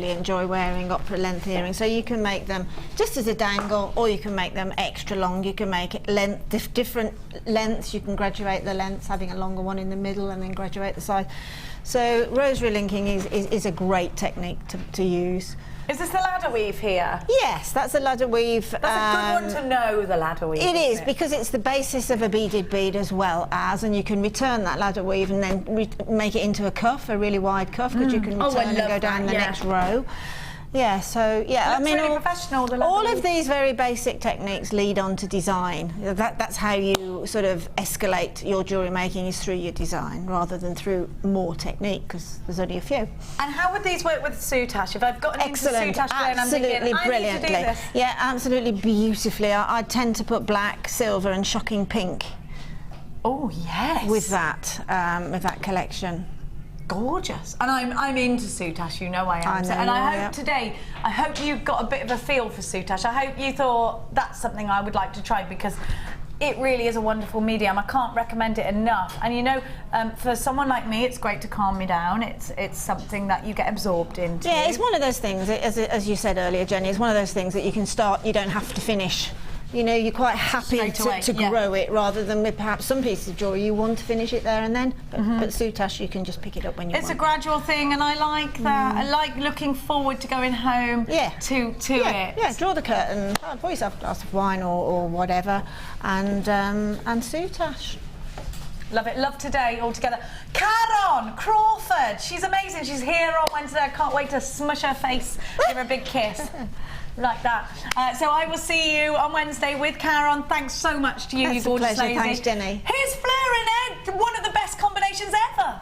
really enjoy wearing opera length earrings. So you can make them just as a dangle, or you can make them extra long. You can make it different lengths. You can graduate the lengths, having a longer one in the middle and then graduate the size. So rosary linking is a great technique to use. Is this the ladder weave here? Yes, that's a ladder weave. That's a good one to know, the ladder weave. It is, because it's the basis of a beaded bead as well as, and you can return that ladder weave and then make it into a cuff, a really wide cuff, because you can return and go down the next row. Yeah, so yeah, I mean, really professional, the all of these very basic techniques lead on to design. That's how you sort of escalate your jewellery making, is through your design rather than through more technique, because there's only a few. And how would these work with soutache? If I've got an excellent, soutache and I'm thinking, brilliantly. I need to do this. Yeah, absolutely beautifully. I tend to put black, silver, and shocking pink. Oh yes. With that collection. Gorgeous. And I'm into soutache, you know I am. And I hope today, I hope you got a bit of a feel for soutache. I hope you thought that's something I would like to try, because it really is a wonderful medium. I can't recommend it enough. And you know, for someone like me, it's great to calm me down. It's something that you get absorbed into. Yeah, it's one of those things, as you said earlier, Jenny, it's one of those things that you can start, you don't have to finish. You know, you're quite happy to grow it, rather than with perhaps some pieces of jewellery you want to finish it there and then. But soutache, you can just pick it up when you want. It's a gradual thing, and I like that. I like looking forward to going home to it. Yeah, draw the curtain, pour yourself a glass of wine or whatever, and soutache. Love it. Love today all together. Karen Crawford, she's amazing. She's here on Wednesday. I can't wait to smush her face, give her a big kiss. Like that. So I will see you on Wednesday with Karen. Thanks so much to you, you gorgeous lady. Thanks, Jenny. Here's Fleur and Ed, one of the best combinations ever.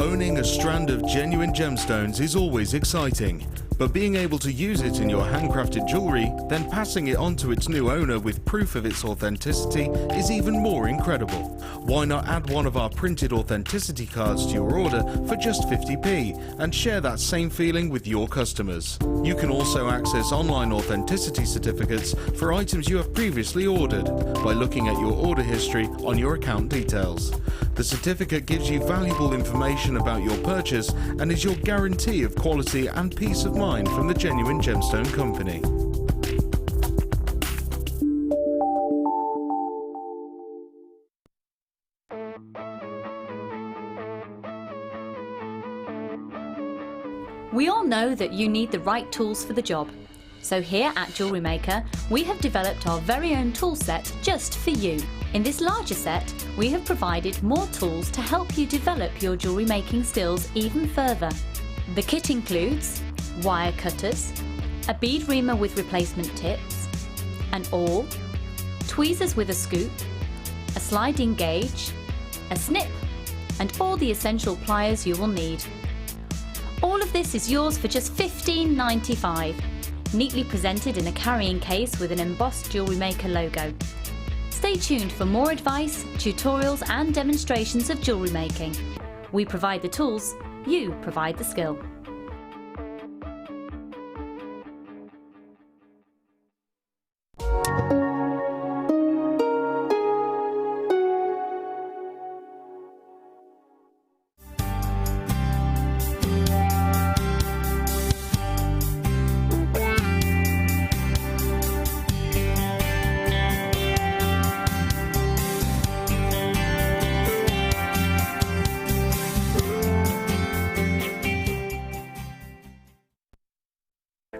Owning a strand of genuine gemstones is always exciting, but being able to use it in your handcrafted jewellery, then passing it on to its new owner with proof of its authenticity is even more incredible. Why not add one of our printed authenticity cards to your order for just 50p and share that same feeling with your customers? You can also access online authenticity certificates for items you have previously ordered by looking at your order history on your account details. The certificate gives you valuable information about your purchase and is your guarantee of quality and peace of mind from the Genuine Gemstone Company. We all know that you need the right tools for the job. So here at Jewellery Maker, we have developed our very own tool set just for you. In this larger set, we have provided more tools to help you develop your jewellery making skills even further. The kit includes wire cutters, a bead reamer with replacement tips, an awl, tweezers with a scoop, a sliding gauge, a snip, and all the essential pliers you will need. All of this is yours for just $15.95, neatly presented in a carrying case with an embossed Jewellery Maker logo. Stay tuned for more advice, tutorials and demonstrations of jewellery making. We provide the tools, you provide the skill.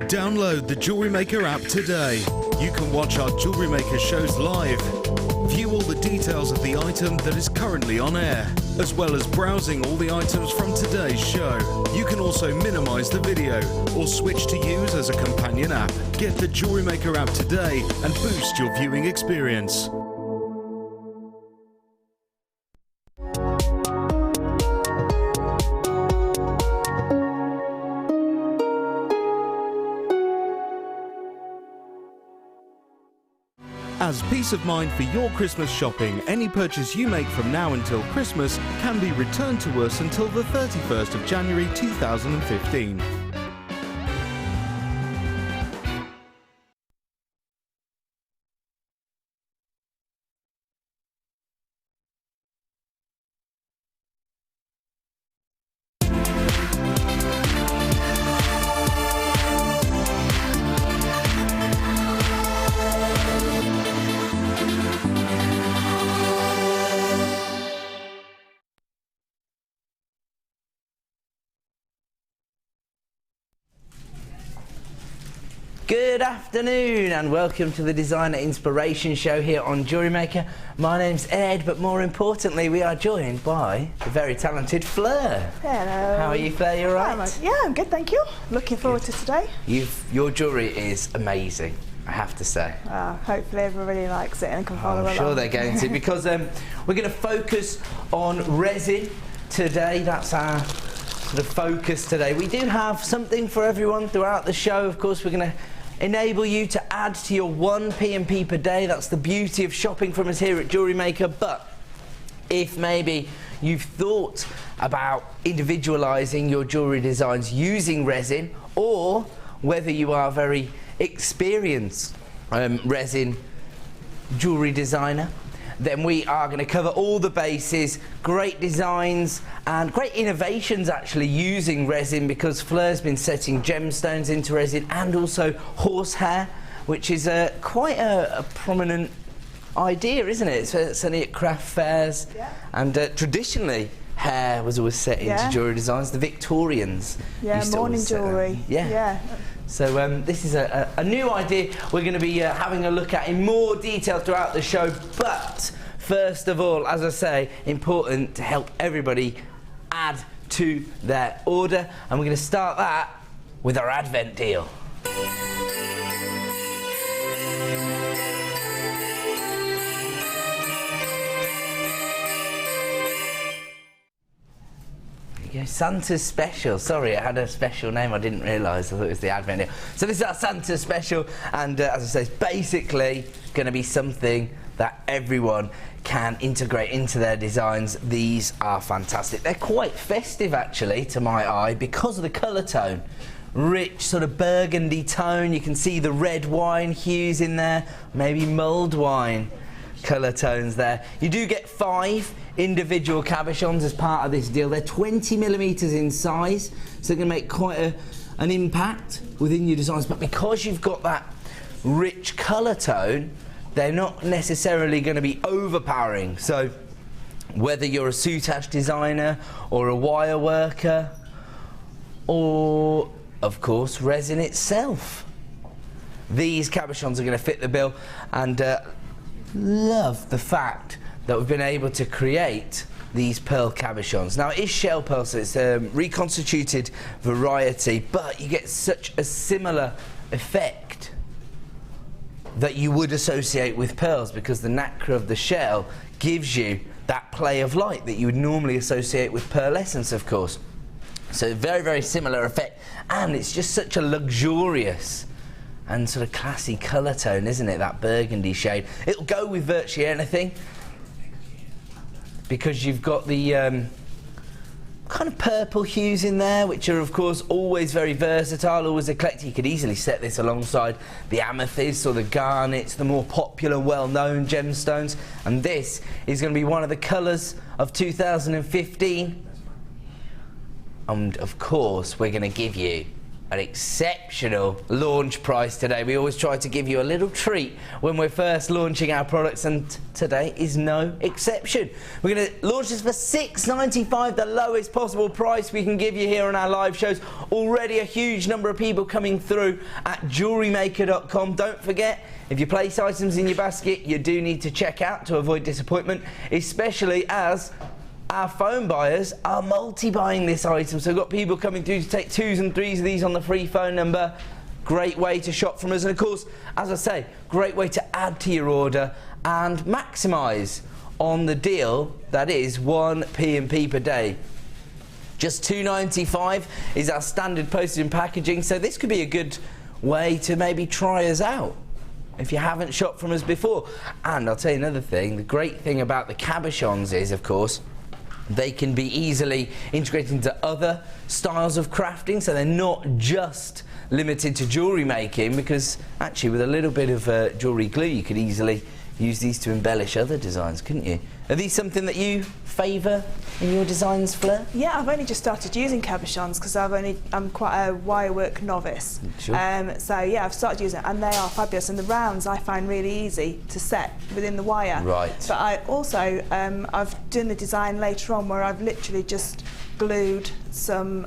Download the Jewellery Maker app today. You can watch our Jewellery Maker shows live, view all the details of the item that is currently on air, as well as browsing all the items from today's show. You can also minimise the video or switch to use as a companion app. Get the Jewellery Maker app today and boost your viewing experience. As peace of mind for your Christmas shopping, any purchase you make from now until Christmas can be returned to us until the 31st of January 2015. Good afternoon and welcome to the Designer Inspiration Show here on Jewellery Maker. My name's Ed, but more importantly we are joined by the very talented Fleur. Hello. How are you, Fleur? You alright? Yeah, I'm good, thank you. Looking forward to today. Your jewellery is amazing, I have to say. Hopefully everybody likes it and can follow along. I'm sure they're going to, because we're going to focus on resin today. That's our sort of focus today. We do have something for everyone throughout the show. Of course, we're going to enable you to add to your 1 P&P per day. That's the beauty of shopping from us here at Jewellery Maker. But if maybe you've thought about individualising your jewellery designs using resin, or whether you are a very experienced resin jewellery designer, then we are going to cover all the bases, great designs and great innovations actually using resin, because Fleur's been setting gemstones into resin and also horsehair, which is quite a prominent idea, isn't it? It's certainly at craft fairs. Yeah. And traditionally hair was always set into jewellery designs. The Victorians used to morning always set jewellery. Yeah. So this is a new idea we're going to be having a look at in more detail throughout the show. But first of all, as I say, important to help everybody add to their order. And we're going to start that with our Advent deal. Yeah, Santa's Special. Sorry, it had a special name. I didn't realise. I thought it was the Advent deal. So this is our Santa Special, and as I say, it's basically going to be something that everyone can integrate into their designs. These are fantastic. They're quite festive, actually, to my eye, because of the colour tone. Rich sort of burgundy tone. You can see the red wine hues in there, maybe mulled wine colour tones there. You do get 5 individual cabochons as part of this deal. They're 20mm in size, so they're going to make quite an impact within your designs. But because you've got that rich colour tone, they're not necessarily going to be overpowering. So whether you're a soutache designer or a wire worker, or of course resin itself, these cabochons are going to fit the bill. And love the fact that we've been able to create these pearl cabochons. Now it is shell pearl, so it's a reconstituted variety, but you get such a similar effect that you would associate with pearls, because the nacre of the shell gives you that play of light that you would normally associate with pearlescence, of course. So very, very similar effect, and it's just such a luxurious and sort of classy colour tone, isn't it? That burgundy shade. It'll go with virtually anything, because you've got the kind of purple hues in there, which are of course always very versatile, always eclectic. You could easily set this alongside the amethysts or the garnets, the more popular, well-known gemstones. And this is going to be one of the colours of 2015. And of course we're going to give you an exceptional launch price today. We always try to give you a little treat when we're first launching our products, and today is no exception. We're going to launch this for $6.95, the lowest possible price we can give you here on our live shows. Already a huge number of people coming through at JewelleryMaker.com. Don't forget, if you place items in your basket, you do need to check out to avoid disappointment, especially as our phone buyers are multi-buying this item. So we've got people coming through to take 2s and 3s of these on the free phone number. Great way to shop from us, and of course, as I say, great way to add to your order and maximise on the deal that is 1 P&P per day. Just $2.95 is our standard postage and packaging, so this could be a good way to maybe try us out if you haven't shopped from us before. And I'll tell you another thing, the great thing about the cabochons is, of course, they can be easily integrated into other styles of crafting, so they're not just limited to jewellery making, because actually with a little bit of jewellery glue you could easily use these to embellish other designs, couldn't you? Are these something that you favour in your designs, Fleur? Yeah, I've only just started using cabochons because I'm quite a wirework novice. Sure. So yeah, I've started using it, and they are fabulous. And the rounds I find really easy to set within the wire. Right. But I also I've done the design later on where I've literally just glued some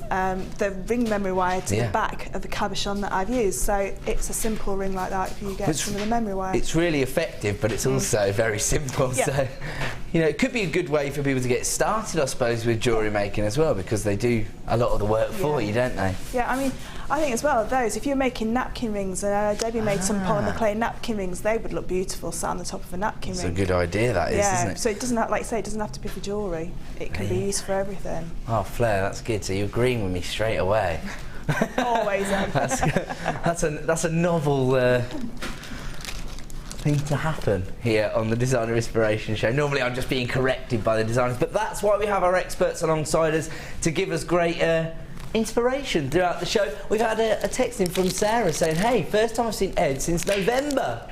the ring memory wire to the back of the cabochon that I've used. So it's a simple ring like that if you get some of the memory wire. It's really effective, but it's also very simple. Yeah. So, you know, it could be a good way for people to get started, I suppose, with jewellery making as well, because they do a lot of the work for you, don't they? Yeah, I mean, I think as well, those, if you're making napkin rings, Debbie made some polymer clay napkin rings, they would look beautiful sat on the top of a napkin ring. It's a good idea, that is, isn't it? So it doesn't have, like I say, it doesn't have to be for jewellery. It can be used for everything. Oh, Fleur, that's good. So you're agreeing with me straight away. Always. That's a novel thing to happen here on the Designer Inspiration Show. Normally I'm just being corrected by the designers, but that's why we have our experts alongside us to give us great inspiration throughout the show. We've had a text in from Sarah saying, hey, first time I've seen Ed since November.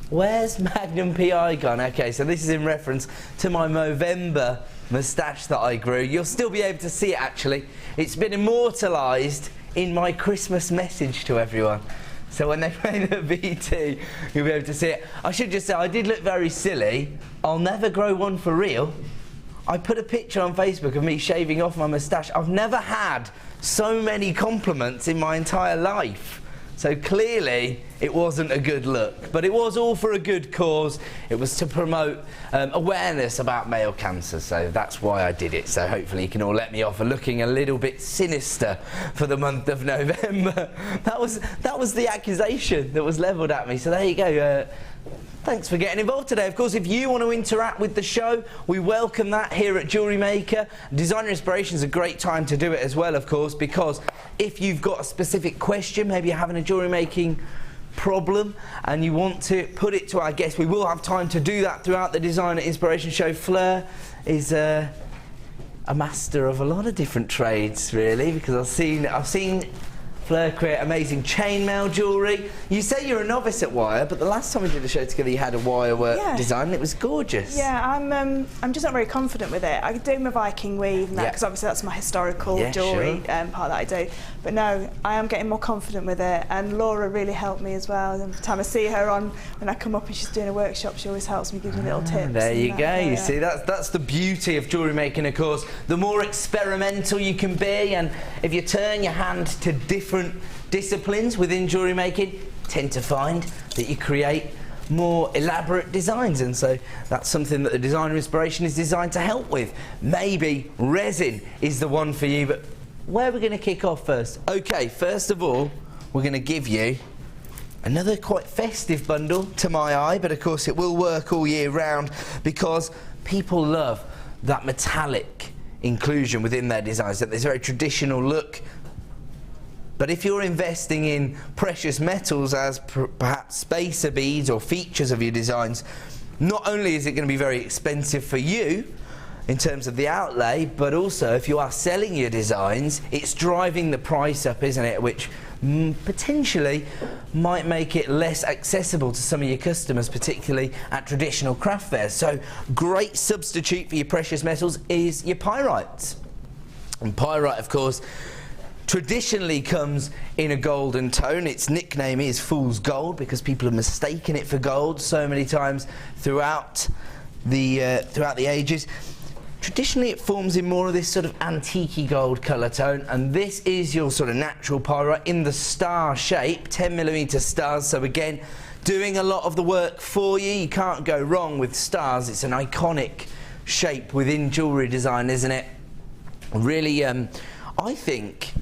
Where's Magnum PI gone? Okay, so this is in reference to my Movember moustache that I grew. You'll still be able to see it, actually. It's been immortalised in my Christmas message to everyone. So when they play the VT, you'll be able to see it. I should just say, I did look very silly. I'll never grow one for real. I put a picture on Facebook of me shaving off my moustache. I've never had so many compliments in my entire life. So clearly it wasn't a good look, but it was all for a good cause. It was to promote awareness about male cancer, so that's why I did it. So hopefully you can all let me off for looking a little bit sinister for the month of November. That was the accusation that was levelled at me. So there you go. Thanks for getting involved today. Of course, if you want to interact with the show, we welcome that here at Jewellery Maker. Designer Inspiration is a great time to do it as well, of course, because if you've got a specific question, maybe you're having a jewellery making problem and you want to put it to our guest, we will have time to do that throughout the Designer Inspiration Show. Fleur is a master of a lot of different trades, really, because I've seen Fleur create amazing chainmail jewellery. You say you're a novice at wire, but the last time we did the show together you had a wire work design and it was gorgeous. Yeah, I'm just not very confident with it. I do my Viking weave and that, because obviously that's my historical jewellery part that I do. But no, I am getting more confident with it, and Laura really helped me as well. Every time I see her on, when I come up and she's doing a workshop, she always helps me, gives me little tips. There you go. You see, that's the beauty of jewellery making, of course. The more experimental you can be, and if you turn your hand to different disciplines within jewellery making, tend to find that you create more elaborate designs, and so that's something that the Designer Inspiration is designed to help with. Maybe resin is the one for you, but where are we going to kick off first? Okay, first of all, we're going to give you another quite festive bundle to my eye, but of course it will work all year round because people love that metallic inclusion within their designs, that there's a very traditional look. But if you're investing in precious metals as perhaps spacer beads or features of your designs, not only is it going to be very expensive for you in terms of the outlay, but also if you are selling your designs, it's driving the price up, isn't it? Which potentially might make it less accessible to some of your customers, particularly at traditional craft fairs. So great substitute for your precious metals is your pyrites. And pyrite, of course, traditionally comes in a golden tone. Its nickname is Fool's Gold because people have mistaken it for gold so many times throughout the ages. Traditionally it forms in more of this sort of antique-y gold colour tone, and this is your sort of natural pyrite in the star shape, 10mm stars. So again, doing a lot of the work for you. You can't go wrong with stars. It's an iconic shape within jewellery design, isn't it? Really, I think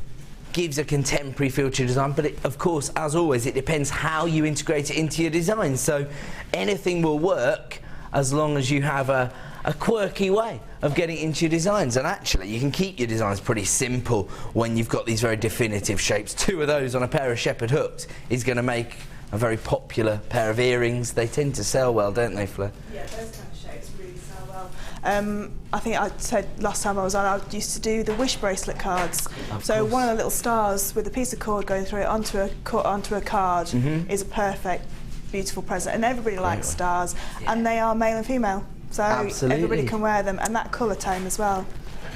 gives a contemporary feel to your design, but it, of course, as always, it depends how you integrate it into your design. So anything will work as long as you have a quirky way of getting into your designs. And actually, you can keep your designs pretty simple when you've got these very definitive shapes. Two of those on a pair of shepherd hooks is going to make a very popular pair of earrings. They tend to sell well, don't they, Fleur? Yeah, those kind of shapes really sell well. I think I said last time I was on, I used to do the wish bracelet cards. So one of the little stars with a piece of cord going through it onto a card is a perfect, beautiful present. And everybody likes stars, and they are male and female. So everybody can wear them, and that colour tone as well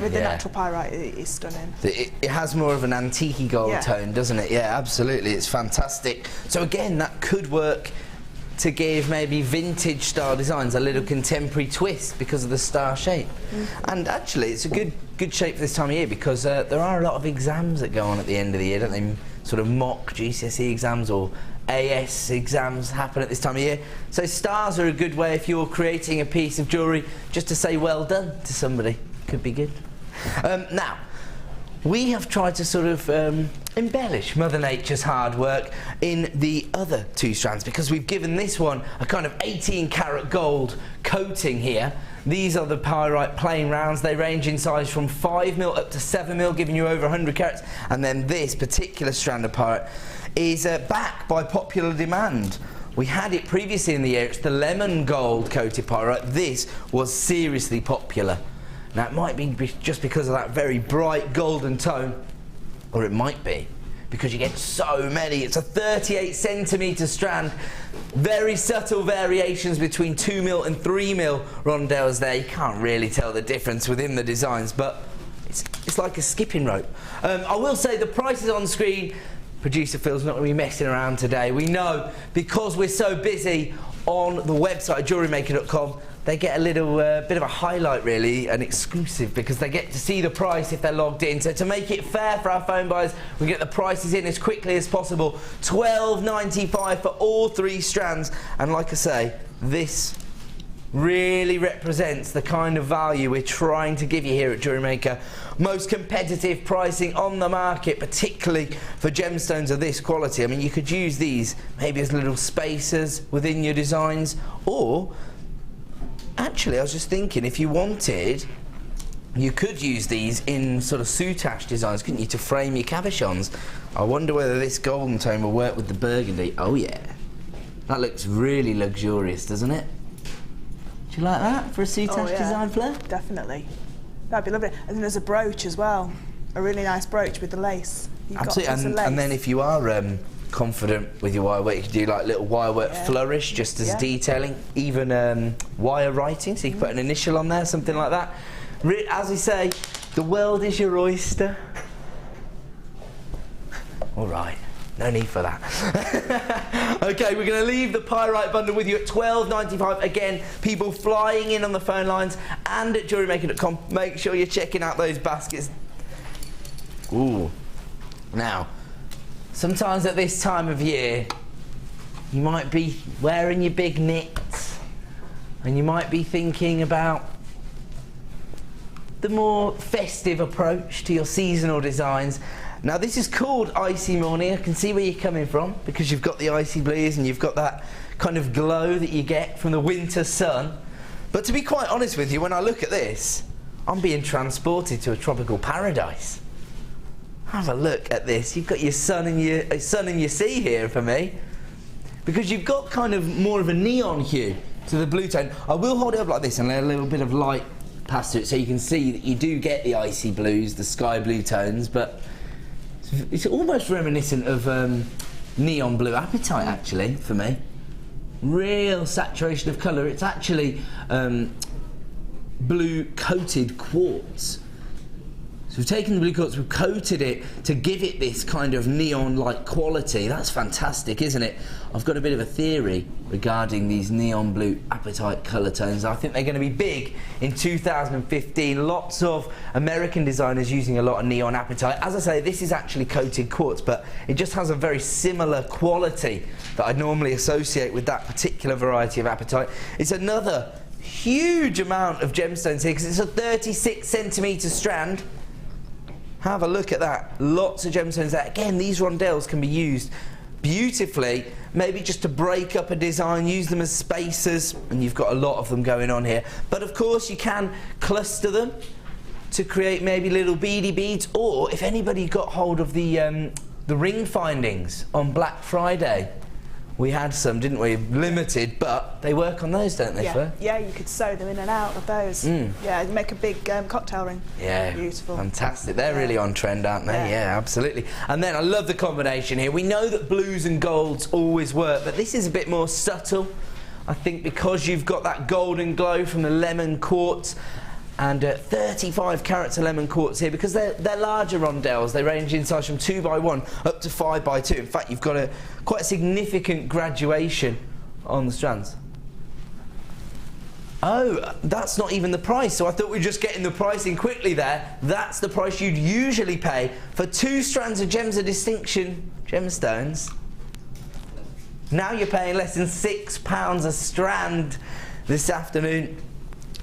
with the natural pyrite is stunning. It has more of an antique gold tone, doesn't it? Yeah, absolutely, it's fantastic. So again, that could work to give maybe vintage style designs a little contemporary twist because of the star shape. And actually it's a good good shape for this time of year because there are a lot of exams that go on at the end of the year, don't they? Sort of mock GCSE exams or AS exams happen at this time of year. So stars are a good way if you're creating a piece of jewellery just to say well done to somebody. Could be good. Now, we have tried to sort of embellish Mother Nature's hard work in the other 2 strands because we've given this one a kind of 18 karat gold coating here. These are the pyrite plain rounds. They range in size from 5mm up to 7mm, giving you over 100 carats. And then this particular strand of pyrite is back by popular demand. We had it previously in the year. It's the lemon gold coated pyrite. This was seriously popular. Now it might be just because of that very bright golden tone, or it might be because you get so many. It's a 38cm strand, very subtle variations between 2mm and 3mm rondelles there. You can't really tell the difference within the designs, but it's like a skipping rope. I will say the price is on screen. Producer Phil's not going to be messing around today. We know because we're so busy on the website JewelleryMaker.com. They get a little bit of a highlight, really, an exclusive, because they get to see the price if they're logged in. So to make it fair for our phone buyers, we get the prices in as quickly as possible. $12.95 for all 3 strands. And like I say, this really represents the kind of value we're trying to give you here at Jewellery Maker. Most competitive pricing on the market, particularly for gemstones of this quality. I mean, you could use these maybe as little spacers within your designs, or actually, I was just thinking, if you wanted, you could use these in sort of soutache designs, couldn't you, to frame your cabochons? I wonder whether this golden tone will work with the burgundy. Oh yeah, that looks really luxurious, doesn't it? Do you like that for a soutache design, Fleur? Definitely. That'd be lovely. And then there's a brooch as well, a really nice brooch with the lace. Absolutely, and then if you are confident with your wire work, you can do like little wire work flourish just as detailing, even wire writing, so you can put an initial on there, something like that. As we say, the world is your oyster. All right, no need for that. Okay, we're going to leave the pyrite bundle with you at $12.95. Again, people flying in on the phone lines and at JewelleryMaker.com. Make sure you're checking out those baskets. Ooh, now, sometimes at this time of year, you might be wearing your big knits and you might be thinking about the more festive approach to your seasonal designs. Now this is called Icy Morning. I can see where you're coming from because you've got the icy blues and you've got that kind of glow that you get from the winter sun. But to be quite honest with you, when I look at this, I'm being transported to a tropical paradise. Have a look at this. You've got your sun and your sea here for me, because you've got kind of more of a neon hue to the blue tone. I will hold it up like this and let a little bit of light pass through it so you can see that you do get the icy blues, the sky blue tones, but it's almost reminiscent of neon blue apatite actually for me. Real saturation of colour. It's actually blue coated quartz. So we've taken the blue quartz, we've coated it to give it this kind of neon-like quality. That's fantastic, isn't it? I've got a bit of a theory regarding these neon blue apatite colour tones. I think they're going to be big in 2015. Lots of American designers using a lot of neon apatite. As I say, this is actually coated quartz, but it just has a very similar quality that I'd normally associate with that particular variety of apatite. It's another huge amount of gemstones here because it's a 36cm strand. Have a look at that. Lots of gemstones there. Again, these rondelles can be used beautifully, maybe just to break up a design, use them as spacers, and you've got a lot of them going on here. But of course, you can cluster them to create maybe little beady beads, or if anybody got hold of the ring findings on Black Friday, we had some, didn't we? Limited, but they work on those, don't they, Fleur? Yeah, you could sew them in and out of those. Yeah, make a big cocktail ring. Yeah, beautiful. Fantastic. They're really on trend, aren't they? Yeah, absolutely. And then I love the combination here. We know that blues and golds always work, but this is a bit more subtle. I think because you've got that golden glow from the lemon quartz, and 35 carats of lemon quartz here, because they're larger rondelles. They range in size from 2x1 up to 5x2. In fact, you've got quite a significant graduation on the strands. Oh, that's not even the price. So I thought we were just getting the pricing quickly there. That's the price you'd usually pay for 2 strands of Gems of Distinction gemstones. Now you're paying less than £6 a strand this afternoon.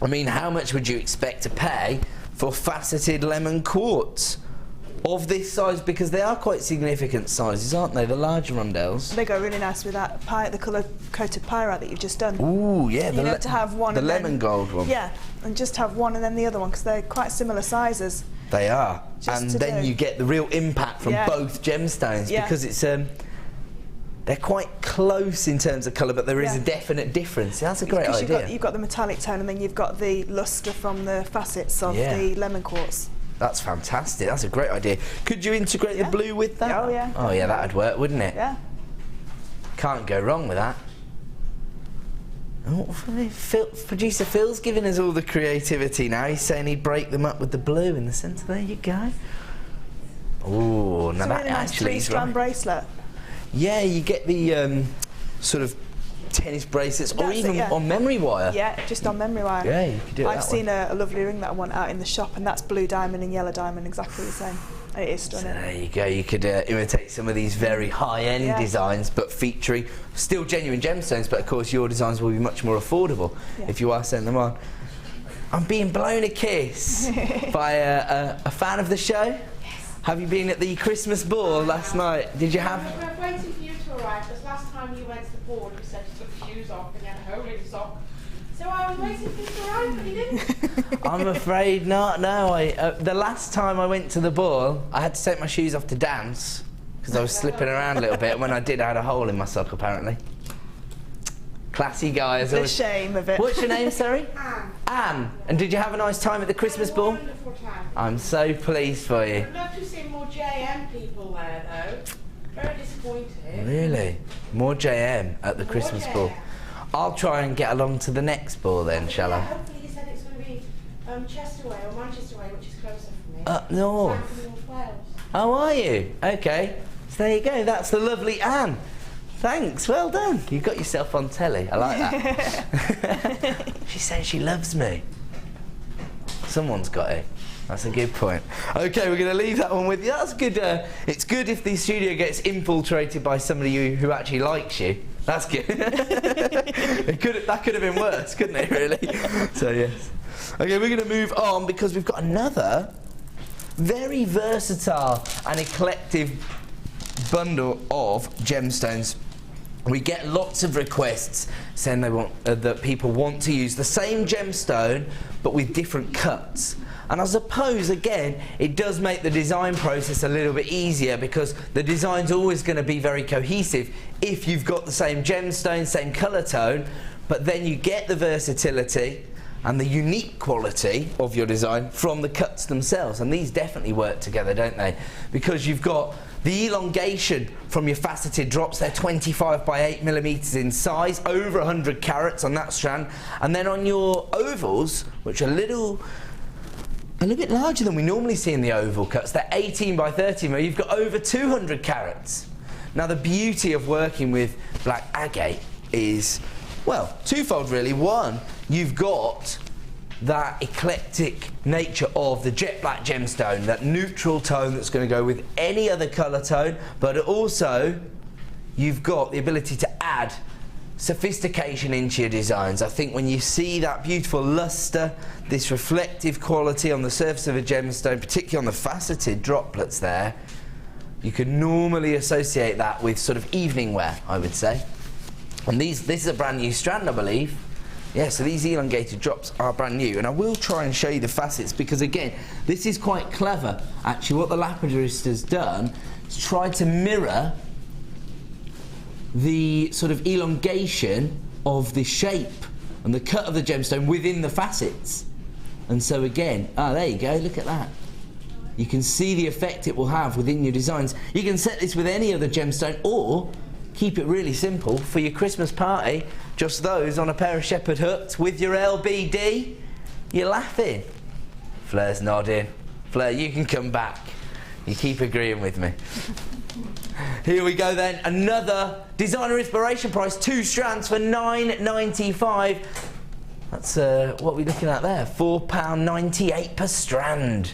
I mean, how much would you expect to pay for faceted lemon quartz of this size? Because they are quite significant sizes, aren't they? The larger rondelles. They go really nice with that the colour coated pyrite that you've just done. Ooh, yeah. You know, to have one. The lemon gold one. Yeah, and just have one and then the other one, because they're quite similar sizes. They are. And then you get the real impact from both gemstones, because it's they're quite close in terms of colour, but there is a definite difference. That's a great idea. You've got the metallic tone, and then you've got the lustre from the facets of the lemon quartz. That's fantastic. That's a great idea. Could you integrate the blue with that? Oh, yeah. Oh, yeah, that'd work, wouldn't it? Yeah. Can't go wrong with that. Oh, producer Phil's giving us all the creativity now. He's saying he'd break them up with the blue in the centre. There you go. Oh, now that really nice actually is 3-strand bracelet. Yeah, you get the sort of tennis bracelets, or even on memory wire. Yeah, just on memory wire. Yeah, you could do it I've seen a lovely ring that I want out in the shop, and that's blue diamond and yellow diamond, exactly the same. It is stunning. So there you go. You could imitate some of these very high-end designs, but featuring still genuine gemstones. But of course, your designs will be much more affordable if you are sending them on. I'm being blown a kiss by a fan of the show. Have you been at the Christmas ball last night? Did you have? We were waiting for you to arrive, because last time you went to the ball, you said you took your shoes off and you had a hole in your sock. So I was waiting for you to arrive, but you didn't. I'm afraid not. No, the last time I went to the ball, I had to take my shoes off to dance because I was slipping around a little bit. And when I did, I had a hole in my sock apparently. Classy guys. The shame of it. What's your name, sorry? Anne. Anne. And did you have a nice time at the Christmas ball? Wonderful time. I'm so pleased for you. I'd love to see more JM people there, though. Very disappointed. Really? More JM at the Christmas ball. I'll try and get along to the next ball then, shall I? Hopefully, you said it's going to be Chester way or Manchester way, which is closer for me. Up north. I'm from North Wales. Oh, are you? Okay. So there you go. That's the lovely Anne. Thanks. Well done. You got yourself on telly. I like that. She says she loves me. Someone's got it. That's a good point. Okay, we're going to leave that one with you. That's good. It's good if the studio gets infiltrated by somebody who actually likes you. That's good. That could have been worse, couldn't it, really? So, yes. Okay, we're going to move on because we've got another very versatile and eclectic bundle of gemstones. We get lots of requests saying they want that people want to use the same gemstone but with different cuts. And I suppose, again, it does make the design process a little bit easier because the design's always going to be very cohesive if you've got the same gemstone, same colour tone, but then you get the versatility and the unique quality of your design from the cuts themselves. And these definitely work together, don't they? Because you've got the elongation from your faceted drops. They're 25 by 8 millimeters in size, over 100 carats on that strand. And then on your ovals, which are a little bit larger than we normally see in the oval cuts, they're 18 by 30 mil. You've got over 200 carats. Now the beauty of working with black agate is, well, twofold really. One, you've got that eclectic nature of the jet black gemstone, that neutral tone that's going to go with any other colour tone, but also you've got the ability to add sophistication into your designs. I think when you see that beautiful lustre, this reflective quality on the surface of a gemstone, particularly on the faceted droplets there, you can normally associate that with sort of evening wear, I would say. And this is a brand new strand, I believe. Yeah, so these elongated drops are brand new, and I will try and show you the facets because, again, this is quite clever. Actually, what the lapidist has done is tried to mirror the sort of elongation of the shape and the cut of the gemstone within the facets. And so again, there you go, look at that. You can see the effect it will have within your designs. You can set this with any other gemstone or keep it really simple for your Christmas party, just those on a pair of shepherd hooks with your LBD. You're laughing. Fleur's nodding. Fleur, you can come back. You keep agreeing with me. Here we go then, another designer inspiration prize, 2 strands for £9.95. That's what we're looking at there, £4.98 per strand.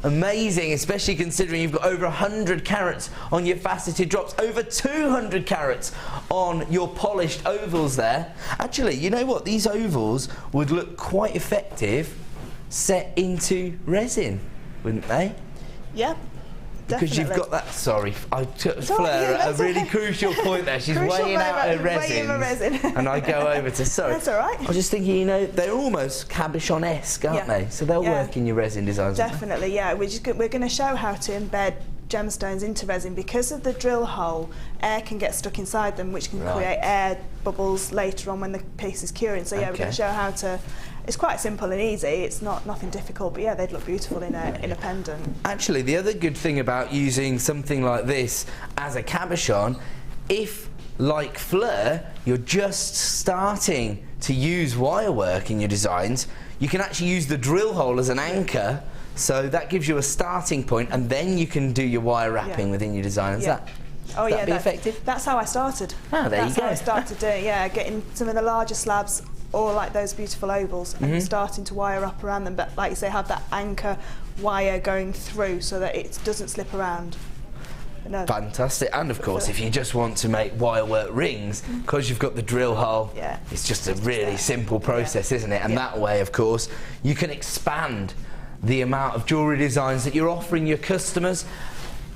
Amazing, especially considering you've got over 100 carats on your faceted drops, over 200 carats on your polished ovals there. Actually, you know what? These ovals would look quite effective set into resin, wouldn't they? Yeah. Because you've got that, sorry, I took Fleur at a really crucial point there. She's weighing out her resin, and I go over to, sorry. That's all right. I was just thinking, you know, they're almost cabochon-esque, aren't they? So they'll work in your resin designs. Definitely, yeah. We're going to show how to embed gemstones into resin. Because of the drill hole, air can get stuck inside them, which can create air bubbles later on when the piece is curing. So yeah, we're going to show how to. It's quite simple and easy. It's nothing difficult, but yeah, they'd look beautiful in a pendant. Actually, the other good thing about using something like this as a cabochon, if, like Fleur, you're just starting to use wire work in your designs, you can actually use the drill hole as an anchor. So that gives you a starting point, and then you can do your wire wrapping within your design. Is that be effective? That's how I started. Oh, there you go. That's how I started doing it, getting some of the larger slabs, or like those beautiful ovals, and starting to wire up around them. But like you say, have that anchor wire going through so that it doesn't slip around. No. Fantastic. And of course, if you just want to make wire work rings, because you've got the drill hole, it's just a really simple process, isn't it? And that way, of course, you can expand the amount of jewellery designs that you're offering your customers.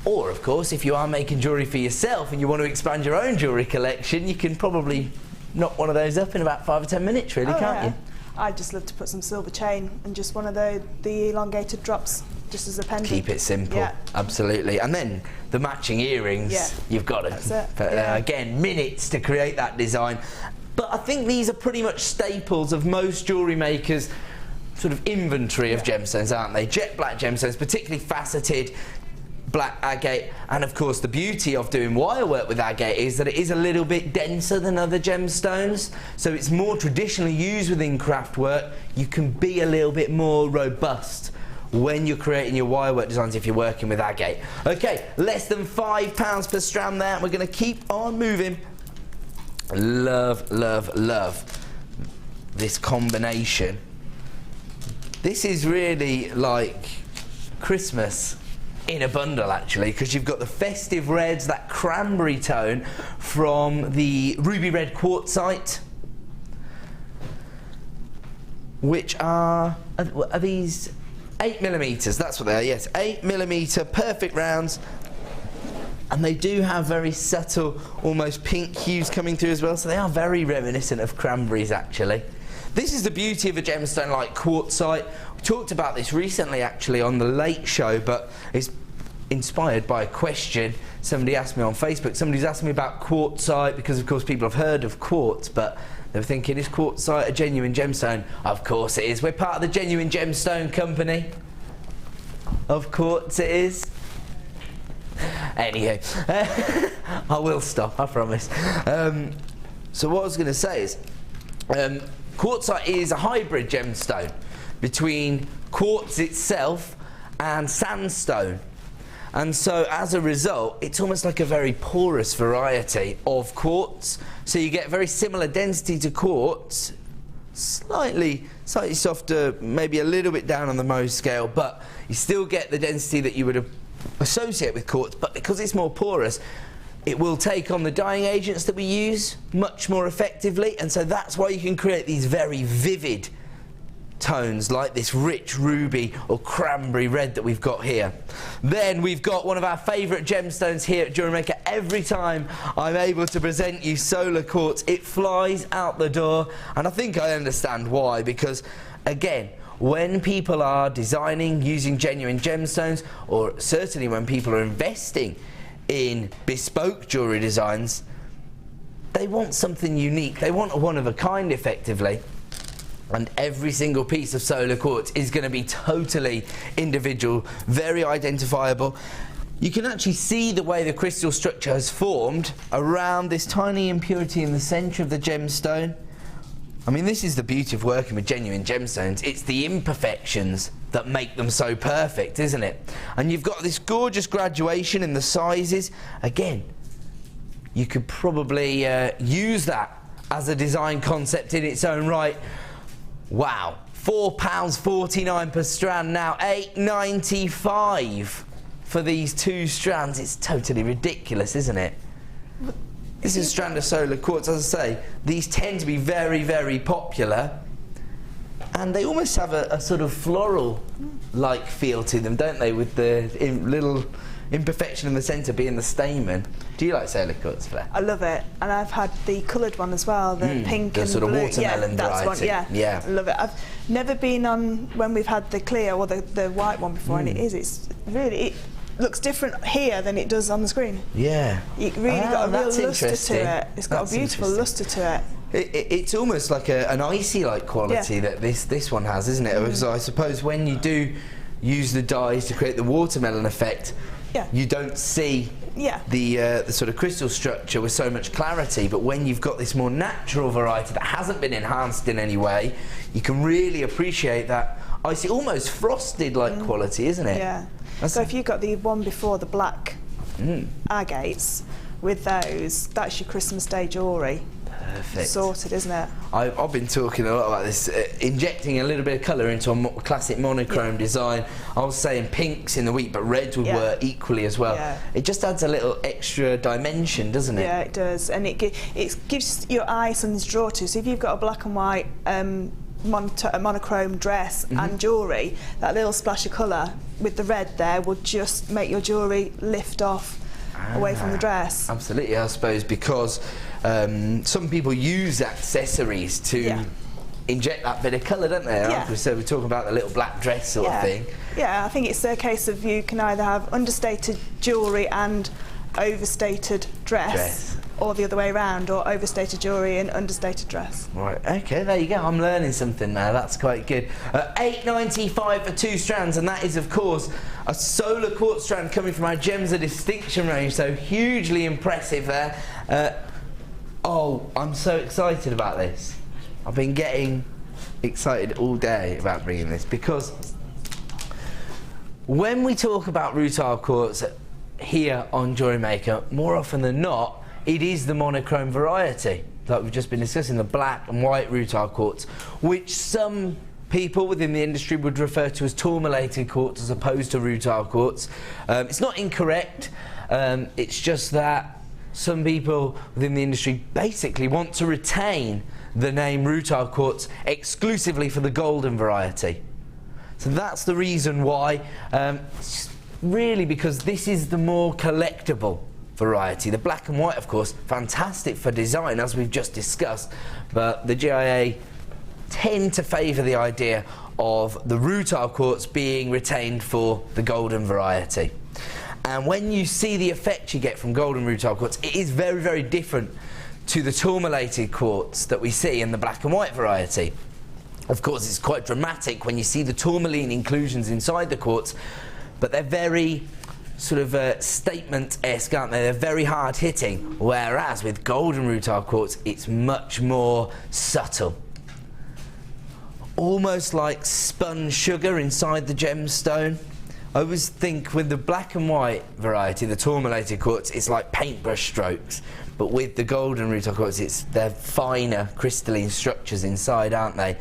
Or, of course, if you are making jewellery for yourself and you want to expand your own jewellery collection, you can probably knock one of those up in about 5 or 10 minutes, really, can't you? I'd just love to put some silver chain and just one of the elongated drops, just as a pendant. Keep it simple, absolutely. And then the matching earrings, you've got to. Again, minutes to create that design. But I think these are pretty much staples of most jewellery makers' sort of inventory of gemstones, aren't they? Jet black gemstones, particularly faceted black agate, and of course the beauty of doing wire work with agate is that it is a little bit denser than other gemstones, so it's more traditionally used within craft work. You can be a little bit more robust when you're creating your wire work designs if you're working with agate. Okay, less than £5 per strand there, and we're going to keep on moving. Love, love, love this combination. This is really like Christmas in a bundle, actually, because you've got the festive reds, that cranberry tone from the ruby red quartzite, which are these 8mm? That's what they are, yes, 8mm perfect rounds. And they do have very subtle, almost pink hues coming through as well, so they are very reminiscent of cranberries, actually. This is the beauty of a gemstone like quartzite. We talked about this recently, actually, on the Late Show, but it's inspired by a question somebody asked me on Facebook. Somebody's asked me about quartzite because, of course, people have heard of quartz, but they were thinking, is quartzite a genuine gemstone? Of course it is. We're part of the Genuine Gemstone Company. Of course it is. Anywho, I will stop, I promise. So what I was going to say is, quartzite is a hybrid gemstone between quartz itself and sandstone. And so as a result, it's almost like a very porous variety of quartz. So you get very similar density to quartz, slightly softer, maybe a little bit down on the Mohs scale, but you still get the density that you would associate with quartz, but because it's more porous, it will take on the dyeing agents that we use much more effectively, and so that's why you can create these very vivid tones like this rich ruby or cranberry red that we've got here. Then we've got one of our favourite gemstones here at Jewellery Maker. Every time I'm able to present you solar quartz, it flies out the door, and I think I understand why, because again, when people are designing using genuine gemstones, or certainly when people are investing in bespoke jewellery designs, they want something unique. They want a one-of-a-kind, effectively. And every single piece of solar quartz is going to be totally individual, very identifiable. You can actually see the way the crystal structure has formed around this tiny impurity in the centre of the gemstone. I mean, this is the beauty of working with genuine gemstones. It's the imperfections that make them so perfect, isn't it? And you've got this gorgeous graduation in the sizes. Again, you could probably use that as a design concept in its own right. Wow, £4.49 per strand now, £8.95 for these 2 strands. It's totally ridiculous, isn't it? This is a strand of solar quartz. As I say, these tend to be very, very popular, and they almost have a sort of floral-like feel to them, don't they, with the little imperfection in the centre being the stamen. Do you like solar quartz, Claire? I love it, and I've had the coloured one as well, the pink the and sort of blue. watermelon that's variety. One, yeah, I love it. I've never been on when we've had the clear or the white one before, and it's really, it looks different here than it does on the screen. Yeah. It really got a real lustre to it. It's got a beautiful lustre to it. It's almost like an icy-like quality that this one has, isn't it? So I suppose when you do use the dyes to create the watermelon effect, you don't see the sort of crystal structure with so much clarity, but when you've got this more natural variety that hasn't been enhanced in any way, you can really appreciate that icy, almost frosted-like quality, isn't it? Yeah. So if you've got the one before, the black agates, with those, that's your Christmas Day jewellery. Perfect. Sorted, isn't it? I've been talking a lot about this, injecting a little bit of colour into a classic monochrome design. I was saying pinks in the wheat, but reds would work equally as well. Yeah. It just adds a little extra dimension, doesn't it? Yeah, it does, and it gives your eye something to draw to. So if you've got a black and white monochrome dress and jewellery, that little splash of colour with the red there will just make your jewellery lift off away from the dress. Absolutely, I suppose, because some people use accessories to inject that bit of colour, don't they? Yeah. So we're talking about the little black dress sort of thing. Yeah, I think it's a case of you can either have understated jewellery and overstated dress, or the other way around, or overstated jewellery and understated dress. Right, okay, there you go. I'm learning something now. That's quite good. £8.95 for 2 strands, and that is, of course, a solar quartz strand coming from our Gems of Distinction range, so hugely impressive there. Oh, I'm so excited about this. I've been getting excited all day about bringing this, because when we talk about rutile quartz here on Jewellery Maker, more often than not, it is the monochrome variety, like we've just been discussing, the black and white rutile quartz, which some people within the industry would refer to as tourmalated quartz as opposed to rutile quartz. It's not incorrect, it's just that some people within the industry basically want to retain the name rutile quartz exclusively for the golden variety. So that's the reason why, really because this is the more collectible variety. The black and white, of course, fantastic for design, as we've just discussed, but the GIA tend to favour the idea of the rutile quartz being retained for the golden variety. And when you see the effect you get from golden rutile quartz, it is very, very different to the tourmalated quartz that we see in the black and white variety. Of course, it's quite dramatic when you see the tourmaline inclusions inside the quartz, but they're very sort of statement-esque, aren't they? They're very hard-hitting, whereas with golden rutile quartz, it's much more subtle. Almost like spun sugar inside the gemstone. I always think with the black and white variety, the tourmalated quartz, it's like paintbrush strokes. But with the golden rutile quartz, they're finer crystalline structures inside, aren't they?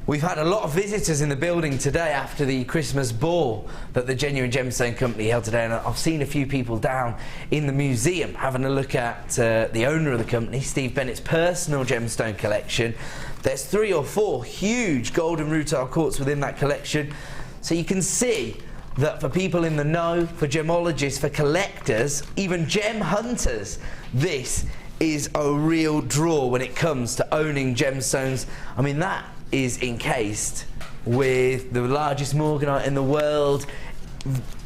We've had a lot of visitors in the building today after the Christmas ball that the Genuine Gemstone Company held today, and I've seen a few people down in the museum having a look at the owner of the company, Steve Bennett's personal gemstone collection. There's 3 or 4 huge golden rutile quartz within that collection, so you can see that for people in the know, for gemologists, for collectors, even gem hunters, this is a real draw when it comes to owning gemstones. I mean, that is encased with the largest morganite in the world,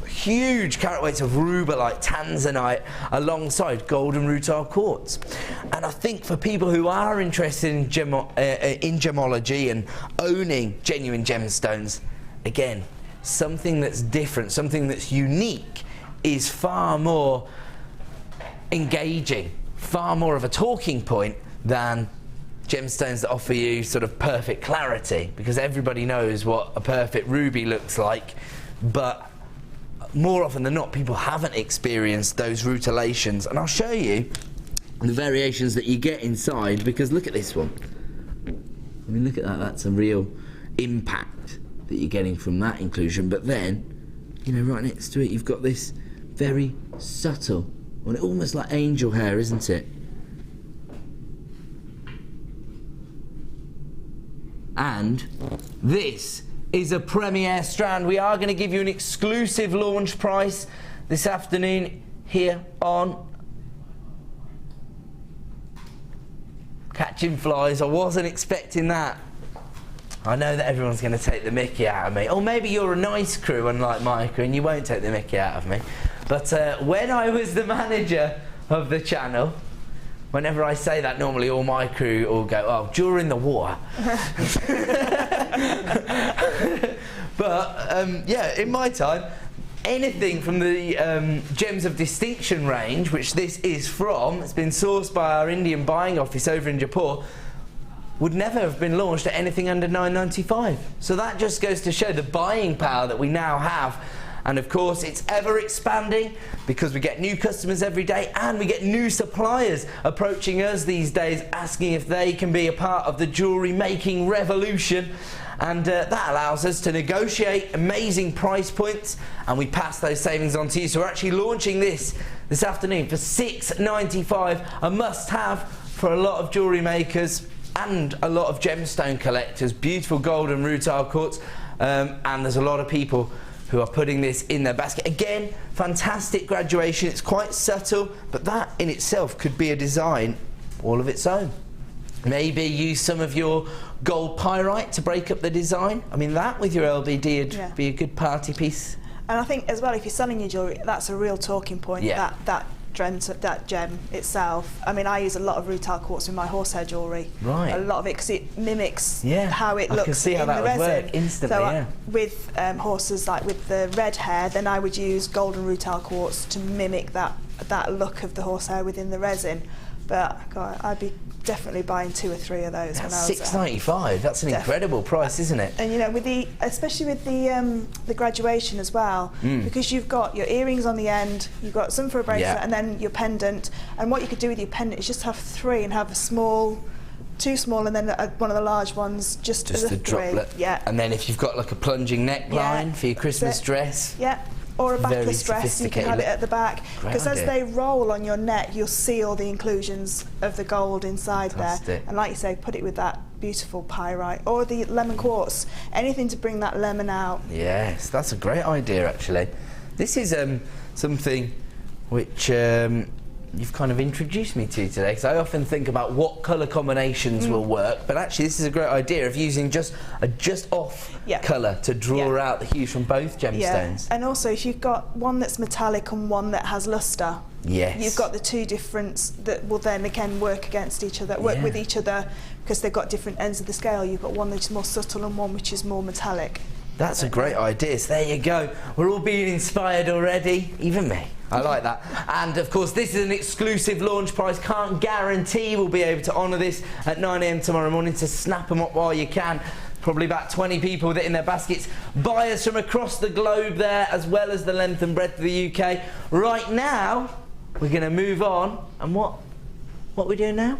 huge carat weights of rubellite, tanzanite, alongside golden rutile quartz. And I think for people who are interested in gemology and owning genuine gemstones, again, something that's different, something that's unique, is far more engaging, far more of a talking point than gemstones that offer you sort of perfect clarity, because everybody knows what a perfect ruby looks like, but more often than not people haven't experienced those rutilations. And I'll show you the variations that you get inside, because look at this one. I mean, look at that, that's a real impact that you're getting from that inclusion. But then, you know, right next to it, you've got this very subtle, well, almost like angel hair, isn't it? And this is a premiere strand. We are going to give you an exclusive launch price this afternoon here on Catching Flies. I wasn't expecting that. I know that everyone's going to take the mickey out of me. Or maybe you're a nice crew, unlike my crew, and you won't take the mickey out of me. But when I was the manager of the channel, whenever I say that, normally all my crew all go, oh, during the war. But, yeah, in my time, anything from the Gems of Distinction range, which this is from, it's been sourced by our Indian buying office over in Jaipur, would never have been launched at anything under $9.95. So that just goes to show the buying power that we now have. And of course, it's ever expanding because we get new customers every day and we get new suppliers approaching us these days asking if they can be a part of the jewellery making revolution. And that allows us to negotiate amazing price points, and we pass those savings on to you. So we're actually launching this afternoon for $6.95, a must-have for a lot of jewellery makers and a lot of gemstone collectors. Beautiful golden rutile quartz, and there's a lot of people who are putting this in their basket. Again, fantastic graduation. It's quite subtle, but that in itself could be a design all of its own. Maybe use some of your gold pyrite to break up the design. I mean, that with your LBD would be a good party piece. And I think as well, if you're selling your jewellery, that's a real talking point. Yeah. That gem itself. I mean, I use a lot of rutile quartz in my horsehair jewellery. Right. A lot of it because it mimics how it looks. I can see how that would work instantly. So with horses, like with the red hair, then I would use golden rutile quartz to mimic that look of the horsehair within the resin. But God, I'd be definitely buying 2 or 3 of those. That's $6.95. That's an incredible price, isn't it? And you know, especially with the graduation as well, because you've got your earrings on the end, you've got some for a bracelet, and then your pendant. And what you could do with your pendant is just have 3 and have a small, 2 small, and then one of the large ones just as a droplet. Yeah. And then if you've got like a plunging neckline for your Christmas dress. Yeah. Or a backless dress, you can have it at the back. Because as they roll on your neck, you'll see all the inclusions of the gold inside there. And like you say, put it with that beautiful pyrite or the lemon quartz. Anything to bring that lemon out. Yes, that's a great idea, actually. This is something which you've kind of introduced me to today, because I often think about what colour combinations will work, but actually this is a great idea of using just a off colour to draw out the hues from both gemstones. Yeah. And also if you've got one that's metallic and one that has lustre, you've got the 2 difference that will then again work against each other, work with each other, because they've got different ends of the scale. You've got one that's more subtle and one which is more metallic. That's a great idea. So there you go. We're all being inspired already, even me. I like that. And of course, this is an exclusive launch price. Can't guarantee we'll be able to honour this at 9 AM tomorrow morning, so snap them up while you can. Probably about 20 people with it in their baskets. Buyers from across the globe there, as well as the length and breadth of the UK. Right now, we're going to move on. And what are we doing now?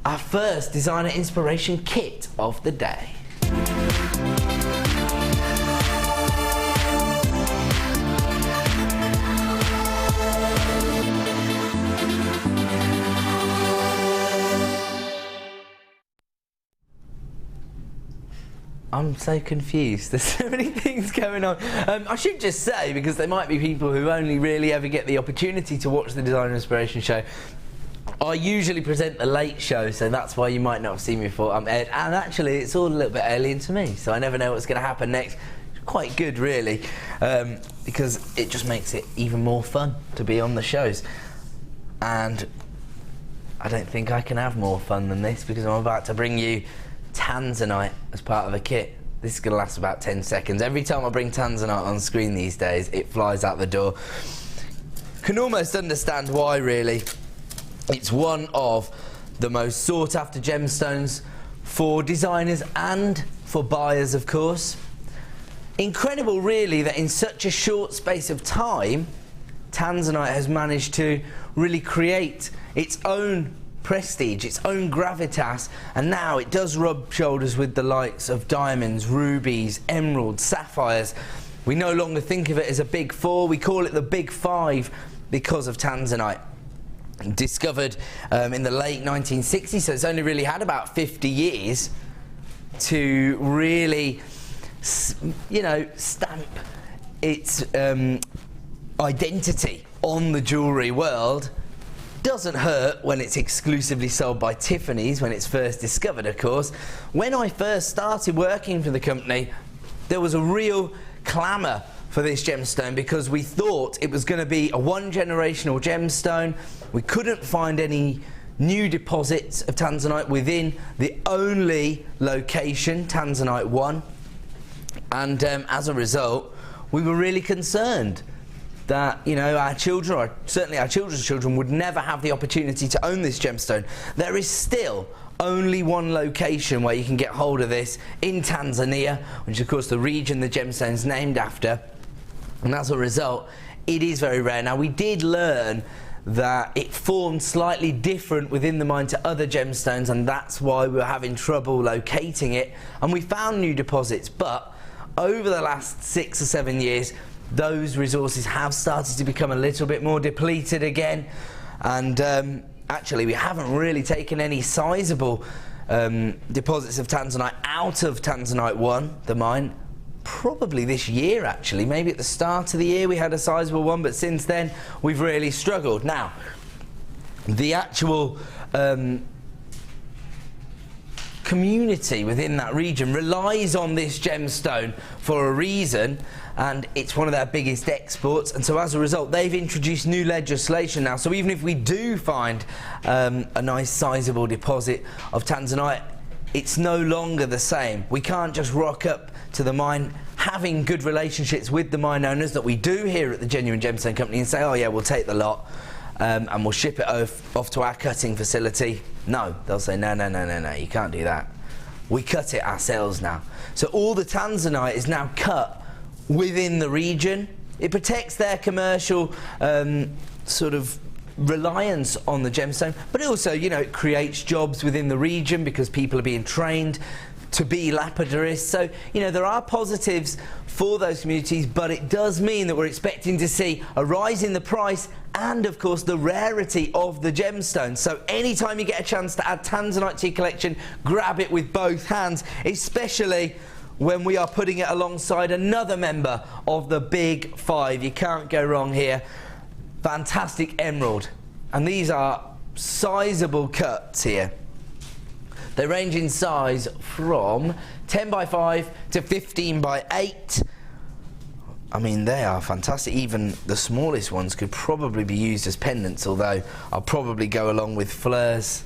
Our first designer inspiration kit of the day. I'm so confused. There's so many things going on. I should just say, because there might be people who only really ever get the opportunity to watch the Designer Inspiration show, I usually present the late show, so that's why you might not have seen me before I'm Ed. And actually, it's all a little bit alien to me, so I never know what's going to happen next. It's quite good, really, because it just makes it even more fun to be on the shows. And I don't think I can have more fun than this, because I'm about to bring you Tanzanite as part of the kit. This is going to last about 10 seconds. Every time I bring Tanzanite on screen these days, it flies out the door. Can almost understand why, really. It's one of the most sought after gemstones for designers and for buyers, of course. Incredible, really, that in such a short space of time, Tanzanite has managed to really create its own prestige, its own gravitas, and now it does rub shoulders with the likes of diamonds, rubies, emeralds, sapphires. We no longer think of it as a big four, we call it the big five because of tanzanite. Discovered in the late 1960s, so it's only really had about 50 years to really, you know, stamp its identity on the jewellery world. Doesn't hurt when it's exclusively sold by Tiffany's, when it's first discovered, of course. When I first started working for the company, there was a real clamour for this gemstone because we thought it was going to be a one-generational gemstone. We couldn't find any new deposits of tanzanite within the only location, Tanzanite 1, and as a result, we were really concerned that, you know, our children, or certainly our children's children, would never have the opportunity to own this gemstone. There is still only one location where you can get hold of this, in Tanzania, which is of course the region the gemstone's named after, and as a result it is very rare. Now, we did learn that it formed slightly different within the mine to other gemstones, and that's why we were having trouble locating it, and we found new deposits, but over the last 6 or 7 years those resources have started to become a little bit more depleted again, and actually we haven't really taken any sizable deposits of tanzanite out of Tanzanite 1, the mine, probably this year actually. Maybe at the start of the year we had a sizable one, but since then we've really struggled. Now, the actual community within that region relies on this gemstone for a reason, and it's one of their biggest exports, and so as a result they've introduced new legislation now. So even if we do find a nice sizable deposit of tanzanite, it's no longer the same. We can't just rock up to the mine having good relationships with the mine owners that we do here at the Genuine Gemstone Company and say, oh yeah, we'll take the lot and we'll ship it off to our cutting facility. No, they'll say, no, you can't do that. We cut it ourselves now. So all the tanzanite is now cut within the region. It protects their commercial sort of reliance on the gemstone, but also, you know, it creates jobs within the region because people are being trained to be lapidarists. So, you know, there are positives for those communities, but it does mean that we're expecting to see a rise in the price and, of course, the rarity of the gemstone. So anytime you get a chance to add tanzanite to your collection, grab it with both hands, especially when we are putting it alongside another member of the Big Five. You can't go wrong here. Fantastic emerald. And these are sizable cuts here. They range in size from 10 by 5 to 15 by 8. I mean, they are fantastic. Even the smallest ones could probably be used as pendants, although I'll probably go along with Fleur's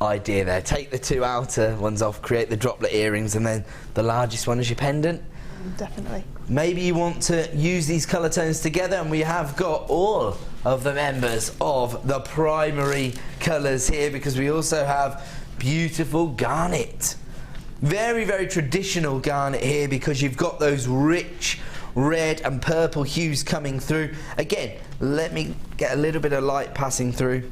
idea there. Take the two outer ones off, create the droplet earrings, and then the largest one as your pendant. Definitely. Maybe you want to use these colour tones together, and we have got all of the members of the primary colours here, because we also have beautiful garnet. Very, very traditional garnet here, because you've got those rich red and purple hues coming through. Again, let me get a little bit of light passing through,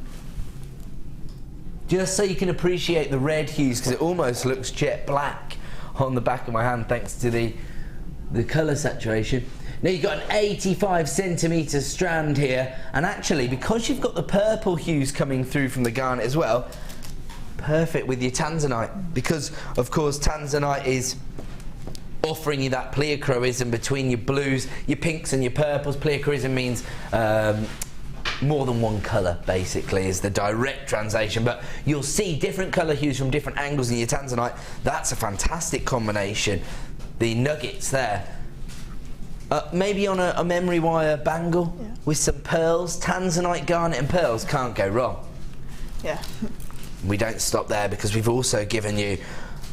just so you can appreciate the red hues, because it almost looks jet black on the back of my hand thanks to the colour saturation. Now you've got an 85 centimetre strand here, and actually because you've got the purple hues coming through from the garnet as well, perfect with your tanzanite, because of course tanzanite is offering you that pleochroism between your blues, your pinks and your purples. Pleochroism means more than one colour, basically, is the direct translation, but you'll see different colour hues from different angles in your tanzanite. That's a fantastic combination. The nuggets there, maybe on a memory wire bangle, yeah, with some pearls. Tanzanite, garnet and pearls can't go wrong. Yeah. We don't stop there, because we've also given you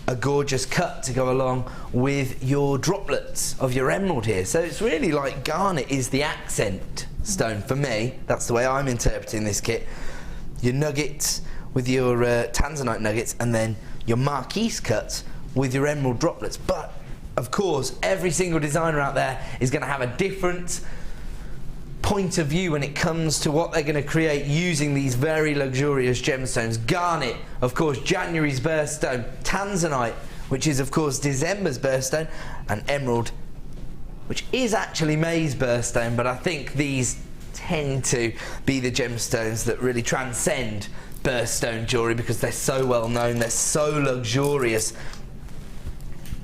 a gorgeous cut to go along with your droplets of your emerald here. So it's really like garnet is the accent stone for me. That's the way I'm interpreting this kit. Your nuggets with your tanzanite nuggets, and then your marquise cuts with your emerald droplets. But of course, every single designer out there is going to have a different point of view when it comes to what they're going to create using these very luxurious gemstones. Garnet, of course, January's birthstone. Tanzanite, which is of course December's birthstone. And emerald, which is actually May's birthstone, but I think these tend to be the gemstones that really transcend birthstone jewellery because they're so well known, they're so luxurious.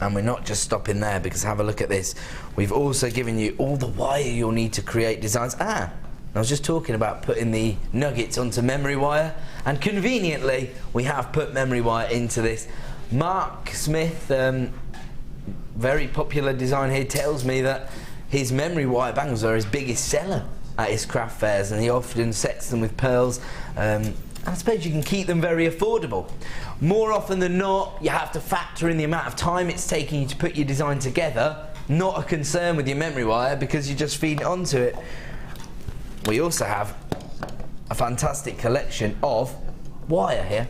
And we're not just stopping there, because have a look at this. We've also given you all the wire you'll need to create designs. I was just talking about putting the nuggets onto memory wire, and conveniently we have put memory wire into this. Mark Smith, very popular design here, tells me that his memory wire bangles are his biggest seller at his craft fairs, and he often sets them with pearls. And I suppose you can keep them very affordable. More often than not, you have to factor in the amount of time it's taking you to put your design together. Not a concern with your memory wire, because you just feed it onto it. We also have a fantastic collection of wire here.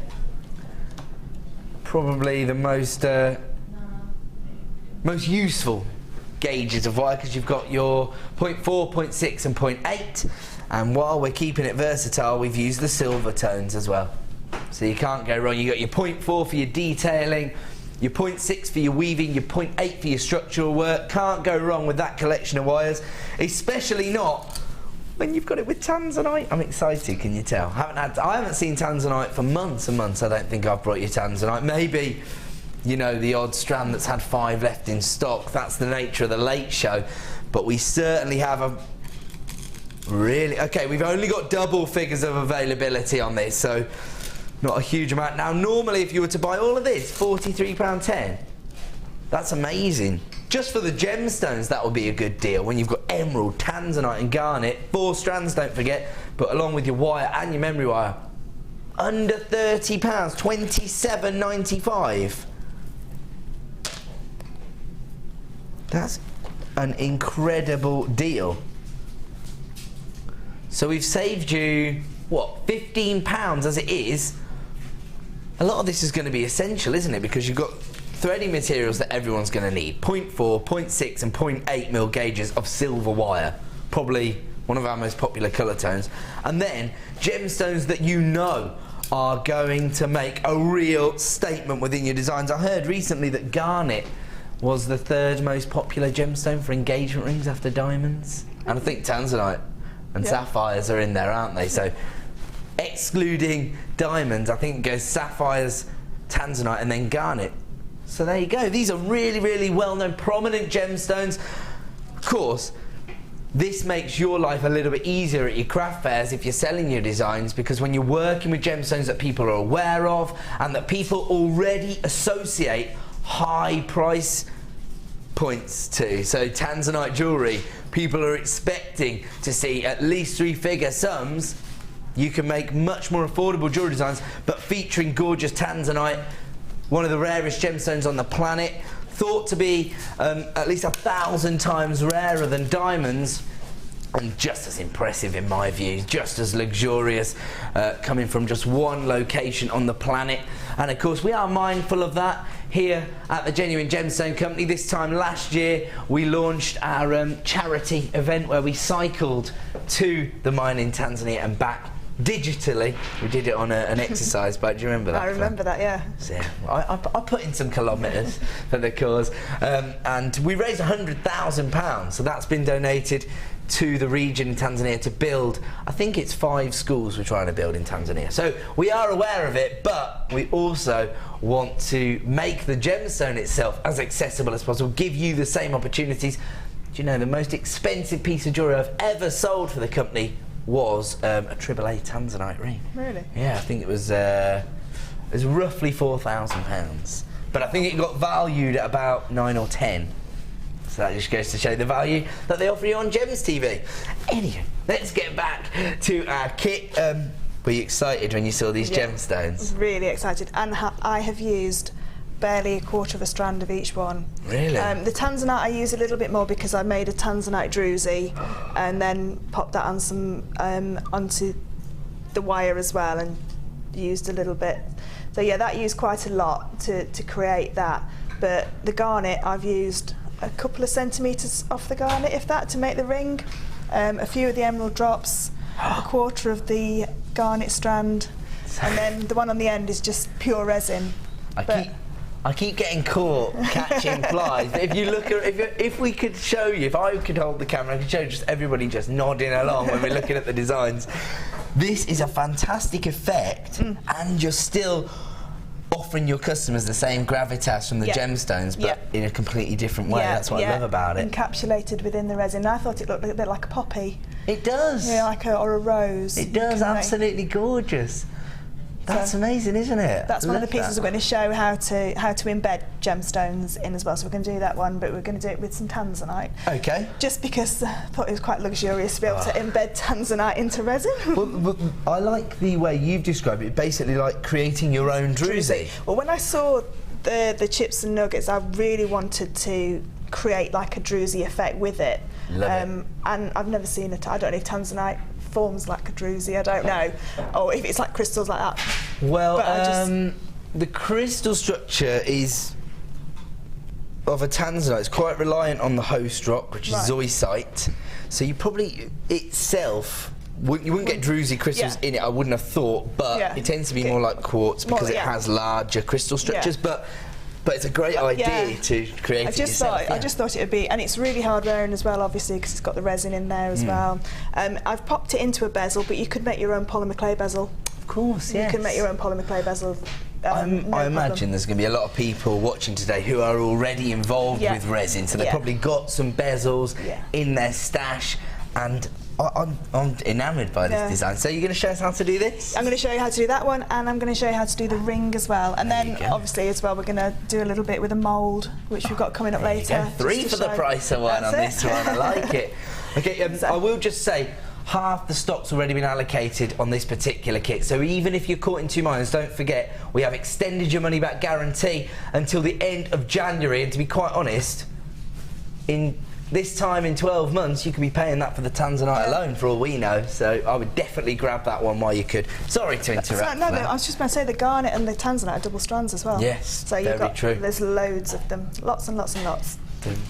Probably the most useful gauges of wire, because you've got your 0.4, 0.6 and 0.8. And while we're keeping it versatile, we've used the silver tones as well. So you can't go wrong. You've got your 0.4 for your detailing, your 0.6 for your weaving, your 0.8 for your structural work. Can't go wrong with that collection of wires, especially not when you've got it with Tanzanite. I'm excited, can you tell? I haven't seen Tanzanite for months and months. I don't think I've brought you Tanzanite. Maybe, you know, the odd strand that's had 5 left in stock. That's the nature of the late show. But we certainly have a really... Okay, we've only got double figures of availability on this, so not a huge amount. Now, normally if you were to buy all of this, £43.10. That's amazing. Just for the gemstones, that would be a good deal. When you've got emerald, tanzanite and garnet, 4 strands, don't forget, but along with your wire and your memory wire, under £30, £27.95. That's an incredible deal. So we've saved you, what, £15 as it is. A lot of this is going to be essential, isn't it? Because you've got threading materials that everyone's going to need. 0.4, 0.6 and 0.8 mil gauges of silver wire. Probably one of our most popular colour tones. And then gemstones that you know are going to make a real statement within your designs. I heard recently that garnet was the 3rd most popular gemstone for engagement rings after diamonds. And I think tanzanite and sapphires are in there, aren't they? So excluding diamonds, I think it goes sapphires, tanzanite and then garnet. So there you go. These are really, really well-known, prominent gemstones. Of course, this makes your life a little bit easier at your craft fairs if you're selling your designs, because when you're working with gemstones that people are aware of and that people already associate high price points to. So tanzanite jewellery, people are expecting to see at least 3-figure sums. You can make much more affordable jewellery designs, but featuring gorgeous tanzanite, one of the rarest gemstones on the planet, thought to be at least 1,000 times rarer than diamonds, and just as impressive in my view, just as luxurious, coming from just one location on the planet. And of course we are mindful of that here at the Genuine Gemstone Company. This time last year we launched our charity event where we cycled to the mine in Tanzania and back digitally. We did it on an exercise bike. Do you remember that? I remember that, yeah. So, yeah, I put in some kilometres for the cause, and we raised £100,000, so that's been donated to the region in Tanzania to build, I think it's 5 schools we're trying to build in Tanzania. So we are aware of it, but we also want to make the gemstone itself as accessible as possible, give you the same opportunities. Do you know the most expensive piece of jewellery I've ever sold for the company was a AAA Tanzanite ring. Really? Yeah, I think it was roughly £4,000, but I think it got valued at about 9 or 10. So that just goes to show the value that they offer you on Gems TV. Anyway, let's get back to our kit. Were you excited when you saw these gemstones? Really excited, and I have used barely 1/4 of a strand of each one. Really? The tanzanite I use a little bit more because I made a tanzanite druzy and then popped that on some onto the wire as well and used a little bit. So yeah, that used quite a lot to create that. But the garnet, I've used a couple of centimetres off the garnet, if that, to make the ring. a few of the emerald drops, a quarter of the garnet strand, and then the one on the end is just pure resin. I keep getting caught catching flies. If you look at, if we could show you, if I could hold the camera, I could show just everybody just nodding along when we're looking at the designs. This is a fantastic effect, and you're still offering your customers the same gravitas from the gemstones, but in a completely different way. That's what I love about it. Encapsulated within the resin. I thought it looked a bit like a poppy. It does. Yeah, like or a rose. It does. Absolutely gorgeous. That's amazing, isn't it? That's one of the pieces we're going to show how to embed gemstones in as well. So we're going to do that one, but we're going to do it with some tanzanite. Okay. Just because I thought it was quite luxurious to be able to embed tanzanite into resin. Well, I like the way you've described it. Basically, like creating your own druzy. Well, when I saw the chips and nuggets, I really wanted to create like a druzy effect with it. Love it. And I've never seen it. I don't know if tanzanite forms like a druzy, I don't know, or if it's like crystals like that. Well, the crystal structure is of a tanzanite. It's quite reliant on the host rock, which is zoisite. So you probably itself, you wouldn't get druzy crystals in it, I wouldn't have thought, but it tends to be more like quartz because it has larger crystal structures. But it's a great idea to create it yourself. I just thought it would be, and it's really hard wearing as well, obviously, because it's got the resin in there as well. I've popped it into a bezel, but you could make your own polymer clay bezel. Of course, yes. You can make your own polymer clay bezel. I imagine there's going to be a lot of people watching today who are already involved with resin, so they've probably got some bezels in their stash, and I'm enamoured by this design. So you're going to show us how to do this? I'm going to show you how to do that one, and I'm going to show you how to do the ring as well. And then, obviously, as well, we're going to do a little bit with a mould, which we've got coming up later. 3 for the price of one on this one. I like it. Okay, I will just say, half the stock's already been allocated on this particular kit, so even if you're caught in two minds, don't forget we have extended your money back guarantee until the end of January, and to be quite honest, in this time in 12 months you could be paying that for the tanzanite alone for all we know, so I would definitely grab that one while you could. Sorry to interrupt. No, I was just going to say the garnet and the tanzanite are double strands as well. Yes, so you've got, true. There's loads of them, lots and lots and lots.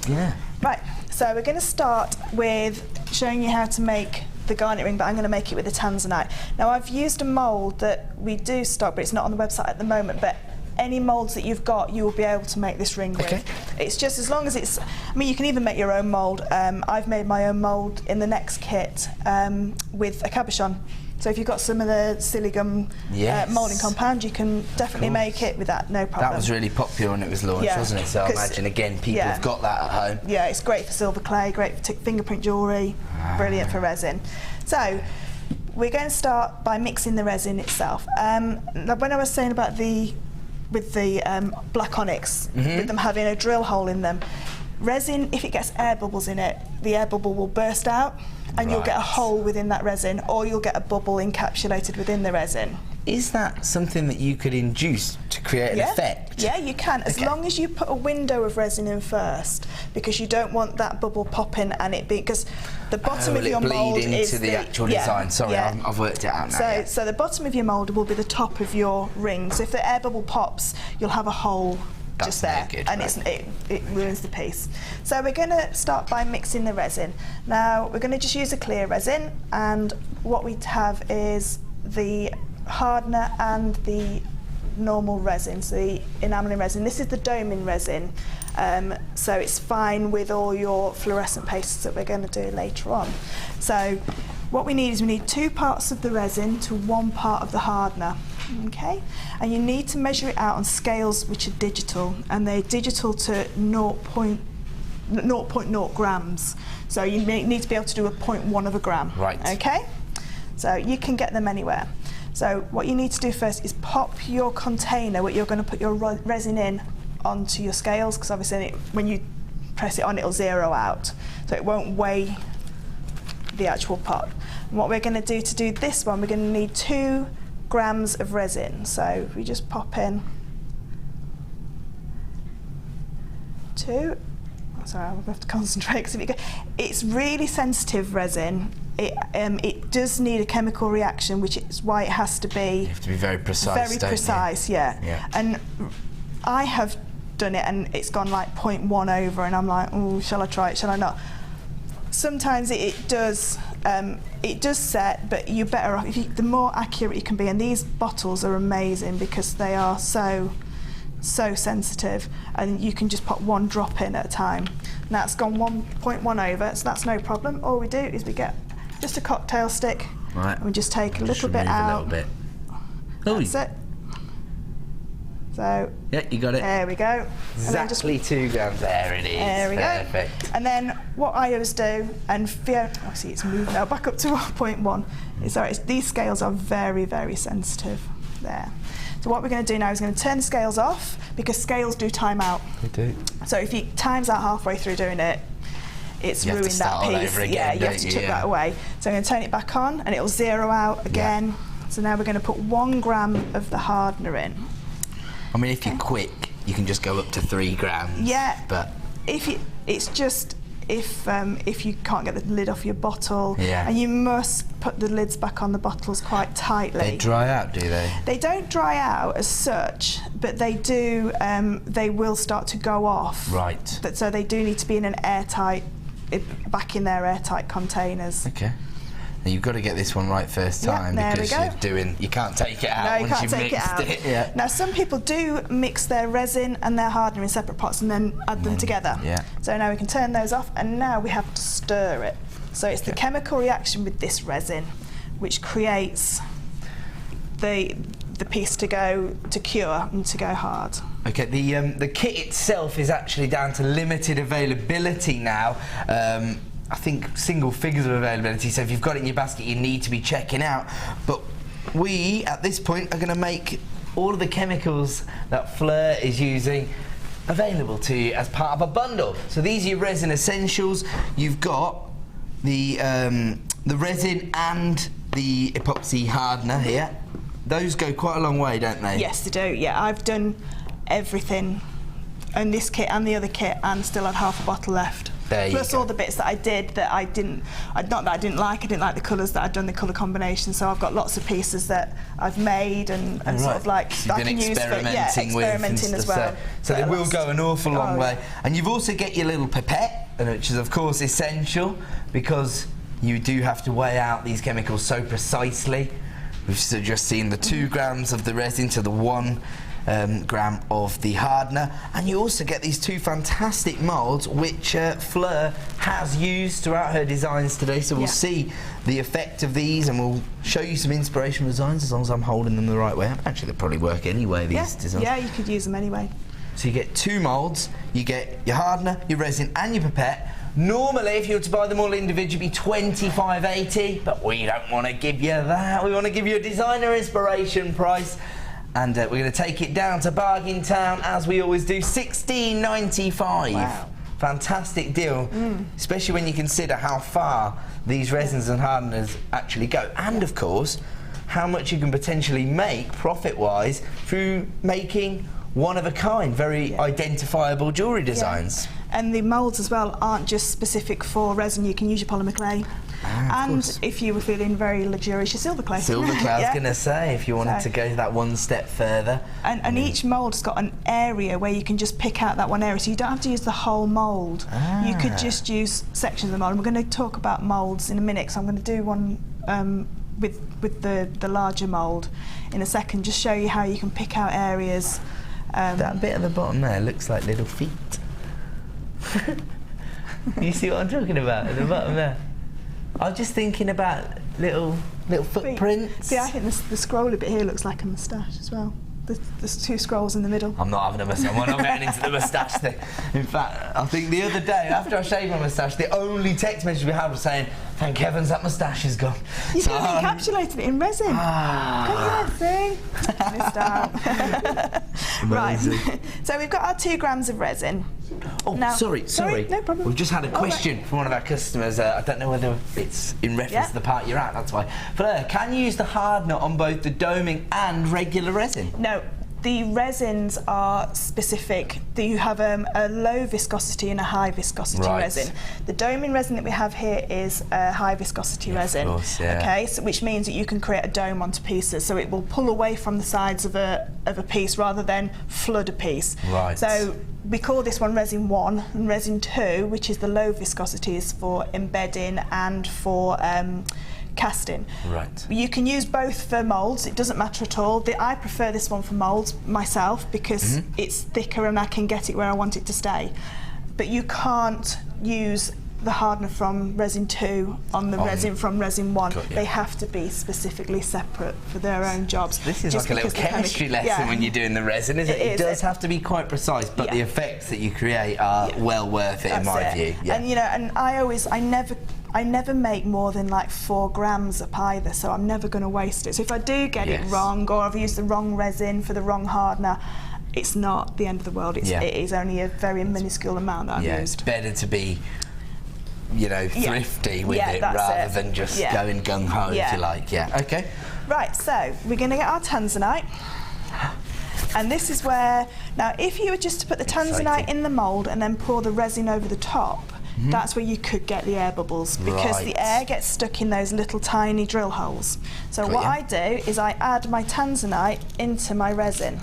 Yeah. Right, so we're going to start with showing you how to make the garnet ring, but I'm going to make it with the tanzanite. Now I've used a mould that we do stock, but it's not on the website at the moment, but any moulds that you've got, you will be able to make this ring with. It's just as long as it's, I mean, you can even make your own mould. I've made my own mould in the next kit with a cabochon. So if you've got some of the silicone moulding compound, you can definitely make it with that, no problem. That was really popular when it was launched, wasn't it? So I imagine, again, people have got that at home. Yeah, it's great for silver clay, great for fingerprint jewellery, brilliant for resin. So we're going to start by mixing the resin itself. When I was saying about with the black onyx, with them having a drill hole in them, resin, if it gets air bubbles in it, the air bubble will burst out and you'll get a hole within that resin, or you'll get a bubble encapsulated within the resin. Is that something that you could induce to create an effect? Yeah, you can, as long as you put a window of resin in first, because you don't want that bubble popping and it be, because the bottom of your mould is into the actual design. Sorry, I've worked it out now. So the bottom of your mould will be the top of your ring. So if the air bubble pops, you'll have a hole just there, and it ruins the piece. So we're going to start by mixing the resin. Now we're going to just use a clear resin, and what we have is the hardener and the normal resin, so the enamelling resin. This is the doming resin, so it's fine with all your fluorescent pastes that we're going to do later on. So what we need is 2 parts of the resin to 1 part of the hardener. Okay, and you need to measure it out on scales which are digital, and they're digital to 0.0 grams. So you need to be able to do a 0.1 of a gram. Right. Okay, so you can get them anywhere. So what you need to do first is pop your container where you're going to put your resin in onto your scales, because obviously when you press it on, it'll zero out, so it won't weigh the actual pot. And what we're going to do this one, we're going to need 2 grams of resin. So if we just pop in 2. Sorry, I'm going to have to concentrate, because it's really sensitive resin. It does need a chemical reaction, which is why it has to be. You have to be very precise. Very precise, yeah. And I have done it, and it's gone like 0.1 over, and I'm like, oh, shall I try it? Shall I not? sometimes it does set, but you're better off the more accurate you can be. And these bottles are amazing because they are so sensitive, and you can just put one drop in at a time. And that's gone 1.1 over, so that's no problem. All we do is we get just a cocktail stick, right, and we just take a little bit out. That's it. So yeah, you got it. There we go. Exactly 2 grams. There it is. There we Perfect. go. And then what I always do, and Fiona, obviously it's moved now back up to 1.1. These scales are very, very sensitive. There. So what we're going to do now is going to turn the scales off, because scales do time out. They do. So if you times out halfway through doing it, it's ruined that piece. Yeah, you have to chuck that away. So I'm going to turn it back on, and it'll zero out again. Yeah. So now we're going to put 1 gram of the hardener in. I mean, if you're quick, you can just go up to 3 grams. Yeah. But if you can't get the lid off your bottle, yeah, and you must put the lids back on the bottles quite tightly. They dry out, do they? They don't dry out as such, but they do. They will start to go off. Right. So they do need to be in an airtight, back in their airtight containers. Okay. Now you've got to get this one right first time, because you can't take it out once you've mixed it. Yeah. Now some people do mix their resin and their hardener in separate pots and then add them together. Yeah. So now we can turn those off, and now we have to stir it. So it's the chemical reaction with this resin which creates the piece to cure and to go hard. Okay, the kit itself is actually down to limited availability now. I think single figures of availability, so if you've got it in your basket, you need to be checking out. But we, at this point, are going to make all of the chemicals that Fleur is using available to you as part of a bundle. So these are your resin essentials. You've got the resin and the epoxy hardener here. Those go quite a long way, don't they? Yes, they do. Yeah, I've done everything in this kit and the other kit, and still had half a bottle left. Plus all the bits that I did that I didn't like the colours that I'd done, the colour combination, so I've got lots of pieces that I've made and sort of like so I can use for experimenting as well. So they will go an awful long way. And you've also got your little pipette, which is of course essential, because you do have to weigh out these chemicals so precisely. We've just seen the 2 grams of the resin to the 1 gram of the hardener, and you also get these 2 fantastic moulds which Fleur has used throughout her designs today, so we'll see the effect of these, and we'll show you some inspirational designs as long as I'm holding them the right way. Actually, they'll probably work anyway, these designs. Yeah, you could use them anyway. So you get 2 moulds, you get your hardener, your resin and your pipette. Normally, if you were to buy them all individually, $25.80, but we don't want to give you that. We want to give you a designer inspiration price. And we're going to take it down to Bargain Town, as we always do, $16.95. Wow. Fantastic deal, especially when you consider how far these resins and hardeners actually go. And, of course, how much you can potentially make, profit-wise, through making one-of-a-kind, very identifiable jewellery designs. Yeah. And the moulds as well aren't just specific for resin. You can use your polymer clay. And if you were feeling very luxurious, your silver clay. Silver clay, I was going to say, if you wanted to go that one step further. And each mould's got an area where you can just pick out that one area, so you don't have to use the whole mould. You could just use sections of the mould. And we're going to talk about moulds in a minute, so I'm going to do one with the larger mould in a second, just show you how you can pick out areas. That bit at the bottom there looks like little feet. You see what I'm talking about at the bottom there? I was just thinking about little footprints. See, I think the scrolly bit here looks like a moustache as well. There's 2 scrolls in the middle. I'm not having a moustache. I'm not getting into the moustache thing. In fact, I think the other day, after I shaved my moustache, the only text message we had was saying, "Thank heavens that moustache is gone." You could have encapsulated it in resin. See? Missed out. Right. So we've got our 2 grams of resin. Oh, now, sorry. No problem. We've just had a question from one of our customers. I don't know whether it's in reference to the part you're at, that's why. Fleur, can you use the hardener on both the doming and regular resin? No. the resins are specific. You have a low viscosity and a high viscosity resin. The doming resin that we have here is a high viscosity resin. Of course, yeah. Okay, so which means that you can create a dome onto pieces, so it will pull away from the sides of a piece rather than flood a piece. Right. So we call this one resin 1, and resin 2, which is the low viscosity, is for embedding and for casting. Right. You can use both for moulds, it doesn't matter at all. I prefer this one for moulds myself because it's thicker and I can get it where I want it to stay. But you can't use the hardener from resin 2 on the resin from resin 1. They have to be specifically separate for their own jobs. This is like a little chemistry lesson when you're doing the resin, isn't it? It does have to be quite precise, but the effects that you create are well worth it in my view. And you know, and I never make more than like 4 grams up either, so I'm never going to waste it. So if I do get it wrong, or I've used the wrong resin for the wrong hardener, it's not the end of the world. It is only a very minuscule amount that I've used. It's better to be, you know, thrifty with it rather than just going gung-ho, if you like. Okay. Right, so we're going to get our tanzanite. And this is where, now if you were just to put the tanzanite in the mould and then pour the resin over the top, that's where you could get the air bubbles, because the air gets stuck in those little tiny drill holes. So what I do is I add my tanzanite into my resin,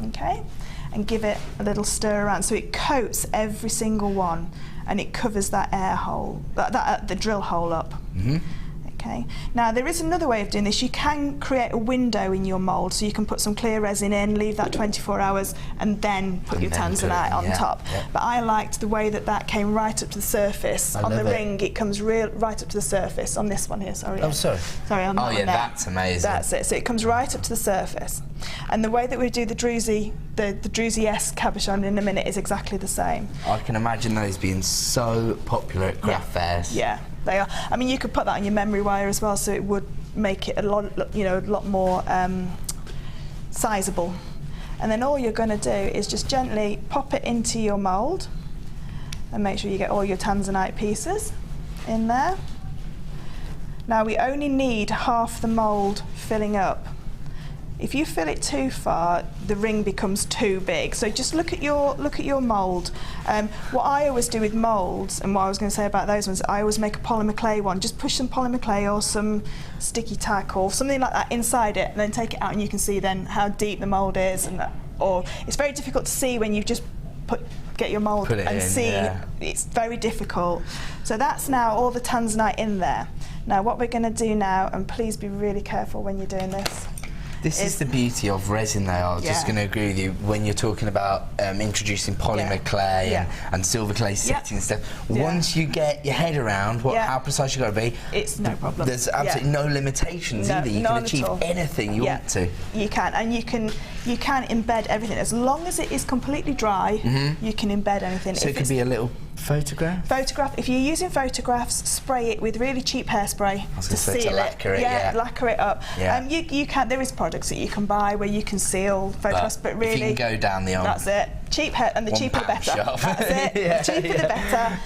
okay, and give it a little stir around so it coats every single one and it covers that air hole, the drill hole up. Okay. Now there is another way of doing this. You can create a window in your mould, so you can put some clear resin in, leave that 24 hours, and then put your tanzanite on top. But I liked the way that came right up to the surface. On the ring, it comes right up to the surface. On this one here, sorry. Oh, sorry. Sorry, on that one there. That's amazing. That's it. So it comes right up to the surface. And the way that we do the druzy-esque cabochon in a minute is exactly the same. I can imagine those being so popular at craft fairs. Yeah. They are. I mean, you could put that on your memory wire as well, so it would make it a lot more sizable. And then all you're going to do is just gently pop it into your mould, and make sure you get all your tanzanite pieces in there. Now we only need half the mould filling up. If you fill it too far, the ring becomes too big. So just look at your mould. What I always do with moulds, and what I was going to say about those ones, I always make a polymer clay one. Just push some polymer clay or some sticky tack or something like that inside it, and then take it out, and you can see then how deep the mould is. Or it's very difficult to see when you just get your mould and see. It's very difficult. So that's now all the tanzanite in there. Now what we're going to do now, and please be really careful when you're doing this. This is the beauty of resin, though. I was just going to agree with you when you're talking about introducing polymer clay and silver clay setting and stuff. Once you get your head around how precise you've got to be, it's no problem. There's absolutely no limitations either. You can achieve anything you want to. You can, and you can embed everything as long as it is completely dry. You can embed anything. So it could be a little photograph? Photograph. If you're using photographs, spray it with really cheap hairspray to seal lacquer it. Lacquer it up. You can. There is products that you can buy where you can seal photographs, but really, if you can go down the old, that's it. Cheap hair, and the cheaper the better. Shop. That's it. The cheaper the better.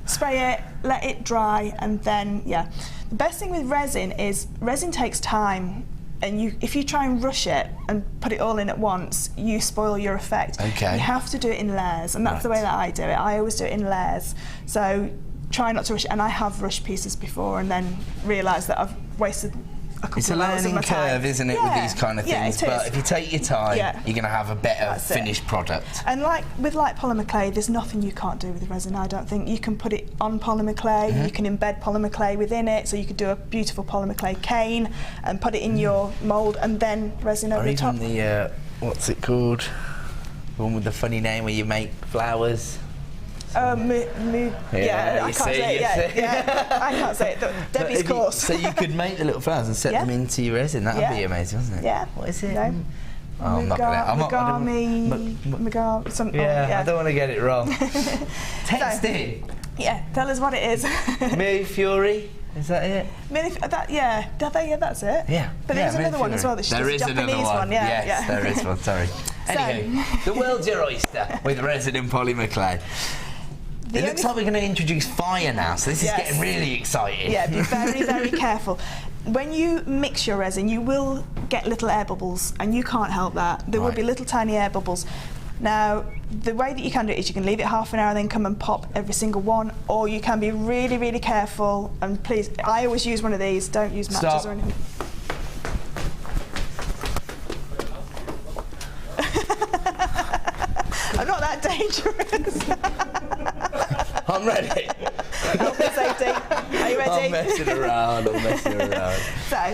Spray it, let it dry, and then The best thing with resin is resin takes time. And if you try and rush it and put it all in at once, you spoil your effect. You have to do it in layers, and that's the way that I do it. I always do it in layers. So try not to rush it. And I have rushed pieces before and then realised that I've wasted a couple of hours of my time. It's a learning curve, isn't it, with these kind of things? But if you take your time, you're going to have a better finished product. And with polymer clay, there's nothing you can't do with resin, I don't think. You can put it on polymer clay, you can embed polymer clay within it, so you could do a beautiful polymer clay cane and put it in your mould and then resin over the top. Or even the, what's it called? The one with the funny name where you make flowers. I can't say it. I can't say it. Debbie's course. So you could make the little flowers and set them into your resin. That would be amazing, wouldn't it? Yeah. What is it? No. I'm not gonna. Something. I don't want to get it wrong. Text in. Yeah. Tell us what it is. Milli Fury. Is that it? That's it. Yeah. But there's another one as well. That's there is a Japanese another one. Yes, there is one. Sorry. Anywho, the world's your oyster with resin and polymer clay. It looks like we're going to introduce fire now, so this is getting really exciting. Yeah, be very, very careful. when you mix your resin, you will get little air bubbles, and you can't help that. There will be little tiny air bubbles. Now, the way that you can do it is you can leave it half an hour and then come and pop every single one, or you can be really, really careful. And please, I always use one of these. Don't use matches or anything. I'm not that dangerous. I'm ready. Health and safety. Are you ready? I'm messing around. So,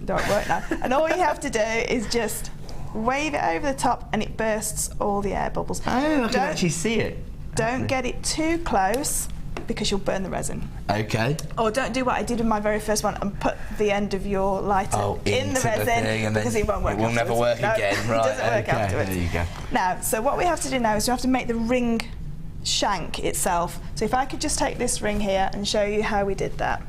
don't work now. And all you have to do is just wave it over the top, and it bursts all the air bubbles. Oh, I can actually see it. Don't get it too close, because you'll burn the resin. Okay. Or don't do what I did in my very first one and put the end of your lighter in the resin, because it won't work. It will never work again. Right. It doesn't work afterwards. There you go. Now, so what we have to do now is we have to make the ring shank itself. So if I could just take this ring here and show you how we did that.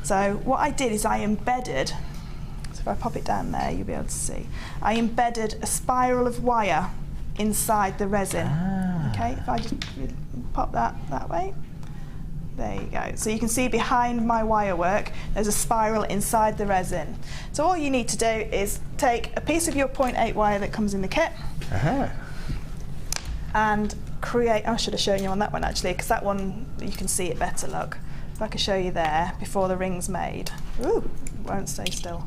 So what I did is I embedded, so if I pop it down there, you'll be able to see. I embedded a spiral of wire inside the resin. Okay, if I just pop that way. There you go. So you can see behind my wire work, there's a spiral inside the resin. So all you need to do is take a piece of your 0.8 wire that comes in the kit and create, I should have shown you on that one actually, because that one, you can see it better, look. If I could show you there before the ring's made. Ooh, it won't stay still.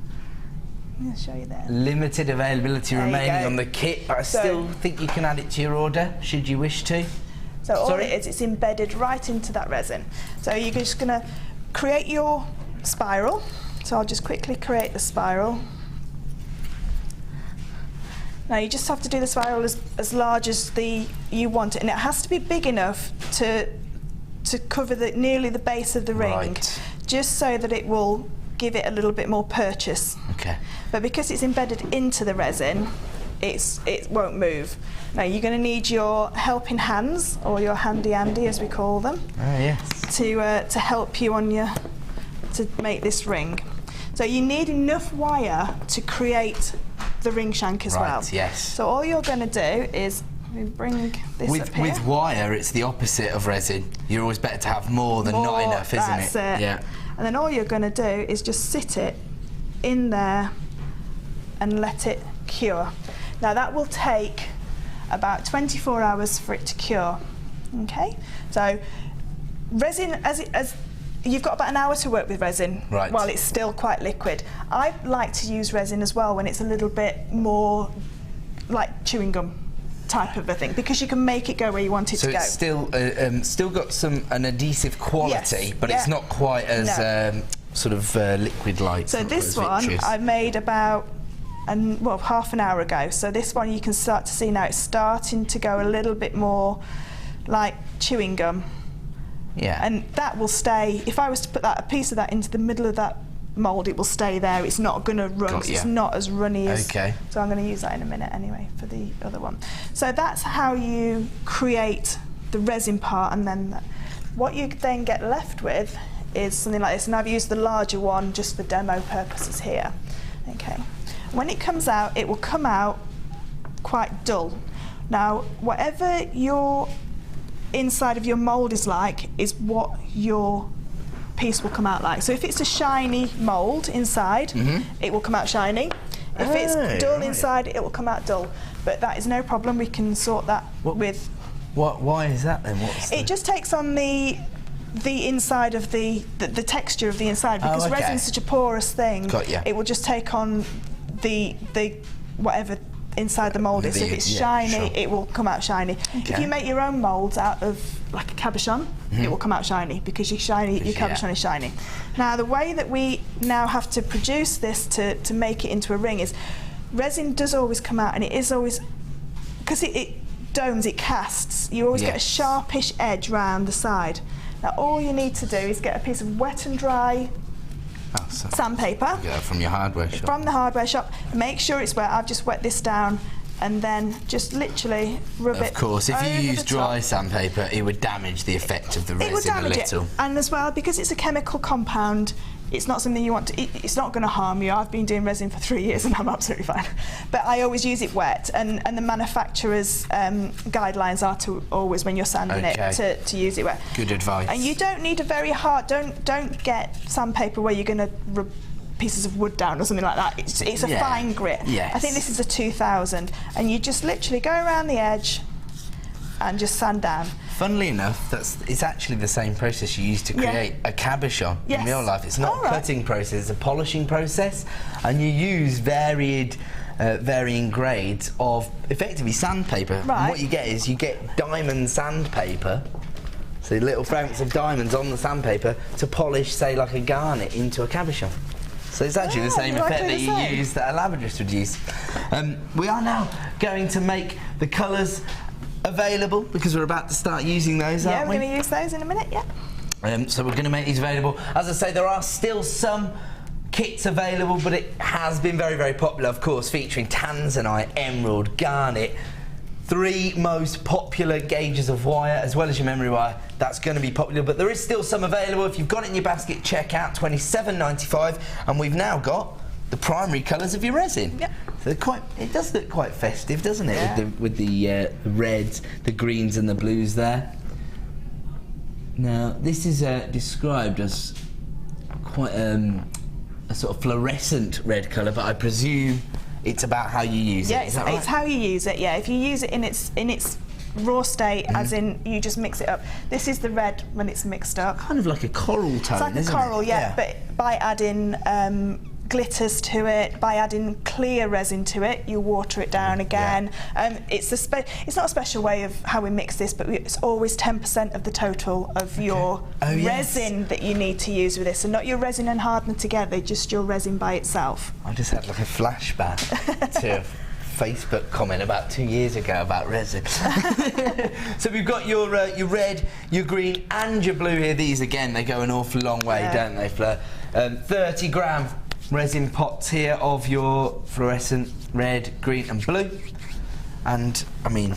I'm going to show you there. Limited availability remaining on the kit, but I still think you can add it to your order, should you wish to. So all it is, it's embedded right into that resin. So you're just going to create your spiral. So I'll just quickly create the spiral. Now you just have to do the spiral as large as you want it, and it has to be big enough to cover nearly the base of the ring, just so that it will give it a little bit more purchase. Okay. But because it's embedded into the resin, it won't move. Now you're going to need your helping hands, or your handy Andy as we call them, to help you on to make this ring. So you need enough wire to create the ring shank as well. Yes. So all you're going to do is bring this up here. With wire, it's the opposite of resin. You're always better to have more than not enough, isn't it? That's it. Yeah. And then all you're going to do is just sit it in there and let it cure. Now that will take about 24 hours for it to cure. Okay. So resin, as you've got about an hour to work with resin while it's still quite liquid. I like to use resin as well when it's a little bit more like chewing gum type of a thing, because you can make it go where you want it to go. So it's still got an adhesive quality, but it's not quite as sort of liquid-like. So this one I made about half an hour ago. So this one you can start to see now it's starting to go a little bit more like chewing gum. Yeah. And that will stay. If I was to put a piece of that into the middle of that mould, it will stay there. It's not going to run. It's not as runny as. Okay. So I'm going to use that in a minute anyway for the other one. So that's how you create the resin part, and then what you then get left with is something like this. And I've used the larger one just for demo purposes here. Okay. When it comes out, it will come out quite dull. Now, whatever your inside of your mould is like is what your piece will come out like. So if it's a shiny mould inside, it will come out shiny. If it's dull inside, it will come out dull. But that is no problem. We can sort that with. Why is that then? It just takes on the inside of the texture of the inside, because resin's such a porous thing. It will just take on the whatever inside the mould is. So if it's shiny, it will come out shiny. Okay. If you make your own moulds out of like a cabochon, it will come out shiny, because your cabochon is shiny. Now the way that we now have to produce this to make it into a ring is, resin does always come out, and it is always, because it domes, it casts, you always get a sharpish edge round the side. Now all you need to do is get a piece of wet and dry sandpaper. Yeah, from your hardware shop. From the hardware shop. Make sure it's wet. I've just wet this down, and then just literally rub it. Of course, if you use dry sandpaper, it would damage the effect of the resin a little. And as well, because it's a chemical compound, it's not something you want to. It's not going to harm you. I've been doing resin for 3 years and I'm absolutely fine. But I always use it wet, and the manufacturer's guidelines are to always, when you're sanding it, to use it wet. Good advice. And you don't need a very hard. Don't get sandpaper where you're going to pieces of wood down or something like that. It's a fine grit. Yes. I think this is a 2000, and you just literally go around the edge and just sand down. Funnily enough, it's actually the same process you use to create a cabochon in real life. It's not a cutting process, it's a polishing process, and you use varying grades of effectively sandpaper. Right. And what you get is you get diamond sandpaper, so little fragments of diamonds on the sandpaper to polish, say, like a garnet into a cabochon. So it's actually the same effect that you use that a labourist would use. We are now going to make the colours available because we're about to start using those, aren't we? Yeah, we're going to use those in a minute, So we're going to make these available. As I say, there are still some kits available, but it has been very, very popular, of course, featuring tanzanite, emerald, garnet, 3 most popular gauges of wire, as well as your memory wire. That's going to be popular, but there is still some available. If you've got it in your basket, check out $27.95, and we've now got the primary colours of your resin. Yep. So it does look quite festive, doesn't it? Yeah. With the reds, the greens and the blues there. Now, this is described as quite a sort of fluorescent red colour, but I presume it's about how you use it. Yeah, Is that right? it's how you use it. Yeah, if you use it in its raw state, as in you just mix it up. This is the red when it's mixed up. Kind of like a coral tone, it's like isn't a coral, it? yeah, but by adding glitters to it, by adding clear resin to it, you water it down again. It's not a special way of how we mix this, but it's always 10% of the total of your resin that you need to use with this, and not your resin and hardener together, just your resin by itself. I just had like a flashback to a Facebook comment about 2 years ago about resin. So we've got your red, your green and your blue here. These again, they go an awful long way, don't they, Fleur? 30 gram resin pots here of your fluorescent red, green and blue. And I mean,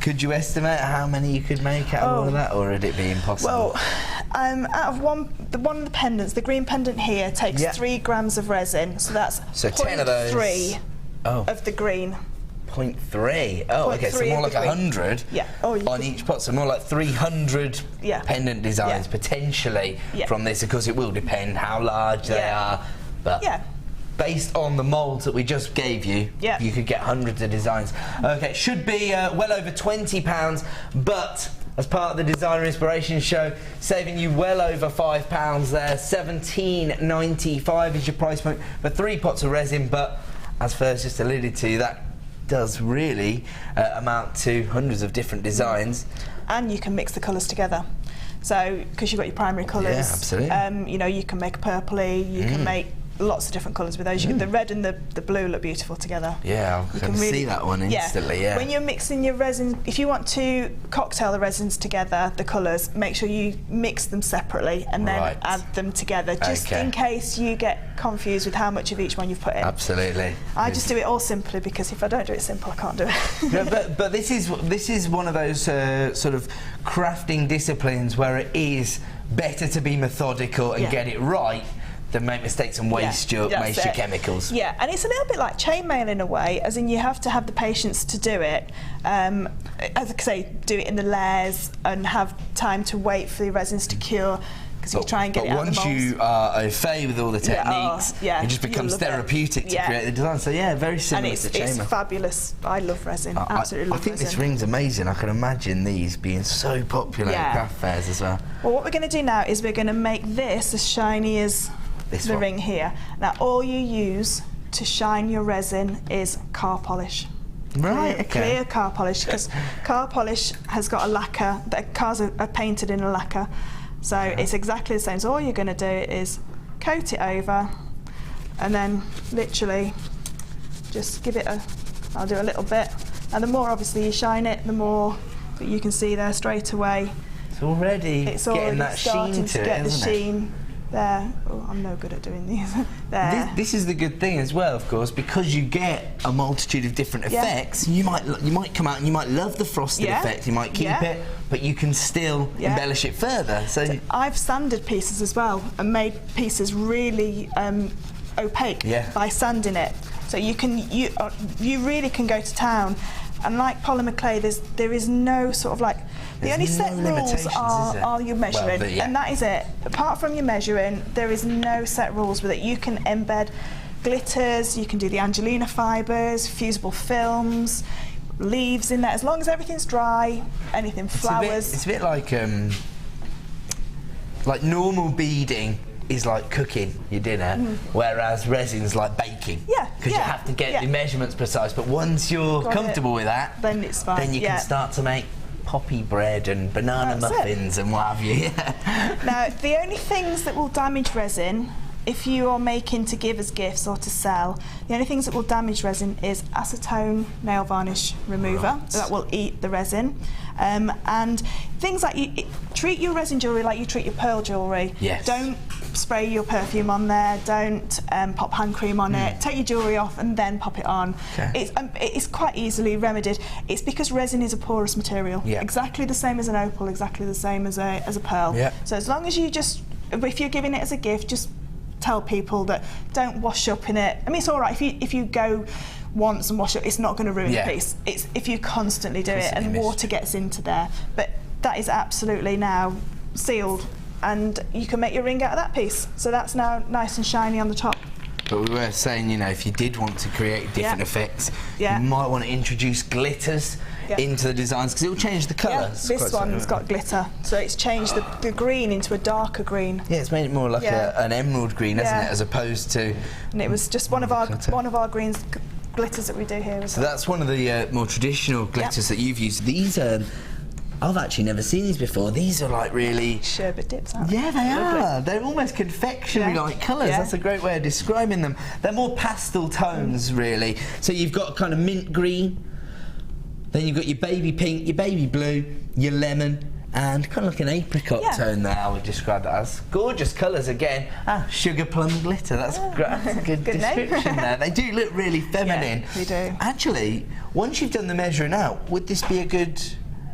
could you estimate how many you could make out of all of that, or would it be impossible? Well, out of one of the pendants, the green pendant here takes 3 grams of resin, so that's 10 of those. 0.3 of the green. 0.3. Oh, okay, so more like 100 on each pot, so more like 300 pendant designs potentially from this. Of course, it will depend how large they are, but based on the moulds that we just gave you, you could get hundreds of designs. Okay, should be well over £20, but as part of the Designer Inspiration Show, saving you well over £5 there. $17.95 is your price point for 3 pots of resin, but as Fleur just alluded to, that does really amount to hundreds of different designs. And you can mix the colours together. So, because you've got your primary colours, absolutely. you know, you can make a purpley, you can make lots of different colours with those. The red and the blue look beautiful together. Yeah, I can see that one instantly, When you're mixing your resin, if you want to cocktail the resins together, the colours, make sure you mix them separately and then add them together, just in case you get confused with how much of each one you've put in. Absolutely. I just do it all simply, because if I don't do it simple, I can't do it. No, but this is one of those sort of crafting disciplines where it is better to be methodical and get it right than make mistakes and waste your chemicals. Yeah, and it's a little bit like chainmail in a way, as in you have to have the patience to do it. As I say, do it in the layers and have time to wait for the resins to cure, because you try and get it out of the molds. Once you are au fait with all the techniques, it just becomes therapeutic to create the design. So yeah, very similar to chainmail. And it's fabulous. I love resin. Absolutely love resin. I think this ring's amazing. I can imagine these being so popular at craft fairs as well. Well, what we're going to do now is we're going to make this as shiny as the ring here. Now, all you use to shine your resin is car polish. Right, Clear car polish, because car polish has got a lacquer. The cars are painted in a lacquer, so it's exactly the same. So all you're going to do is coat it over, and then literally just give it I'll do a little bit. And the more obviously you shine it, the more that you can see there straight away. It's already getting that sheen to it, isn't it? There. Oh, I'm no good at doing these. There. This is the good thing as well, of course, because you get a multitude of different effects. You might come out and you might love the frosted effect. You might keep it, but you can still embellish it further. So I've sanded pieces as well and made pieces really opaque by sanding it. So you really can go to town. And like polymer clay, there is no sort of like The only set rules are your measuring, and that is it. Apart from your measuring, there is no set rules with it. You can embed glitters, you can do the Angelina fibres, fusible films, leaves in there, as long as everything's dry, anything flowers. It's a bit like normal beading is like cooking your dinner, whereas resin's like baking. Yeah. Because you have to get the measurements precise, but once you're comfortable with that, then it's fine. Then you can start to make poppy bread and banana muffins and what have you. Now, the only things that will damage resin, if you are making to give as gifts or to sell, the only things that will damage resin is acetone nail varnish remover. So that will eat the resin. And things like treat your resin jewellery like you treat your pearl jewellery. Yes. Don't spray your perfume on there, don't pop hand cream on it, take your jewellery off and then pop it on. Okay. It's quite easily remedied. It's because resin is a porous material, exactly the same as an opal, exactly the same as a pearl. So as long as you if you're giving it as a gift, just tell people that don't wash up in it. I mean, it's all right if you go once and wash up, it's not going to ruin the piece. It's if you constantly do it and water gets into there. But that is absolutely now sealed, and you can make your ring out of that piece. So that's now nice and shiny on the top. But we were saying, if you did want to create different effects, you might want to introduce glitters into the designs, because it will change the colour. This one's got glitter, so it's changed the green into a darker green. Yeah, it's made it more like an emerald green, hasn't it, as opposed to... And it was just one of our greens glitters that we do here. So that's one of the more traditional glitters that you've used. These I've actually never seen these before. These are like really... sherbet dips, aren't they? Yeah, they are. They're almost confectionery-like colours. That's a great way of describing them. They're more pastel tones, really. So you've got kind of mint green, then you've got your baby pink, your baby blue, your lemon, and kind of like an apricot tone there, I would describe that as. Gorgeous colours again. Sugar plum glitter. That's great. That's a good description there. They do look really feminine. Yeah, they do. Actually, once you've done the measuring out, would this be a good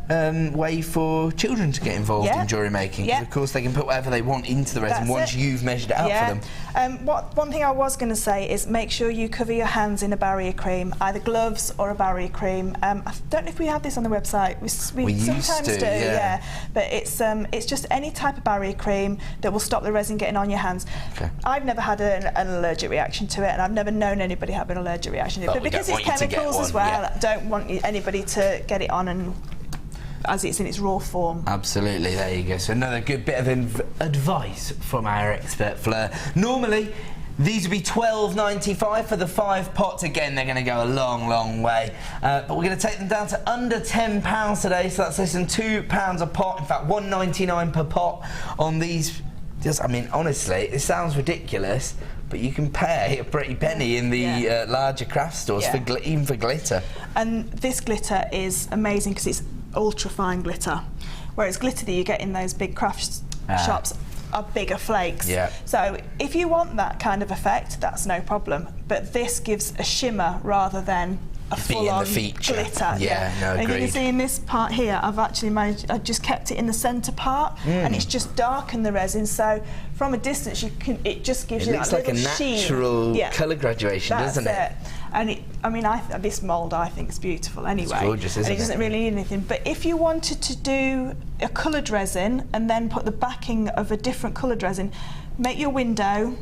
way for children to get involved in jewellery making? Because of course they can put whatever they want into the resin once you've measured it out for them. One thing I was going to say is make sure you cover your hands in a barrier cream, either gloves or a barrier cream. I don't know if we have this on the website. We sometimes used to, but it's just any type of barrier cream that will stop the resin getting on your hands. I've never had an allergic reaction to it, and I've never known anybody have an allergic reaction to it. But because it's chemicals as well, I don't want anybody to get it on and as it's in its raw form. Absolutely, there you go. So another good bit of advice from our expert Fleur. Normally, these would be $12.95 for the 5 pots. Again, they're going to go a long, long way. But we're going to take them down to under £10 today, so that's less than £2 a pot. In fact, $1.99 per pot on these. I mean, honestly, it sounds ridiculous, but you can pay a pretty penny in the larger craft stores even for glitter. And this glitter is amazing because it's ultra fine glitter, whereas glitter that you get in those big craft shops are bigger flakes. So if you want that kind of effect, that's no problem, but this gives a shimmer rather than a full-on glitter. No, and you can see in this part here, I've just kept it in the centre part, and it's just darkened the resin, so from a distance it just gives you that little sheen. It looks like a natural colour graduation, doesn't it? And this mould I think is beautiful anyway. It's gorgeous, isn't it? And it doesn't really need anything. But if you wanted to do a coloured resin and then put the backing of a different coloured resin, make your window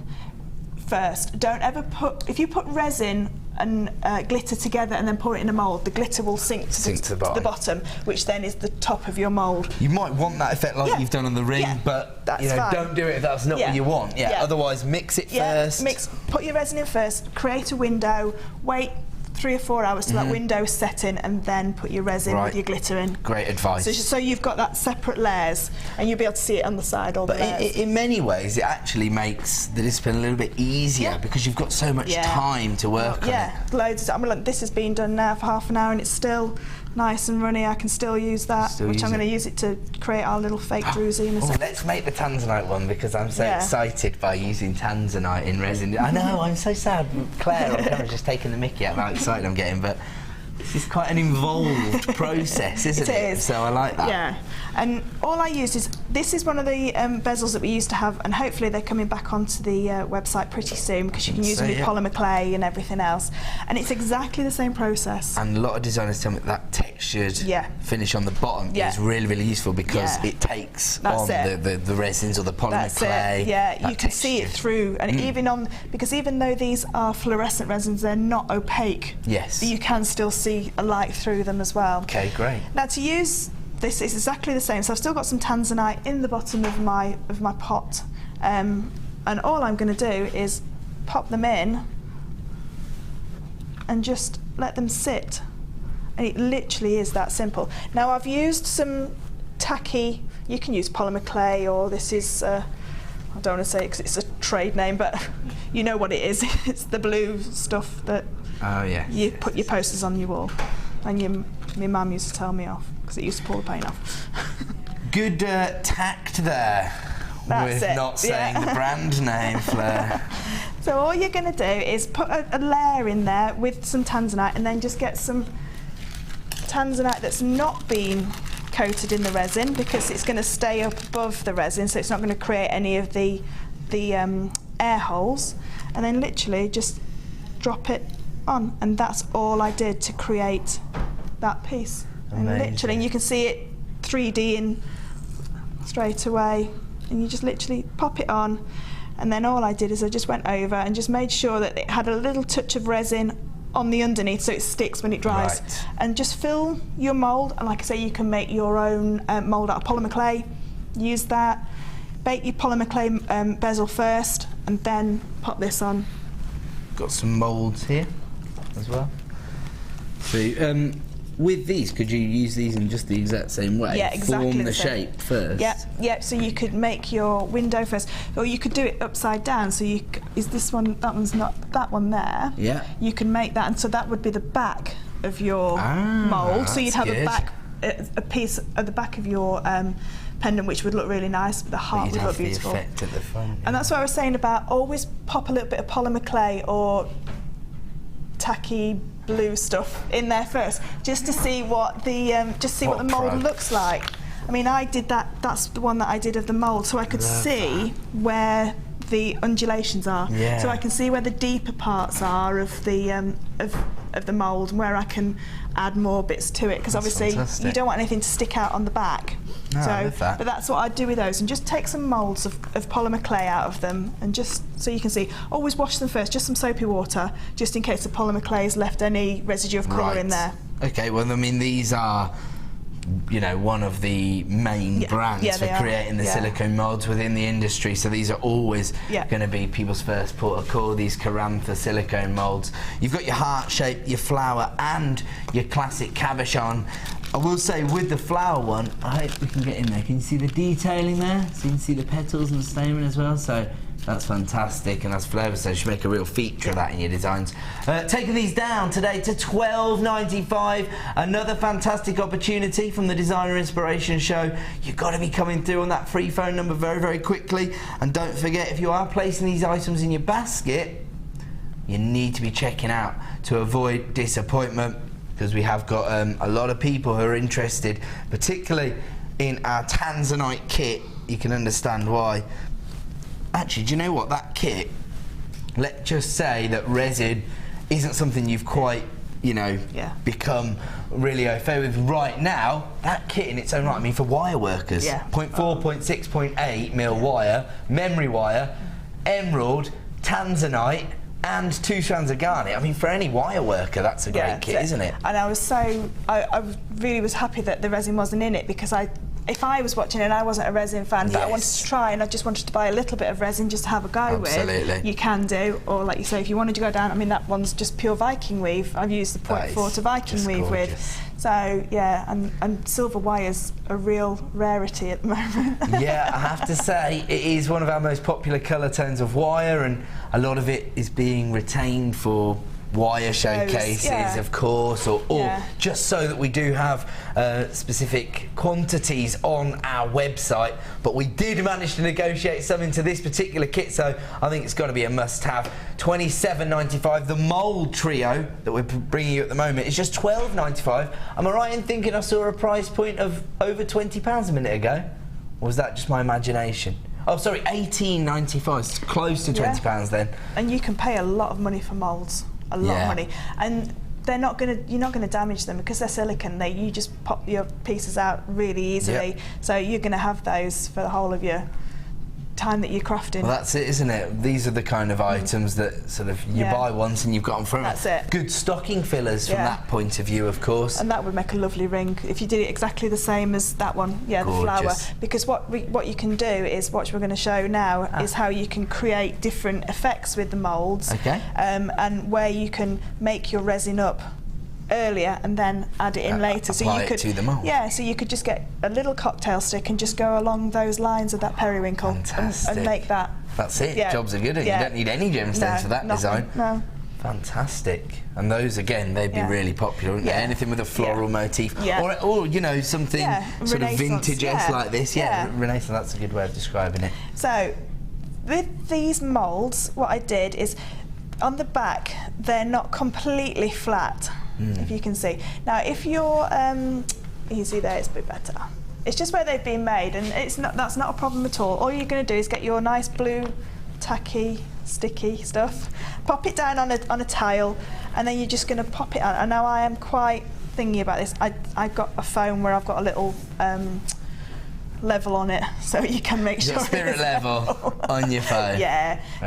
first. Don't ever if you put resin and glitter together and then pour it in a mould, the glitter will sink to the bottom, which then is the top of your mould. You might want that effect like you've done on the ring, but don't do it if that's not what you want. Otherwise, mix it first. Put your resin in first, create a window, wait 3 or 4 hours till that window's set in, and then put your resin with your glitter in. Great advice. So you've got that separate layers, and you'll be able to see it on the side. But in many ways, it actually makes the discipline a little bit easier because you've got so much time to work on it. Loads. This has been done now for half an hour, and it's still nice and runny. I can still use that, which I'm going to use it to create our little fake druzy in a second. Let's make the tanzanite one, because I'm so excited by using tanzanite in resin. I know, I'm so sad. Claire on camera just taking the mickey out of how excited I'm getting, but This is quite an involved process, isn't it? It is. So I like that. Yeah, and all I used is, this is one of the bezels that we used to have, and hopefully they're coming back onto the website pretty soon, because you can use them with polymer clay and everything else, and it's exactly the same process. And a lot of designers tell me that textured finish on the bottom is really, really useful, because it takes the resins or the polymer clay. Yeah, you can see it through, and even though these are fluorescent resins, they're not opaque. Yes. But you can still see a light through them as well. Okay, great. Now to use this is exactly the same. So I've still got some tanzanite in the bottom of my pot, and all I'm going to do is pop them in and just let them sit. And it literally is that simple. Now I've used some tacky. You can use polymer clay, or this is. I don't want to say it because it's a trade name, but you know what it is. It's the blue stuff that you put your posters on your wall. And my mum used to tell me off because it used to pull the paint off. Good tact there. That's with it. Not saying the brand name, Fleur. So all you're going to do is put a layer in there with some tanzanite, and then just get some tanzanite that's not been coated in the resin, because it's going to stay up above the resin, so it's not going to create any of the air holes, and then literally just drop it on, and that's all I did to create that piece. Amazing. And literally you can see it 3D in straight away, and you just literally pop it on, and then all I did is I just went over and just made sure that it had a little touch of resin on the underneath so it sticks when it dries. Right. And just fill your mould, and like I say, you can make your own mould out of polymer clay, use that, bake your polymer clay bezel first, and then pop this on. Got some moulds here as well. So with these, could you use these in just the exact same way? Yeah, exactly. Form the same. shape first. Yeah. So you could make your window first, or you could do it upside down. So is this one? That one's not. That one there. Yeah. You can make that, and so that would be the back of your mould. So you'd have a piece at the back of your pendant, which would look really nice. But the heart would look beautiful. The effect at the front. And that's what I was saying about always pop a little bit of polymer clay or tacky blue stuff in there first, just to see what the what the mould looks like. I mean, I did that. That's the one that I did of the mould, so I could see where the undulations are. Yeah. So I can see where the deeper parts are of the mould, and where I can add more bits to it, because obviously you don't want anything to stick out on the back. No, I love that. But that's what I'd do with those, and just take some moulds of polymer clay out of them, and just so you can see, always wash them first, just some soapy water, just in case the polymer clay has left any residue of colour in there. Okay, well, I mean, these are, you know, one of the main brands for creating the silicone moulds within the industry, so these are always going to be people's first port of call, these Carantha silicone moulds. You've got your heart shape, your flower, and your classic cabochon. I will say, with the flower one, I hope we can get in there. Can you see the detailing there? So you can see the petals and the stamen as well, so that's fantastic, and as Fleur says, you should make a real feature of that in your designs. Taking these down today to $12.95, another fantastic opportunity from the Designer Inspiration Show. You've got to be coming through on that free phone number very, very quickly, and don't forget, if you are placing these items in your basket, you need to be checking out to avoid disappointment, because we have got a lot of people who are interested, particularly in our Tanzanite kit. You can understand why. Actually, do you know what? That kit, let's just say that resin isn't something you've quite, you know, become really au fait with right now. That kit in its own right, I mean, for wire workers, 0.4, 0.6, 0.8 mil wire, memory wire, emerald, Tanzanite, and 2 strands of garnet. I mean, for any wire worker, that's a great kit, isn't it? And I really was happy that the resin wasn't in it, because if I was watching and I wasn't a resin fan, but I wanted to try, and I just wanted to buy a little bit of resin just to have a go with, you can do. Or like you say, if you wanted to go down, I mean, that one's just pure Viking weave. I've used the 0.4 to Viking weave with. So yeah, and silver wire's a real rarity at the moment. Yeah, I have to say, it is one of our most popular colour tones of wire, and a lot of it is being retained for wire showcases, of course, or just so that we do have specific quantities on our website. But we did manage to negotiate some into this particular kit, so I think it's got to be a must-have. £27.95. The mould trio that we're bringing you at the moment is just £12.95. Am I right in thinking I saw a price point of over £20 a minute ago? Or was that just my imagination? Oh, sorry, £18.95. It's close to £20 then. And you can pay a lot of money for moulds. A lot of money, and you're not going to damage them because they're silicone. You just pop your pieces out really easily, so you're going to have those for the whole of your time that you're crafting. Well, that's it, isn't it? These are the kind of items that sort of you buy once and you've got them forever. That's it. Good stocking fillers from that point of view, of course. And that would make a lovely ring if you did it exactly the same as that one. Yeah, gorgeous. The flower. Because what you can do is, what we're going to show now is how you can create different effects with the moulds. Okay. And where you can make your resin up earlier and then add it in later. So you could to the mould. Yeah, so you could just get a little cocktail stick and just go along those lines of that periwinkle and make that. That's it. Jobs are good. You don't need any gemstones for that design. No. Fantastic. And those again, they'd be really popular, wouldn't they? Anything with a floral motif, or you know, something sort of vintage-esque like this. Renaissance. That's a good way of describing it. So with these moulds, what I did is, on the back, they're not completely flat. If you can see. Now, if you're, you see there, it's a bit better. It's just where they've been made, and that's not a problem at all. All you're going to do is get your nice blue, tacky, sticky stuff, pop it down on a tile, and then you're just going to pop it on. And now I am quite thingy about this. I've got a foam where I've got a little level on it, so you can make sure spirit level on your phone.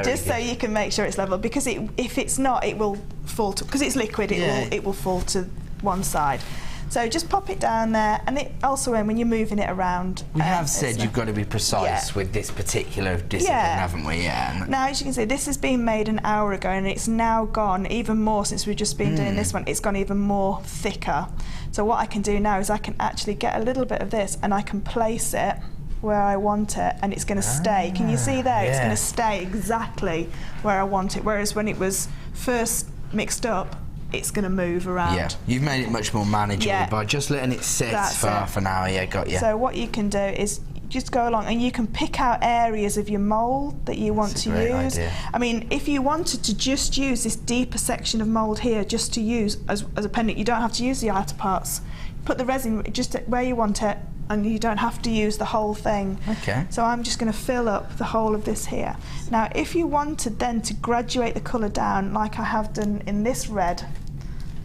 So you can make sure it's level, because if it's not, it will fall to, because it's liquid, it will fall to one side. So just pop it down there, and it also, when you're moving it around, we have said you've got to be precise with this particular discipline, haven't we? Now, as you can see, this has been made an hour ago, and it's now gone even more since we've just been doing this one. It's gone even more thicker. So what I can do now is I can actually get a little bit of this, and I can place it where I want it, and it's going to stay. Can you see there? It's going to stay exactly where I want it. Whereas when it was first mixed up, it's going to move around. Yeah, you've made it much more manageable by just letting it sit for half an hour. Got you. So what you can do is just go along, and you can pick out areas of your mould that you want to use. Idea. I mean, if you wanted to just use this deeper section of mould here, just to use as a pendant, you don't have to use the outer parts. Put the resin just where you want it, and you don't have to use the whole thing. Okay. So I'm just going to fill up the whole of this here. Now, if you wanted then to graduate the colour down, like I have done in this red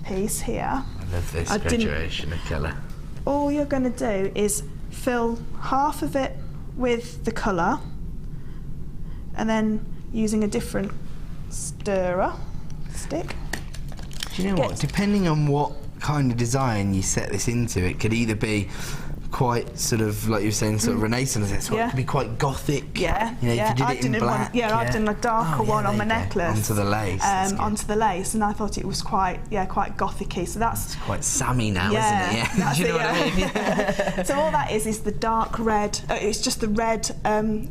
piece here. I love this graduation of colour. All you're going to do is fill half of it with the colour, and then using a different stirrer stick. Do you know what? Depending on what kind of design you set this into, it could either be quite sort of, like you were saying, sort of Renaissance, so it could be quite gothic. You know, if you did it in black. I've done a darker one on my necklace. Onto the lace. Onto the lace, and I thought it was quite gothic-y. So that's quite Sammy now, isn't it? That's Do you know what I mean? So all that is the dark red. It's just the red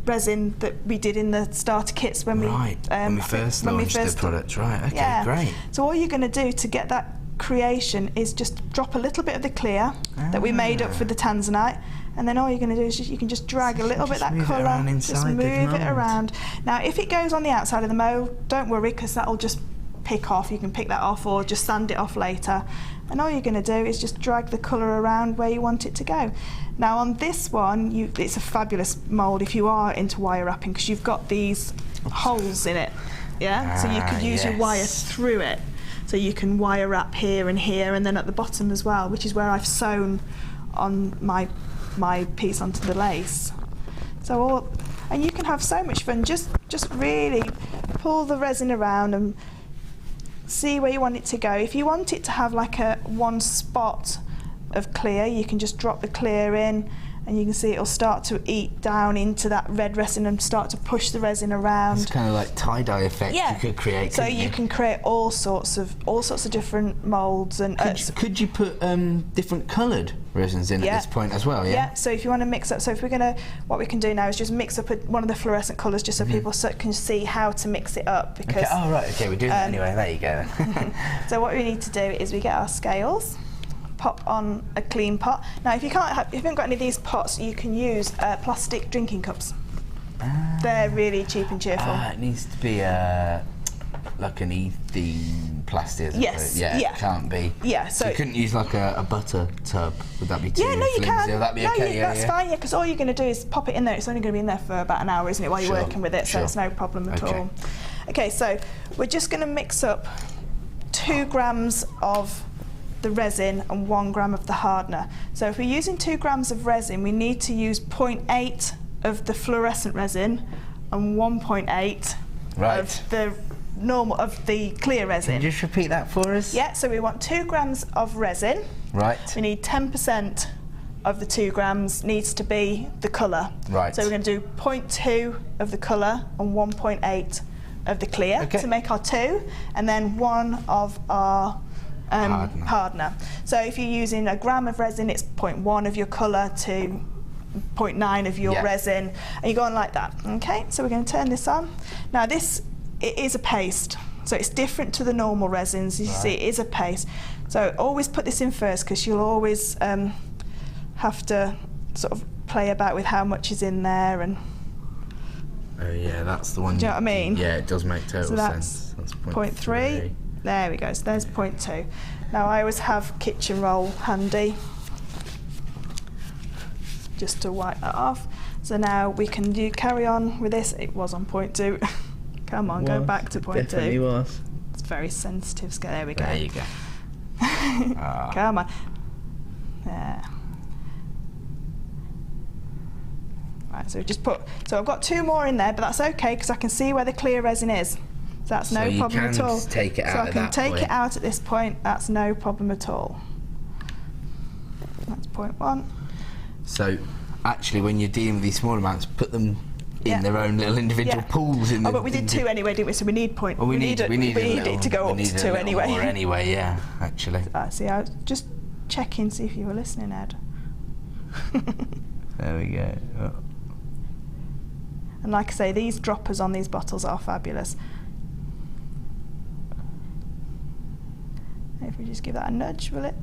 resin that we did in the starter kits when we first launched the product. Right. Okay. Great. So all you're going to do to get that creation is just drop a little bit of the clear that we made up for the tanzanite, and then all you're going to do is you can just drag a little bit of that colour, just move it around. Now, if it goes on the outside of the mould, don't worry, because that'll just pick off. You can pick that off or just sand it off later. And all you're going to do is just drag the colour around where you want it to go. Now, on this one, it's a fabulous mould if you are into wire wrapping, because you've got these holes in it. So you could use your wire through it. So you can wire wrap here, and then at the bottom as well, which is where I've sewn on my piece onto the lace. And you can have so much fun. Just really pull the resin around and see where you want it to go. If you want it to have like one spot of clear, you can just drop the clear in, and you can see it'll start to eat down into that red resin and start to push the resin around. It's kind of like tie-dye effect you could create. So you can create all sorts of different moulds and. Could you put different coloured resins in at this point as well? Yeah. So if you want to mix up, what we can do now is just mix up one of the fluorescent colours, just so people can see how to mix it up. Because we're doing that anyway. There you go. So what we need to do is we get our scales, pop on a clean pot. Now, if you haven't got any of these pots, you can use plastic drinking cups. They're really cheap and cheerful. It needs to be like an ethene plastic. Yes. It can't be. Yeah. So you couldn't use like a butter tub. Would that be too no, you flimsy? can. Would that be okay? That's fine. Yeah, because all you're going to do is pop it in there. It's only going to be in there for about an hour, isn't it, while you're working with it? So it's no problem at all. Okay, so we're just going to mix up 2 grams of the resin and 1 gram of the hardener. So if we're using 2 grams of resin, we need to use 0.8 of the fluorescent resin and 1.8 of the clear resin. Can you just repeat that for us? Yeah, so we want 2 grams of resin. Right. We need 10% of the 2 grams needs to be the colour. Right. So we're going to do 0.2 of the colour and 1.8 of the clear to make our 2, and then 1 of our hardener. So if you're using a gram of resin, it's 0.1 of your colour to 0.9 of your resin, and you go on like that. Okay, so we're going to turn this on. Now it is a paste, so it's different to the normal resins. You see, it is a paste. So always put this in first, because you'll always have to sort of play about with how much is in there. And oh yeah, that's the one. Do you know what I mean? Yeah, it does make total sense. That's 0.3. There we go. So there's 0.2. Now I always have kitchen roll handy, just to wipe that off. So now we can carry on with this. It was on 0.2. Come on, go back to 0.2. Definitely was. It's very sensitive scale. There we go. There you go. Come on. There. Right, so just so I've got 2 more in there, but that's okay because I can see where the clear resin is. So that's no problem at all. So you can take it out at that point. So I can take it out at this point. That's no problem at all. That's 0.1. So actually, when you're dealing with these small amounts, put them in their own little individual pools. But we did 2 anyway, didn't we? So we need point. Well, we need it to go up to 2 anyway. More anyway, yeah, actually. See, I was just checking, see if you were listening, Ed. There we go. Oh. And like I say, these droppers on these bottles are fabulous. If we just give that a nudge, will it?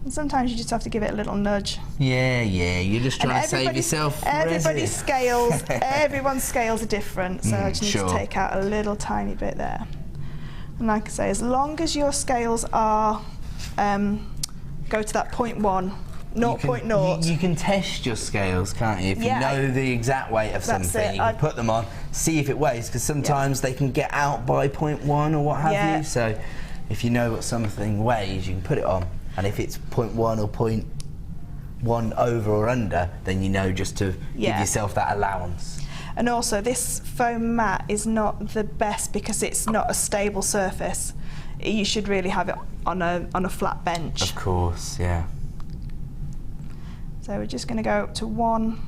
And sometimes you just have to give it a little nudge. Yeah, you're just trying to save yourself everybody's scales, everyone's scales are different, so I just need to take out a little tiny bit there. And like I say, as long as your scales are go to that 0.1, 0.0. You can test your scales, can't you? If you know the exact weight of something, you can put them on, see if it weighs, because sometimes they can get out by 0.1 or what have you. So if you know what something weighs, you can put it on. And if it's 0.1 or 0.1 over or under, then you know just to give yourself that allowance. And also, this foam mat is not the best because it's not a stable surface. You should really have it on a flat bench. Of course, yeah. So we're just going to go up to 1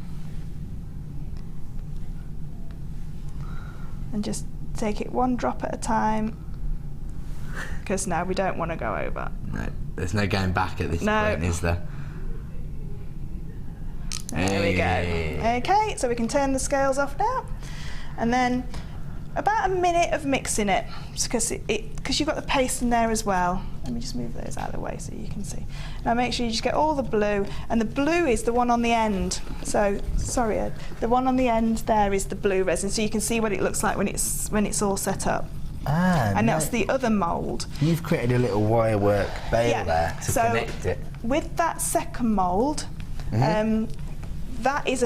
and just take it 1 drop at a time, because now we don't want to go over. No, there's no going back at this point, is there? There we go. Okay, so we can turn the scales off now, and then about a minute of mixing it, because you've got the paste in there as well. Let me just move those out of the way so you can see. Now make sure you just get all the blue, and the blue is the one on the end. So, sorry Ed, the one on the end there is the blue resin, so you can see what it looks like when it's all set up. And that's the other mould. You've created a little wire work bail there to connect it. With that second mould, that is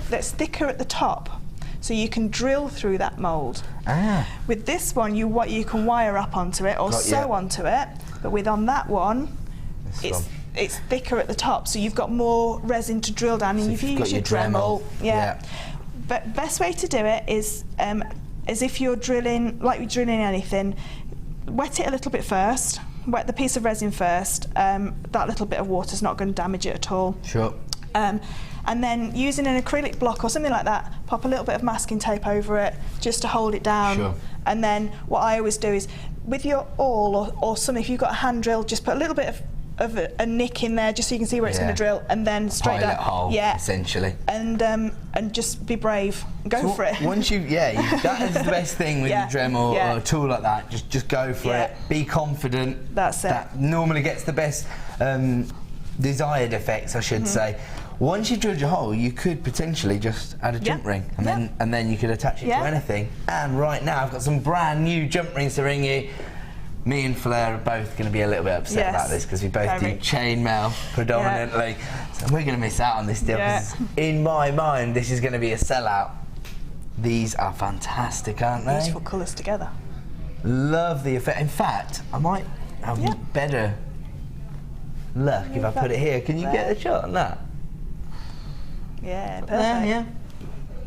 that's thicker at the top, so you can drill through that mould. With this one, you can wire up onto it or sew onto it, but on that one, it's thicker at the top, so you've got more resin to drill down. And if you use your Dremel, But best way to do it is as if you're drilling, like you're drilling anything, wet it a little bit first, wet the piece of resin first. That little bit of water's not going to damage it at all. Sure. And then using an acrylic block or something like that, pop a little bit of masking tape over it just to hold it down. Sure. And then what I always do is, with your awl or some, if you've got a hand drill, just put a little bit of a nick in there just so you can see where it's going to drill, and then straight Pilot down. hole, essentially. And just be brave, go for it. Once that is the best thing with your Drem or a tool like that. Just go for it. Be confident. That's it. That normally gets the best desired effects, I should say. Once you've drilled your hole, you could potentially just add a jump ring, and then you could attach it to anything. And right now, I've got some brand new jump rings to ring you. Me and Flair are both going to be a little bit upset about this because we both do chainmail predominantly. So we're going to miss out on this deal. In my mind, this is going to be a sellout. These are fantastic, aren't they? Beautiful colours together. Love the effect. In fact, I might have better luck if I put it here. Can you get a shot on that? Yeah, perfect.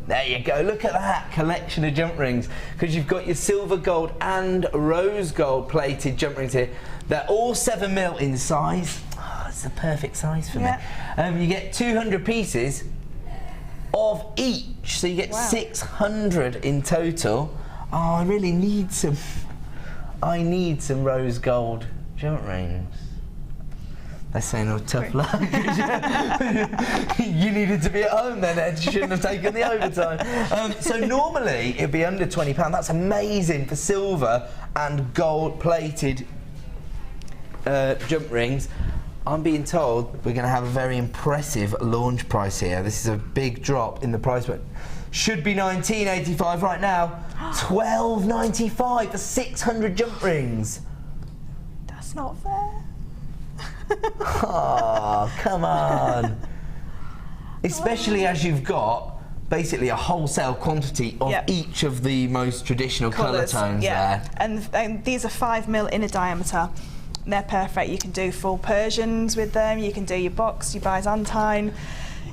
There you go, look at that collection of jump rings, because you've got your silver gold and rose gold plated jump rings here. They're all 7mm in size. Oh, it's the perfect size for me. You get 200 pieces of each, so you get 600 in total. Oh, I really need some, rose gold jump rings. They're saying, oh, tough luck. You needed to be at home then, Ed. You shouldn't have taken the overtime. So normally it'd be under £20. That's amazing for silver and gold plated jump rings. I'm being told we're going to have a very impressive launch price here. This is a big drop in the price, but should be £19.85 right now. £12.95 for 600 jump rings. That's not fair. Oh, come on. Especially as you've got basically a wholesale quantity of each of the most traditional colour tones there. And these are 5mm in a diameter. They're perfect. You can do full Persians with them, you can do your box, your Byzantine,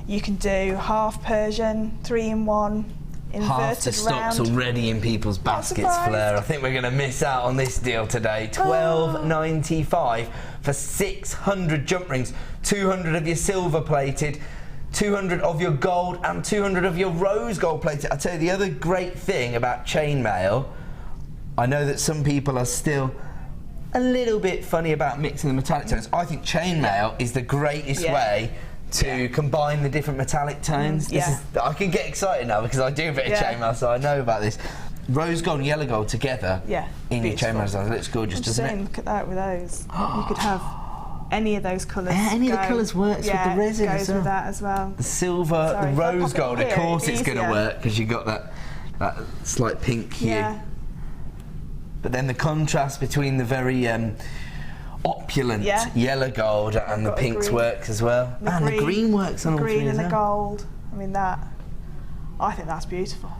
you can do half Persian, 3-in-1. Half the stock's already in people's baskets, Flair. I think we're going to miss out on this deal today. £12.95 for 600 jump rings. 200 of your silver plated, 200 of your gold, and 200 of your rose gold plated. I tell you, the other great thing about chainmail, I know that some people are still a little bit funny about mixing the metallic tones. I think chainmail is the greatest way to combine the different metallic tones. I can get excited now because I do a bit of chainmail, so I know about this. Rose gold and yellow gold together in your chainmail design. It looks gorgeous, doesn't it? Look at that with those. You could have any of those colours. Any of the colours works with the resin goes with that as well. The silver, the rose gold, of course it's going to work because you've got that slight pink hue. But then the contrast between the very opulent yellow gold and the pinks works as well. And the green works on all three as well. The green and the gold. I mean I think that's beautiful.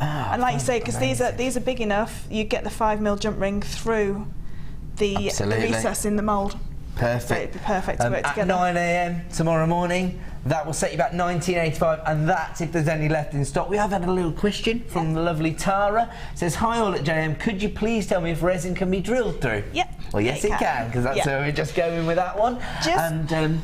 And like you say, because these are big enough, you get the 5mm jump ring through the recess in the mould. Perfect. So it'd be perfect to work together. At 9 AM tomorrow morning, that will set you back £19.85, and that's if there's any left in stock. We have had a little question from the lovely Tara. It says, hi all at JM, could you please tell me if resin can be drilled through? Yep. Well, yes it can, because that's where we're just going with that one.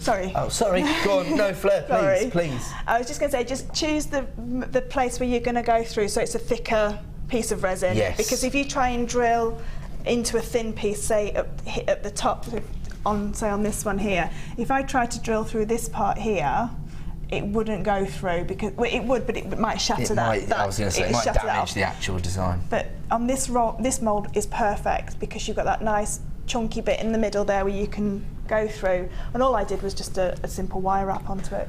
Sorry. Oh, sorry. Go on. No, Fleur, please. I was just going to say, just choose the place where you're going to go through so it's a thicker piece of resin. Yes. Because if you try and drill into a thin piece, say at the top, on this one here, if I tried to drill through this part here, it wouldn't go through because it would, but it might shatter I was going to say it might damage the actual design. But on this mould is perfect because you've got that nice chunky bit in the middle there where you can go through. And all I did was just a simple wire wrap onto it.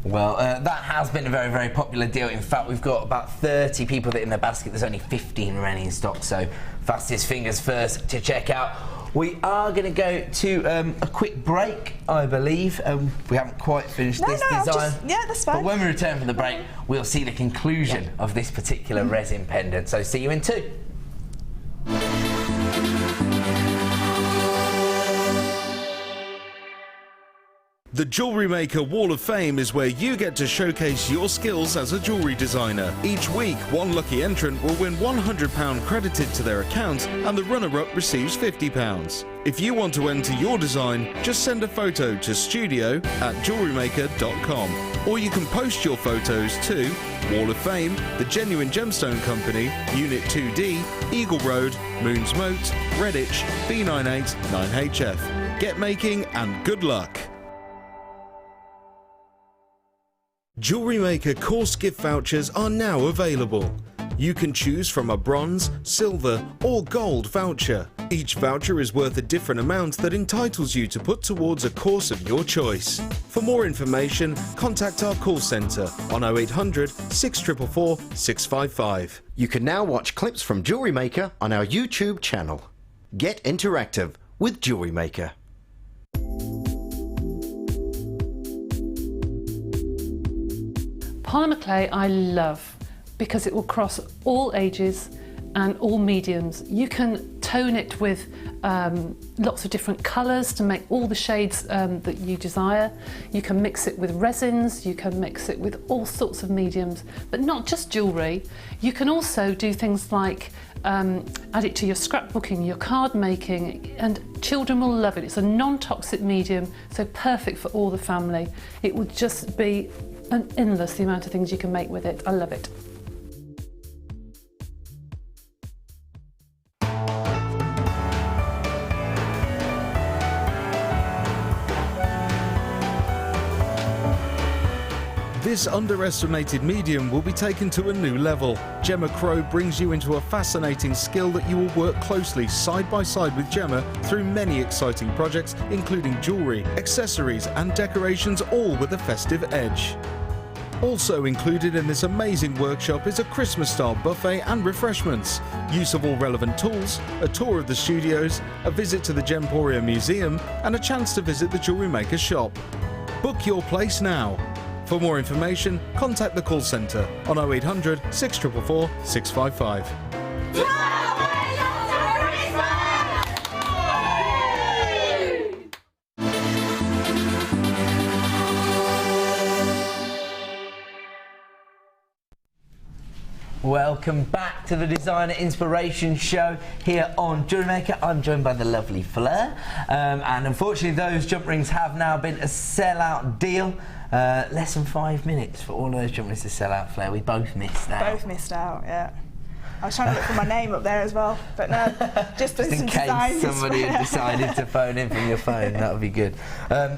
Well, that has been a very, very popular deal. In fact, we've got about 30 people that in the basket. There's only 15 remaining in stock, so fastest fingers first to check out. We are going to go to a quick break, I believe. We haven't quite finished this design. That's fine. But when we return from the break, we'll see the conclusion of this particular resin pendant. So see you in 2. The Jewellery Maker Wall of Fame is where you get to showcase your skills as a jewellery designer. Each week, one lucky entrant will win £100 credited to their account and the runner-up receives £50. If you want to enter your design, just send a photo to studio@jewellerymaker.com, or you can post your photos to Wall of Fame, The Genuine Gemstone Company, Unit 2D, Eagle Road, Moons Moat, Redditch, B98 9HF. Get making and good luck! Jewellery Maker course gift vouchers are now available. You can choose from a bronze, silver or gold voucher. Each voucher is worth a different amount that entitles you to put towards a course of your choice. For more information, contact our call centre on 0800 644 655. You can now watch clips from Jewellery Maker on our YouTube channel. Get interactive with Jewellery Maker. Polymer clay I love because it will cross all ages and all mediums. You can tone it with lots of different colours to make all the shades that you desire. You can mix it with resins, you can mix it with all sorts of mediums, but not just jewellery. You can also do things like add it to your scrapbooking, your card making, and children will love it. It's a non-toxic medium, so perfect for all the family. It would just be an endless the amount of things you can make with it. I love it. This underestimated medium will be taken to a new level. Gemma Crow brings you into a fascinating skill that you will work closely side by side with Gemma through many exciting projects, including jewellery, accessories and decorations, all with a festive edge. Also included in this amazing workshop is a Christmas-style buffet and refreshments, use of all relevant tools, a tour of the studios, a visit to the Gemporia Museum and a chance to visit the Jewellery Maker shop. Book your place now. For more information, contact the call centre on 0800 644 655. Welcome back to the Designer Inspiration Show here on Jewellery Maker. I'm joined by the lovely Fleur, and unfortunately those jump rings have now been a sell-out deal. Less than 5 minutes for all of those jump rings to sell out, Fleur. We both missed out. Both missed out, yeah. I was trying to look for my name up there as well, but no, just in case somebody had decided to phone in from your phone, that would be good.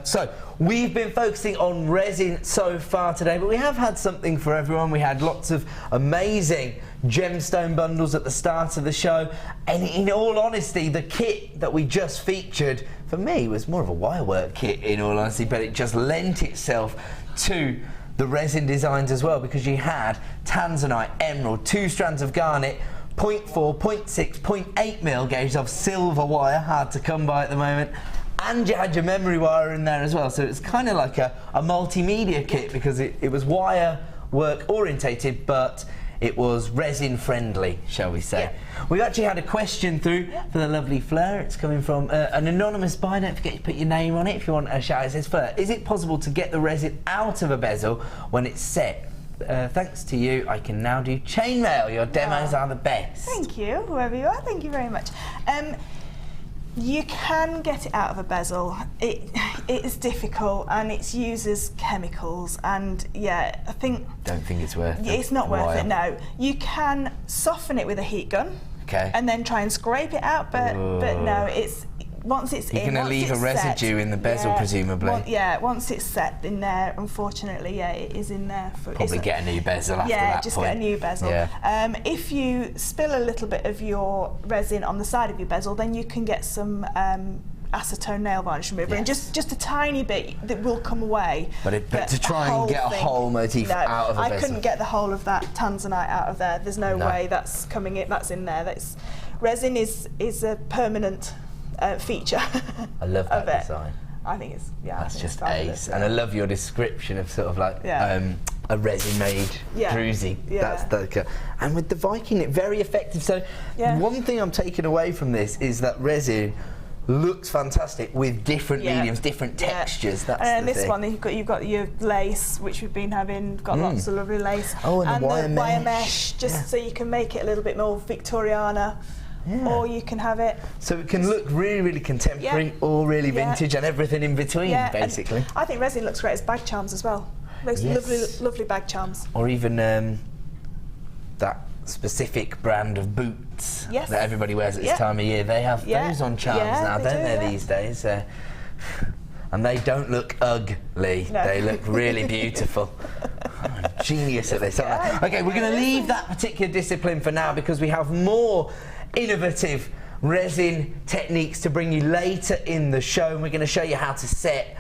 So, we've been focusing on resin so far today, but we have had something for everyone. We had lots of amazing gemstone bundles at the start of the show, and in all honesty, the kit that we just featured, for me, was more of a wirework kit, in all honesty, but it just lent itself to the resin designs as well, because you had tanzanite, emerald, 2 strands of garnet, 0.4, 0.6, 0.8mm gauge of silver wire, hard to come by at the moment, and you had your memory wire in there as well, so it's kind of like a multimedia kit, because it was wire work orientated, but it was resin friendly, shall we say. Yeah. We've actually had a question through for the lovely Fleur. It's coming from an anonymous buyer. Don't forget to put your name on it if you want a shout. It says, Fleur, is it possible to get the resin out of a bezel when it's set? Thanks to you, I can now do chainmail. Your demos are the best. Thank you, whoever you are. Thank you very much. You can get it out of a bezel. It is difficult and it uses chemicals, and yeah, I think... Don't think it's worth it. It's not worth it, no. You can soften it with a heat gun, okay, and then try and scrape it out, but no, it's... Once it's You're going to leave a residue in the bezel, presumably. Once it's set in there, unfortunately, it is in there. Probably get a new bezel after that point. Yeah, just get a new bezel. Yeah. If you spill a little bit of your resin on the side of your bezel, then you can get some acetone nail varnish remover, and just a tiny bit that will come away. But to try and get a whole motif out of a bezel. I couldn't get the whole of that tanzanite out of there. There's no way that's coming in. That's in there. Resin is a permanent feature. I love that design. I think it's that's just ace, and I love your description of sort of like a resin-made druzy. That's and with the Viking, it's very effective. So one thing I'm taking away from this is that resin looks fantastic with different mediums, different textures. That's and the this thing. one, you've got your lace, which we've been having. Got lots of lovely lace. Oh, and the wire mesh, just so you can make it a little bit more Victoriana. Or you can have it. So it can look really, really contemporary or really vintage and everything in between, basically. And I think resin looks great as bag charms as well. Those lovely, lovely bag charms. Or even that specific brand of boots that everybody wears at this time of year. They have those on charms now, don't they, these days? And they don't look ugly. No. They look really beautiful. I'm genius at this, aren't I? Okay, we're going to leave that particular discipline for now because we have more innovative resin techniques to bring you later in the show, and we're going to show you how to set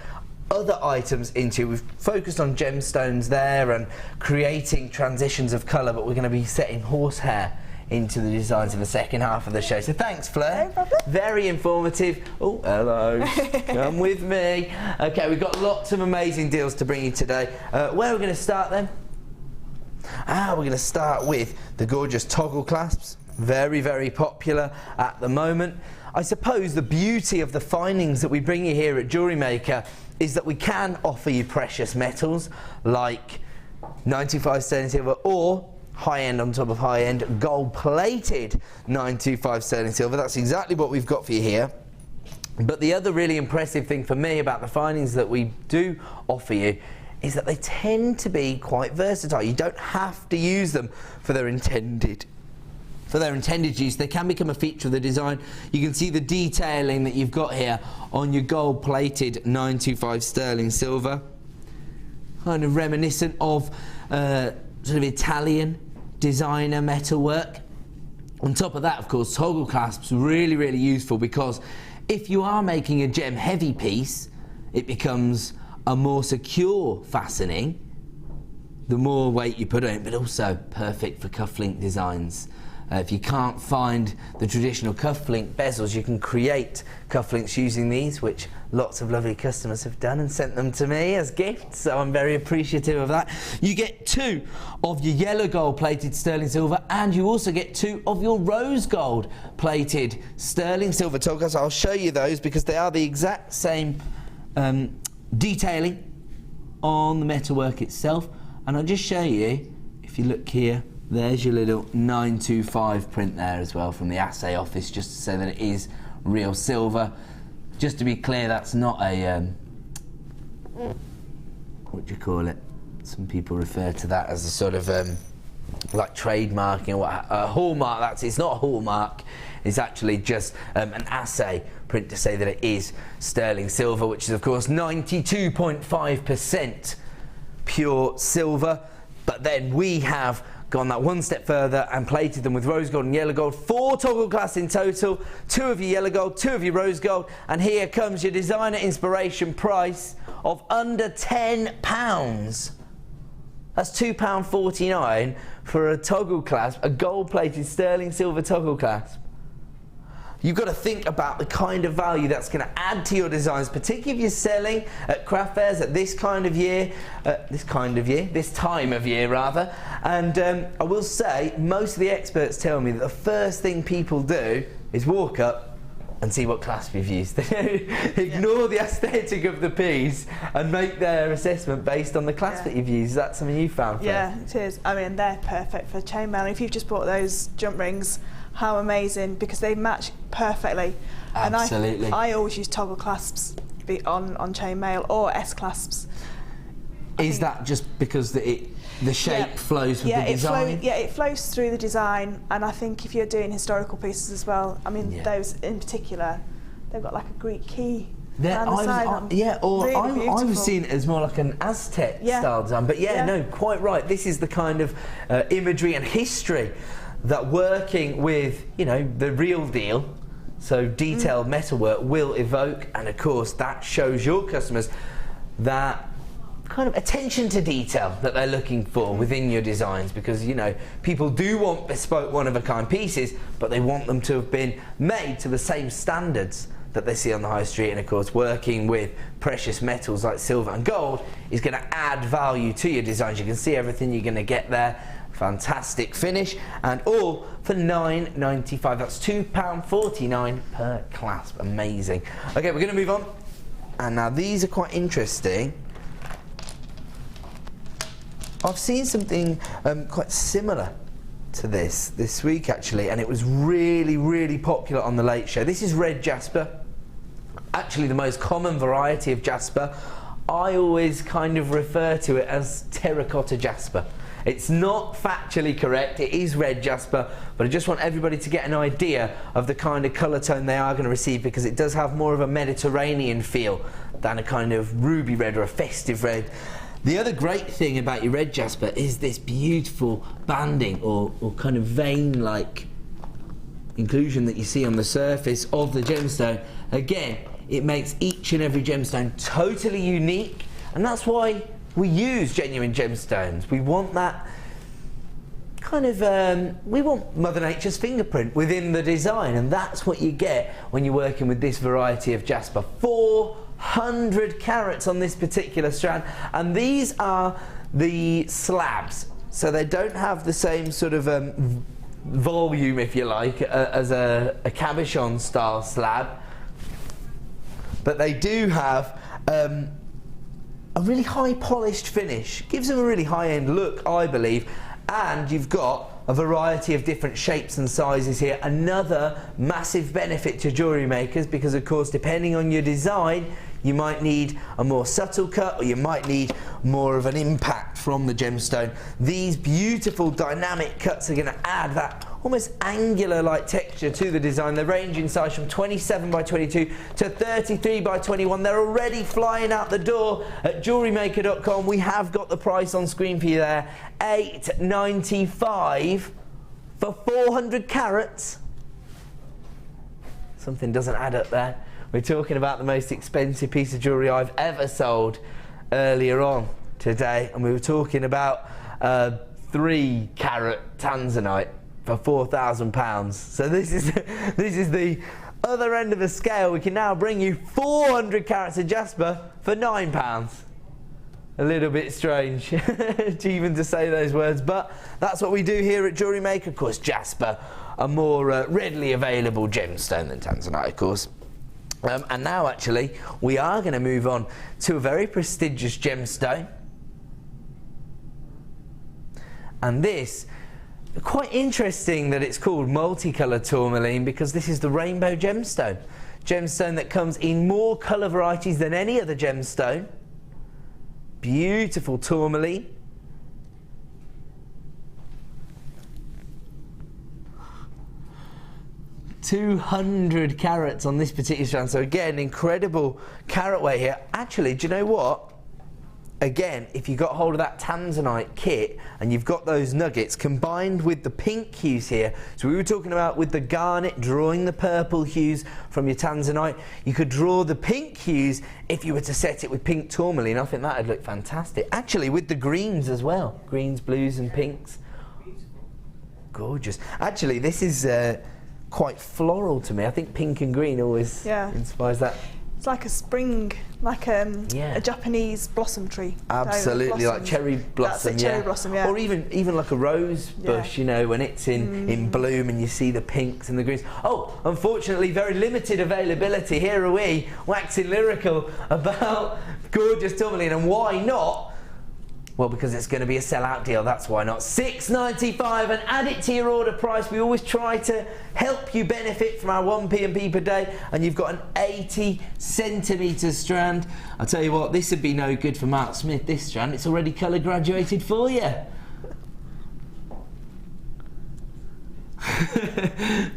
other items into. We've focused on gemstones there and creating transitions of colour, but we're going to be setting horsehair into the designs in the second half of the show. So thanks, Fleur. No problem. Very informative. Oh, hello. Come with me. Okay, we've got lots of amazing deals to bring you today. Where are we going to start then? We're going to start with the gorgeous toggle clasps. Very, very popular at the moment. I suppose the beauty of the findings that we bring you here at Jewellery Maker is that we can offer you precious metals like 925 sterling silver or high-end on top of high-end gold-plated 925 sterling silver. That's exactly what we've got for you here. But the other really impressive thing for me about the findings that we do offer you is that they tend to be quite versatile. You don't have to use them for their intended use. They can become a feature of the design. You can see the detailing that you've got here on your gold-plated 925 sterling silver, kind of reminiscent of sort of Italian designer metalwork. On top of that, of course, toggle clasps really, really useful because if you are making a gem heavy piece, it becomes a more secure fastening the more weight you put on it, but also perfect for cufflink designs. If you can't find the traditional cufflink bezels, you can create cufflinks using these, which lots of lovely customers have done and sent them to me as gifts, so I'm very appreciative of that. You get 2 of your yellow gold plated sterling silver, and you also get 2 of your rose gold plated sterling silver toggles. I'll show you those because they are the exact same detailing on the metalwork itself, and I'll just show you, if you look here, there's your little 925 print there as well from the assay office, just to say that it is real silver. Just to be clear, that's not a what do you call it? Some people refer to that as a sort of like trademarking or a hallmark. It's not a hallmark. It's actually just an assay print to say that it is sterling silver, which is of course 92.5% pure silver. But then we have gone that one step further and plated them with rose gold and yellow gold. 4 toggle clasps in total, 2 of your yellow gold, 2 of your rose gold, and here comes your designer inspiration price of under £10. That's £2.49 for a toggle clasp, a gold plated sterling silver toggle clasp. You've got to think about the kind of value that's going to add to your designs, particularly if you're selling at craft fairs at this time of year rather. And I will say, most of the experts tell me that the first thing people do is walk up and see what clasp you've used. They ignore the aesthetic of the piece and make their assessment based on the clasp that you've used. Is that something you found? Yeah, it is. I mean, they're perfect for chainmail. If you've just bought those jump rings, how amazing, because they match perfectly. Absolutely. And I always use toggle clasps on chainmail or S clasps. Is that just because the shape flows with the design? It flows through the design, and I think if you're doing historical pieces as well, I mean those in particular, they've got like a Greek key down the side. I was seeing it as more like an Aztec style design, but no, quite right. This is the kind of imagery and history that working with, the real deal, so detailed metalwork, will evoke, and of course that shows your customers that kind of attention to detail that they're looking for within your designs, because people do want bespoke one-of-a-kind pieces, but they want them to have been made to the same standards that they see on the high street, and of course working with precious metals like silver and gold is going to add value to your designs. You can see everything you're going to get there. Fantastic finish, and all for £9.95. That's £2.49 per clasp. Amazing. Okay, we're going to move on, and now these are quite interesting. I've seen something quite similar to this week actually, and it was really popular on the Late Show. This is red jasper, actually the most common variety of jasper. I always kind of refer to it as terracotta jasper. It's not factually correct, it is red jasper, but I just want everybody to get an idea of the kind of colour tone they are going to receive, because it does have more of a Mediterranean feel than a kind of ruby red or a festive red. The other great thing about your red jasper is this beautiful banding or kind of vein-like inclusion that you see on the surface of the gemstone. Again, it makes each and every gemstone totally unique, and that's why we use genuine gemstones. We want that kind of, we want Mother Nature's fingerprint within the design, and that's what you get when you're working with this variety of jasper. 400 carats on this particular strand, and these are the slabs, so they don't have the same sort of volume, if you like, as a cabochon style slab, but they do have a really high polished finish. Gives them a really high-end look, I believe, and you've got a variety of different shapes and sizes here. Another massive benefit to jewellery makers, because of course depending on your design you might need a more subtle cut, or you might need more of an impact from the gemstone. These beautiful dynamic cuts are going to add that almost angular-like texture to the design. They range in size from 27 by 22 to 33 by 21. They're already flying out the door at JewelleryMaker.com. We have got the price on screen for you there. $8.95 for 400 carats. Something doesn't add up there. We're talking about the most expensive piece of jewellery I've ever sold earlier on today, and we were talking about 3 carat tanzanite for £4,000. So this is the other end of the scale. We can now bring you 400 carats of jasper for £9. A little bit strange even to say those words, but that's what we do here at Jewellery Maker. Of course, jasper, a more readily available gemstone than tanzanite, of course. And now actually we are going to move on to a very prestigious gemstone, and this, quite interesting that it's called multicoloured tourmaline, because this is the rainbow gemstone that comes in more colour varieties than any other gemstone. Beautiful tourmaline. $200 carats on this particular strand, so again, incredible carat weight here. Actually, do you know what? Again, if you got hold of that tanzanite kit and you've got those nuggets combined with the pink hues here, so we were talking about with the garnet drawing the purple hues from your tanzanite, you could draw the pink hues if you were to set it with pink tourmaline. I think that would look fantastic. Actually, with the greens as well, greens, blues and pinks. Gorgeous. Actually, this is quite floral to me. I think pink and green always inspires that. It's like a spring, like a Japanese blossom tree. Absolutely, like cherry blossom. That's it, cherry blossom, yeah. Or even like a rose bush, you know, when it's in bloom and you see the pinks and the greens. Oh, unfortunately, very limited availability. Here are we, waxing lyrical about gorgeous tourmaline, and why not? Well, because it's going to be a sell-out deal, that's why not. $6.95, and add it to your order price. We always try to help you benefit from our 1p&p per day, and you've got an 80 centimetre strand. I'll tell you what, this would be no good for Mark Smith, this strand. It's already colour graduated for you.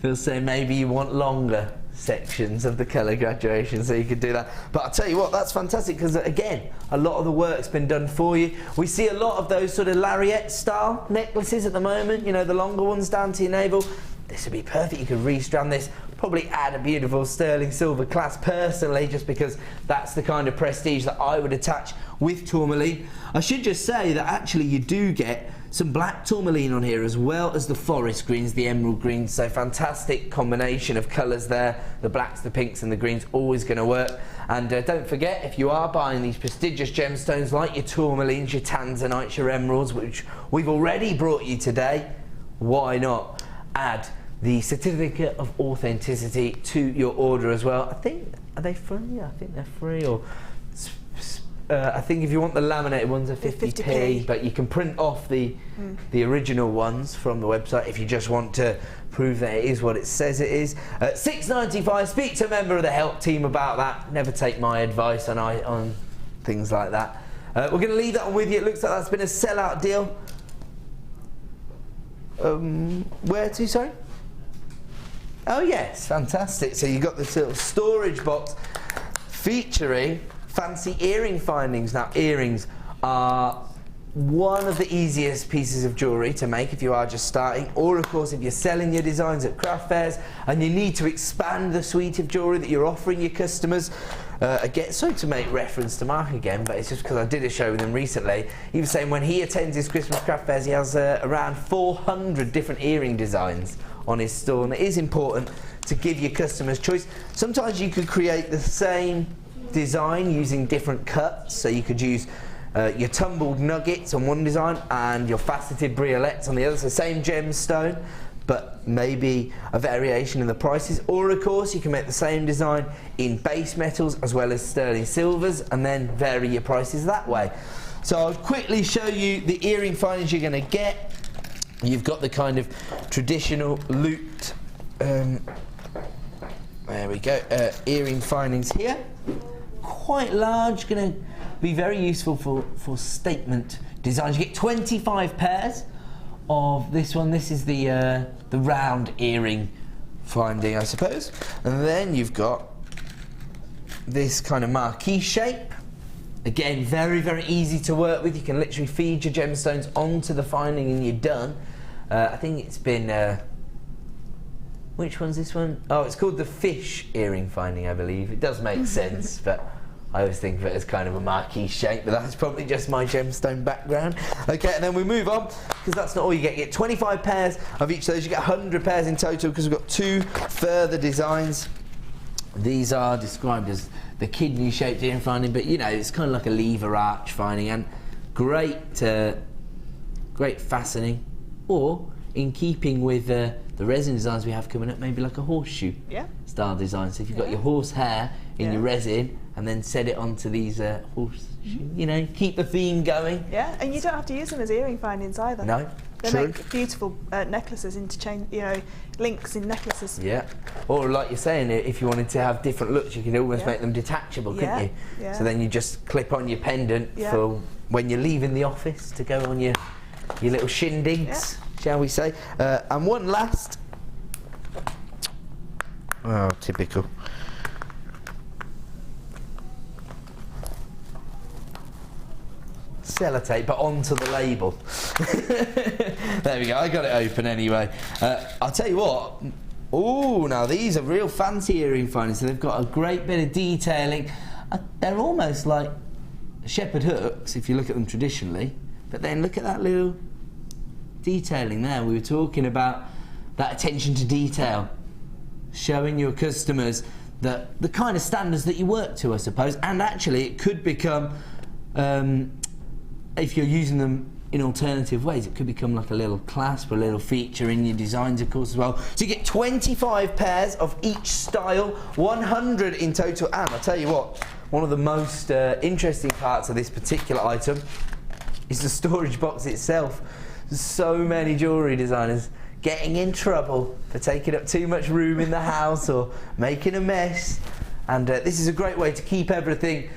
They'll say maybe you want longer sections of the colour graduation, so you could do that. But I'll tell you what, that's fantastic, because again, a lot of the work's been done for you. We see a lot of those sort of lariat style necklaces at the moment, you know, the longer ones down to your navel. this would be perfect. You could restrand this, probably add a beautiful sterling silver clasp personally, just because that's the kind of prestige that I would attach with tourmaline. I should just say that actually you do get some black tourmaline on here as well as the forest greens, the emerald greens, so fantastic combination of colours there. The blacks, the pinks and the greens, always going to work. And don't forget, if you are buying these prestigious gemstones like your tourmalines, your tanzanites, your emeralds, which we've already brought you today, why not add the certificate of authenticity to your order as well. I think, are they free? I think they're free, or I think if you want the laminated ones are 50p, but you can print off the original ones from the website if you just want to prove that it is what it says it is. £6.95. Speak to a member of the help team about that. Never take my advice on things like that. We're going to leave that one with you. It looks like that's been a sellout deal. Where to, sorry? Oh yes, fantastic. So you've got this little storage box featuring fancy earring findings. Now, earrings are one of the easiest pieces of jewellery to make if you are just starting, or of course if you're selling your designs at craft fairs and you need to expand the suite of jewellery that you're offering your customers. Again, sorry to make reference to Mark again, but it's just because I did a show with him recently. He was saying when he attends his Christmas craft fairs, he has around 400 different earring designs on his store, and it is important to give your customers choice. Sometimes you could create the same design using different cuts, so you could use your tumbled nuggets on one design and your faceted briolets on the other, so same gemstone but maybe a variation in the prices. Or of course you can make the same design in base metals as well as sterling silvers and then vary your prices that way. So I'll quickly show you the earring findings you're going to get. You've got the kind of traditional looped there we go, earring findings here. Quite large, going to be very useful for statement designs. You get 25 pairs of this one. This is the round earring finding, I suppose. And then you've got this kind of marquee shape. Again, very, very easy to work with. You can literally feed your gemstones onto the finding and you're done. I think it's been... which one's this one? Oh, it's called the fish earring finding, I believe. It does make sense, but I always think of it as kind of a marquee shape, but that's probably just my gemstone background. Okay, and then we move on, because that's not all you get. You get 25 pairs of each of those. You get 100 pairs in total, because we've got 2 further designs. These are described as the kidney-shaped earring finding, but you know, it's kind of like a lever arch finding, and great fastening, or in keeping with the resin designs we have coming up, maybe like a horseshoe style design. So if you've got your horse hair in your resin and then set it onto these horseshoes, you know, keep the theme going. Yeah, and you don't have to use them as earring findings either. No, they true. make beautiful necklaces, interchange, you know, links in necklaces. Yeah, or like you're saying, if you wanted to have different looks, you could almost make them detachable, couldn't you? Yeah. So then you just clip on your pendant for when you're leaving the office to go on your little shindigs. Shall we say? And one last. Oh, typical. Sellotape, but onto the label. There we go, I got it open anyway. I'll tell you what. Oh, now these are real fancy earring findings. So they've got a great bit of detailing. They're almost like shepherd hooks if you look at them traditionally. But then look at that little detailing there. We were talking about that attention to detail, showing your customers that the kind of standards that you work to, I suppose. And actually it could become, if you're using them in alternative ways, it could become like a little clasp or a little feature in your designs, of course, as well. So you get 25 pairs of each style, 100 in total. And I'll tell you what, one of the most interesting parts of this particular item is the storage box itself. So many jewellery designers getting in trouble for taking up too much room in the house or making a mess, and this is a great way to keep everything,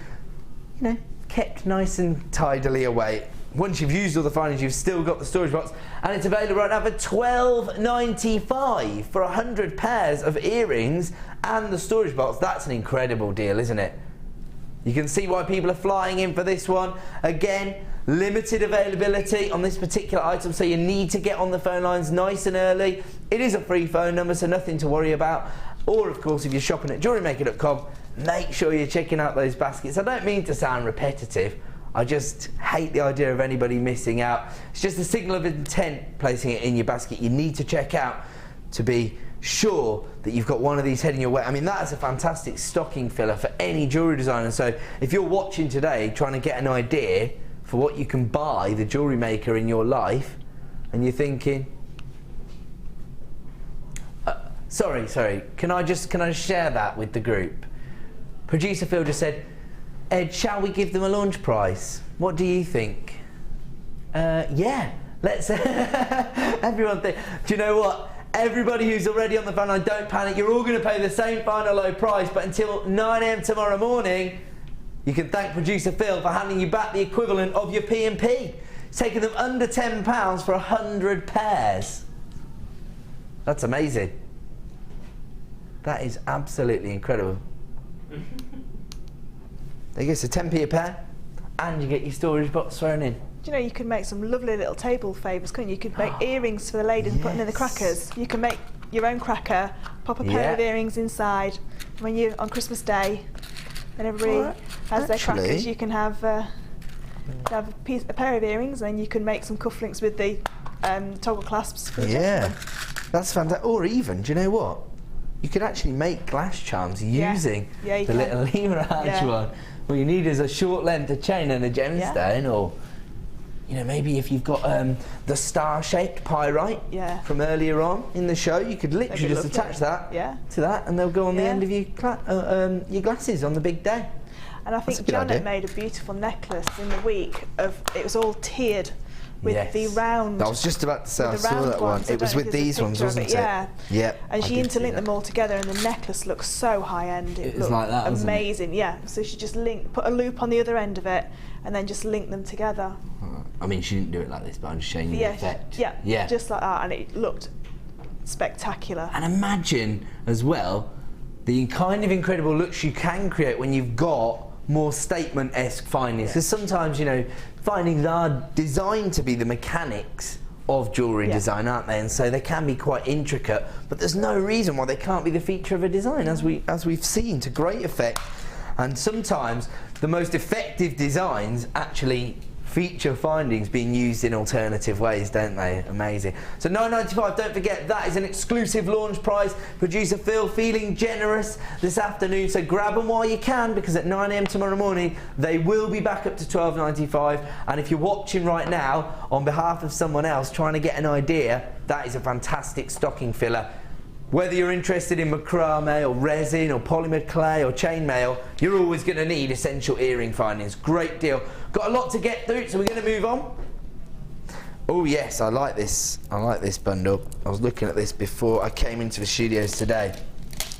you know, kept nice and tidily away. Once you've used all the findings, you've still got the storage box, and it's available right now for £12.95 for 100 pairs of earrings and the storage box. That's an incredible deal, isn't it? You can see why people are flying in for this one. Again, limited availability on this particular item, so you need to get on the phone lines nice and early. It is a free phone number, so nothing to worry about. Or, of course, if you're shopping at JewelleryMaker.com, make sure you're checking out those baskets. I don't mean to sound repetitive. I just hate the idea of anybody missing out. It's just a signal of intent placing it in your basket. You need to check out to be sure that you've got one of these heading your way. I mean, that is a fantastic stocking filler for any jewellery designer. So if you're watching today trying to get an idea for what you can buy the Jewellery Maker in your life, and you're thinking, sorry, can I just share that with the group? Producer Phil just said, Ed, shall we give them a launch price? What do you think? Yeah, let's everyone think. Do you know what? Everybody who's already on the phone line, don't panic, you're all going to pay the same final low price, but until 9 AM tomorrow morning, you can thank Producer Phil for handing you back the equivalent of your P&P. It's taken them under £10 for 100 pairs. That's amazing. That is absolutely incredible. There you go, so 10p a pair, and you get your storage box thrown in. Do you know, you can make some lovely little table favours, couldn't you? You could make earrings for the ladies and put them in the crackers. You can make your own cracker, pop a pair of earrings inside. When you on Christmas Day, and everybody has their crackers, you can have a pair of earrings, and then you can make some cufflinks with the toggle clasps. For the gentleman. That's fantastic. Or even, do you know what? You could actually make glass charms using the little lever edge one. All you need is a short length of chain and a gemstone, or you know, maybe if you've got the star-shaped pyrite from earlier on in the show, you could literally just attach that to that, and they'll go on the end of your glasses on the big day. And I think Janet made a beautiful necklace in the week of, it was all tiered with the round. I was just about to say, I saw that one. It was with these ones, wasn't it? Yeah. And she interlinked them all together, and the necklace looks so high-end. It was like that, amazing, so she just put a loop on the other end of it, and then just linked them together. I mean, she didn't do it like this, but I'm just showing you the effect. Yeah, just like that, and it looked spectacular. And imagine, as well, the kind of incredible looks you can create when you've got more statement-esque findings. Because sometimes, you know, findings are designed to be the mechanics of jewellery design, aren't they? And so they can be quite intricate, but there's no reason why they can't be the feature of a design, as we've seen, to great effect. And sometimes the most effective designs actually feature findings being used in alternative ways, don't they? Amazing. So £9.95, don't forget, that is an exclusive launch price. Producer Phil feeling generous this afternoon, so grab them while you can, because at 9 AM tomorrow morning they will be back up to £12.95. And if you're watching right now on behalf of someone else trying to get an idea, that is a fantastic stocking filler. Whether you're interested in macrame or resin or polymer clay or chainmail, you're always going to need essential earring findings. Great deal. Got a lot to get through, so we're going to move on. Oh yes, I like this. I like this bundle. I was looking at this before I came into the studios today,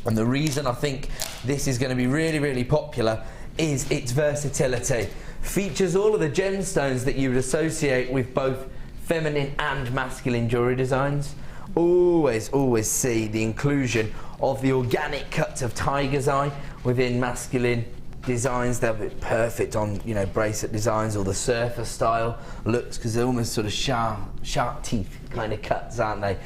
and the reason I think this is going to be really, really popular is its versatility. Features all of the gemstones that you would associate with both feminine and masculine jewellery designs. Always see the inclusion of the organic cuts of tiger's eye within masculine designs. They'll be perfect on, you know, bracelet designs or the surfer style looks, because they're almost sort of sharp teeth kind of cuts, aren't they?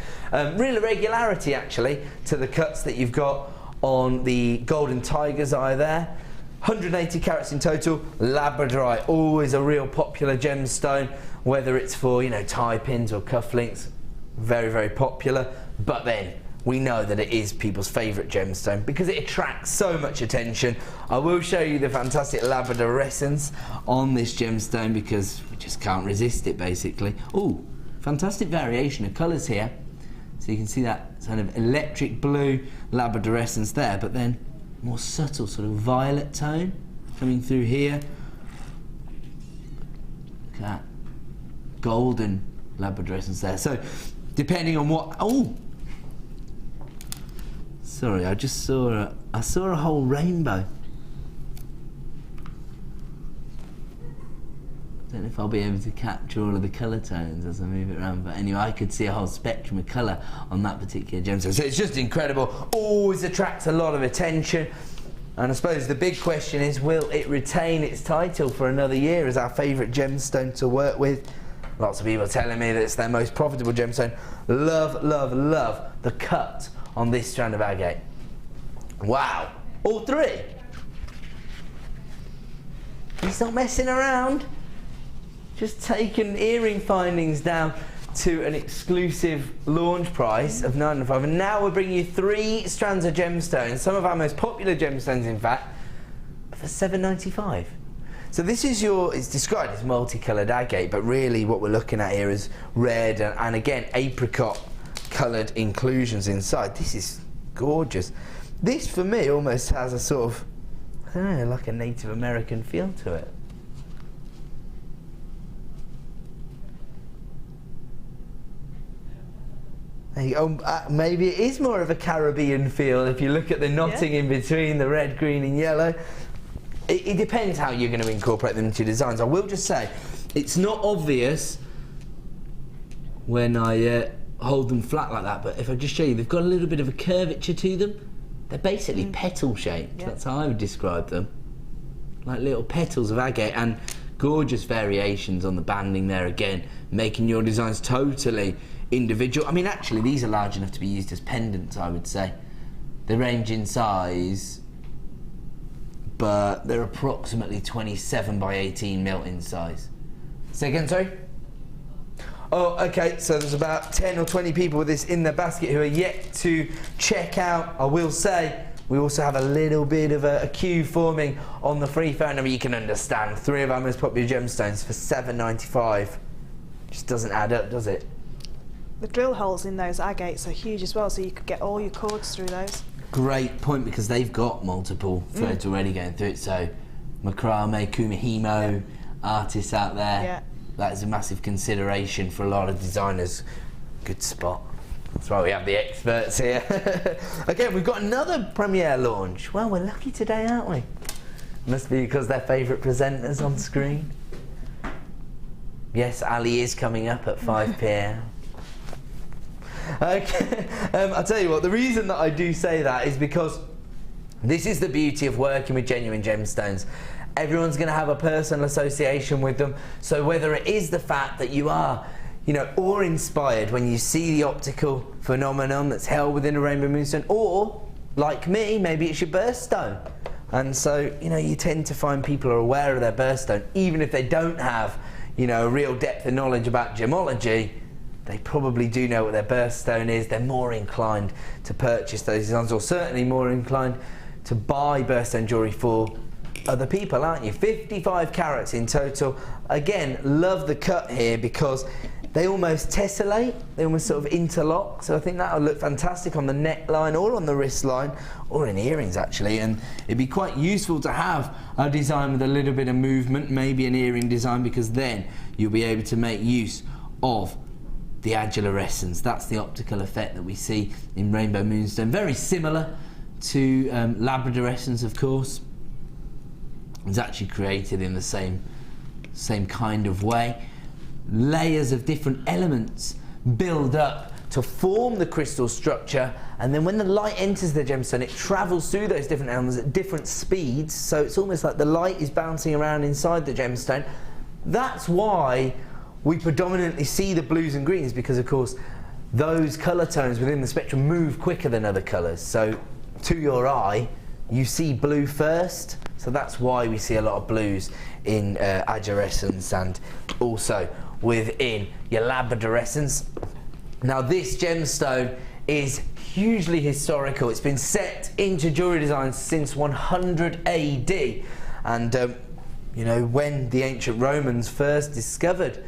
Real irregularity actually to the cuts that you've got on the golden tiger's eye there. 180 carats in total. Labradorite, always a real popular gemstone, whether it's for, you know, tie pins or cufflinks. Very, very popular, but then we know that it is people's favourite gemstone because it attracts so much attention. I will show you the fantastic labradorescence on this gemstone because we just can't resist it, basically. Oh, fantastic variation of colours here. So you can see that kind of electric blue labradorescence there, but then more subtle sort of violet tone coming through here. Look at that. Golden labradorescence there. So depending on what, sorry, I just saw a whole rainbow. Don't know if I'll be able to capture all of the colour tones as I move it around, but anyway, I could see a whole spectrum of colour on that particular gemstone. So it's just incredible, always attracts a lot of attention. And I suppose the big question is, will it retain its title for another year as our favourite gemstone to work with? Lots of people are telling me that it's their most profitable gemstone. Love, love, love the cut on this strand of agate. Wow, all three. He's not messing around. Just taking earring findings down to an exclusive launch price of $9.95, and now we're bringing you 3 strands of gemstones, some of our most popular gemstones in fact, for $7.95. So this is it's described as multicoloured agate, but really what we're looking at here is red and again apricot coloured inclusions inside. This is gorgeous. This for me almost has a sort of, I don't know, like a Native American feel to it. Maybe it is more of a Caribbean feel if you look at the knotting in between the red, green and yellow. It depends how you're going to incorporate them into your designs. I will just say, it's not obvious when I hold them flat like that, but if I just show you, they've got a little bit of a curvature to them. They're basically petal shaped, that's how I would describe them. Like little petals of agate, and gorgeous variations on the banding there again, making your designs totally individual. I mean, actually these are large enough to be used as pendants, I would say. They range in size, but they're approximately 27 by 18 mil in size. Say again, sorry? Oh, okay, so there's about 10 or 20 people with this in their basket who are yet to check out. I will say, we also have a little bit of a queue forming on the free phone number. You can understand, 3 of our most popular gemstones for $7.95. Just doesn't add up, does it? The drill holes in those agates are huge as well, so you could get all your cords through those. Great point, because they've got multiple threads already going through it. So macrame, kumihimo artists out there, that is a massive consideration for a lot of designers. Good spot. That's why we have the experts here. Again, we've got another premiere launch. Well, we're lucky today, aren't we? Must be because they're favourite presenters on screen. Yes, Ali is coming up at 5 p.m. Okay, I'll tell you what, the reason that I do say that is because this is the beauty of working with genuine gemstones. Everyone's going to have a personal association with them, so whether it is the fact that you are, you know, awe-inspired when you see the optical phenomenon that's held within a rainbow moonstone, or, like me, maybe it's your birthstone. And so, you know, you tend to find people are aware of their birthstone, even if they don't have, you know, a real depth of knowledge about gemology. They probably do know what their birthstone is. They're more inclined to purchase those designs, or certainly more inclined to buy birthstone jewellery for other people, aren't you? 55 carats in total. Again, love the cut here because they almost tessellate, they almost sort of interlock, so I think that'll look fantastic on the neckline or on the wrist line, or in earrings actually, and it'd be quite useful to have a design with a little bit of movement, maybe an earring design, because then you'll be able to make use of the adularescence. That's the optical effect that we see in rainbow moonstone, very similar to labradorescence, of course. It's actually created in the same kind of way. Layers of different elements build up to form the crystal structure, and then when the light enters the gemstone, it travels through those different elements at different speeds, so it's almost like the light is bouncing around inside the gemstone. That's why we predominantly see the blues and greens, because of course those colour tones within the spectrum move quicker than other colours, so to your eye you see blue first, so that's why we see a lot of blues in adularescence and also within your labradorescence. Now this gemstone is hugely historical. It's been set into jewellery design since 100 AD, and you know, when the ancient Romans first discovered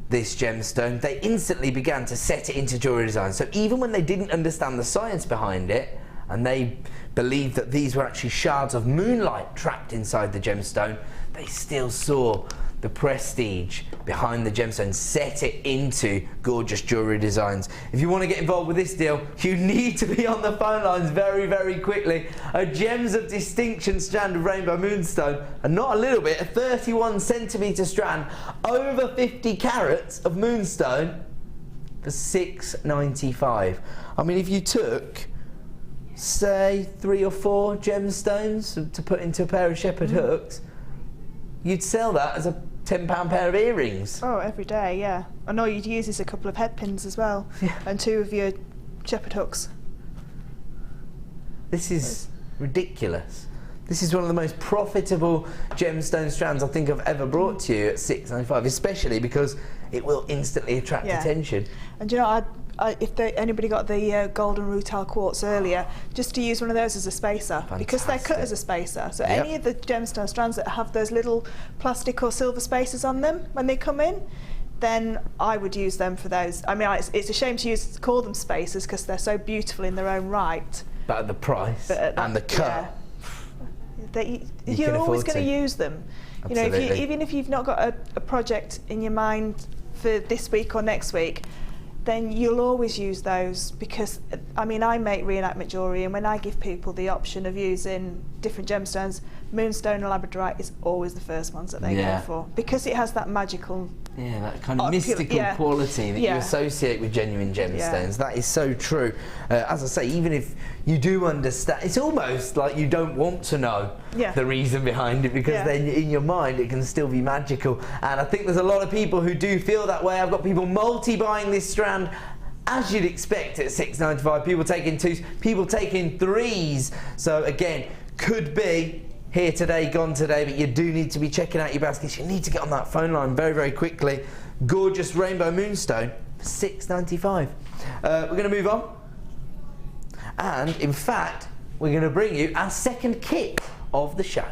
this gemstone, they instantly began to set it into jewellery design. So even when they didn't understand the science behind it, and they believed that these were actually shards of moonlight trapped inside the gemstone, they still saw the prestige behind the gemstone, set it into gorgeous jewellery designs. If you want to get involved with this deal, you need to be on the phone lines very, very quickly. A Gems of Distinction strand of rainbow moonstone, and not a little bit, a 31 centimetre strand, over 50 carats of moonstone for $6.95. I mean, if you took, say, 3 or 4 gemstones to put into a pair of shepherd hooks, you'd sell that as a £10 pair of earrings. Oh, every day, yeah. And all you'd use is a couple of head pins as well, and 2 of your shepherd hooks. This is ridiculous. This is one of the most profitable gemstone strands I think I've ever brought to you at £6.95, especially because it will instantly attract attention. And you know, anybody got the golden rutile quartz earlier, just to use one of those as a spacer. Fantastic. Because they're cut as a spacer. So any of the gemstone strands that have those little plastic or silver spacers on them when they come in, then I would use them for those. I mean, it's a shame to call them spacers because they're so beautiful in their own right. But at the price and the cut, you're always going to use them. Absolutely. You know, even if you've not got a project in your mind for this week or next week, then you'll always use those because, I mean, I make reenactment jewellery, and when I give people the option of using different gemstones, moonstone and labradorite is always the first ones that they go for because it has that magical... Yeah, that kind of mystical quality that you associate with genuine gemstones. That is so true. As I say, even if you do understand, it's almost like you don't want to know the reason behind it because then in your mind it can still be magical. And I think there's a lot of people who do feel that way. I've got people multi-buying this strand, as you'd expect at £6.95. People taking 2s, people taking 3s. So again, could be here today, gone today, but you do need to be checking out your baskets. You need to get on that phone line very, very quickly. Gorgeous rainbow moonstone for £6.95. We're going to move on. And in fact, we're going to bring you our second kit of the show.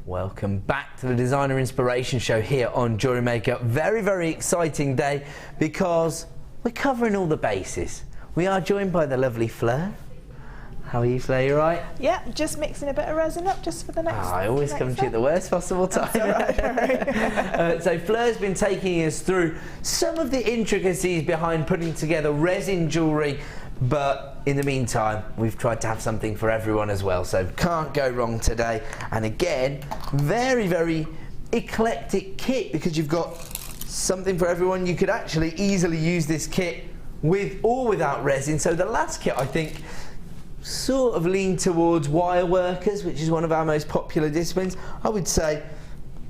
Welcome back to the Designer Inspiration Show here on Jewellery Maker. Very, very exciting day because we're covering all the bases. We are joined by the lovely Fleur. How are you, Fleur? You all right? Yeah, just mixing a bit of resin up just for the next... I always come to you at the worst possible time. So Fleur's been taking us through some of the intricacies behind putting together resin jewellery, but in the meantime, we've tried to have something for everyone as well, so can't go wrong today. And again, very, very eclectic kit because you've got something for everyone. You could actually easily use this kit with or without resin. So the last kit, I think, sort of leaned towards wire workers, which is one of our most popular disciplines. I would say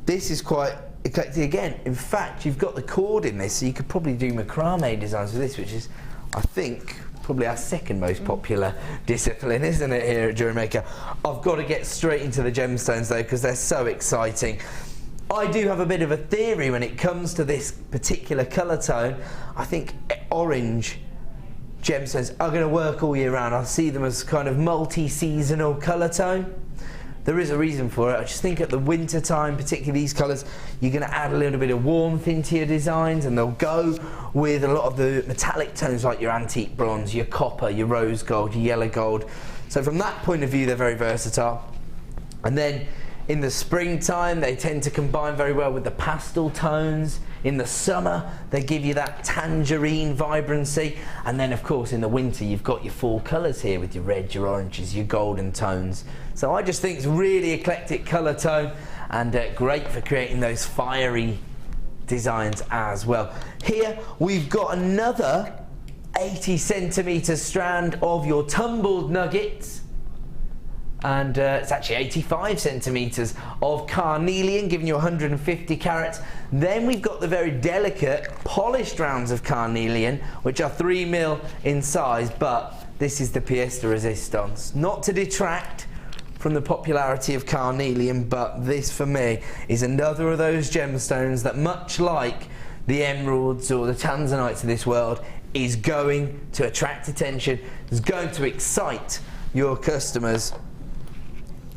this is quite eclectic again. In fact, you've got the cord in this, so you could probably do macrame designs with this, which is, I think, probably our second most popular discipline, isn't it, here at Jewellery Maker? I've got to get straight into the gemstones though, because they're so exciting. I do have a bit of a theory when it comes to this particular colour tone. I think orange gemstones are going to work all year round. I see them as kind of multi-seasonal colour tone. There is a reason for it. I just think at the winter time, particularly these colours, you're going to add a little bit of warmth into your designs, and they'll go with a lot of the metallic tones like your antique bronze, your copper, your rose gold, your yellow gold. So from that point of view, they're very versatile. And then in the springtime, they tend to combine very well with the pastel tones. In the summer, they give you that tangerine vibrancy. And then, of course, in the winter, you've got your fall colours here with your reds, your oranges, your golden tones. So I just think it's really eclectic colour tone and great for creating those fiery designs as well. Here, we've got another 80 centimetre strand of your tumbled nuggets. And it's actually 85 centimetres of carnelian, giving you 150 carats. Then we've got the very delicate polished rounds of carnelian, which are 3mm in size, but this is the pièce de résistance. Not to detract from the popularity of carnelian, but this for me is another of those gemstones that, much like the emeralds or the tanzanites of this world, is going to attract attention, is going to excite your customers.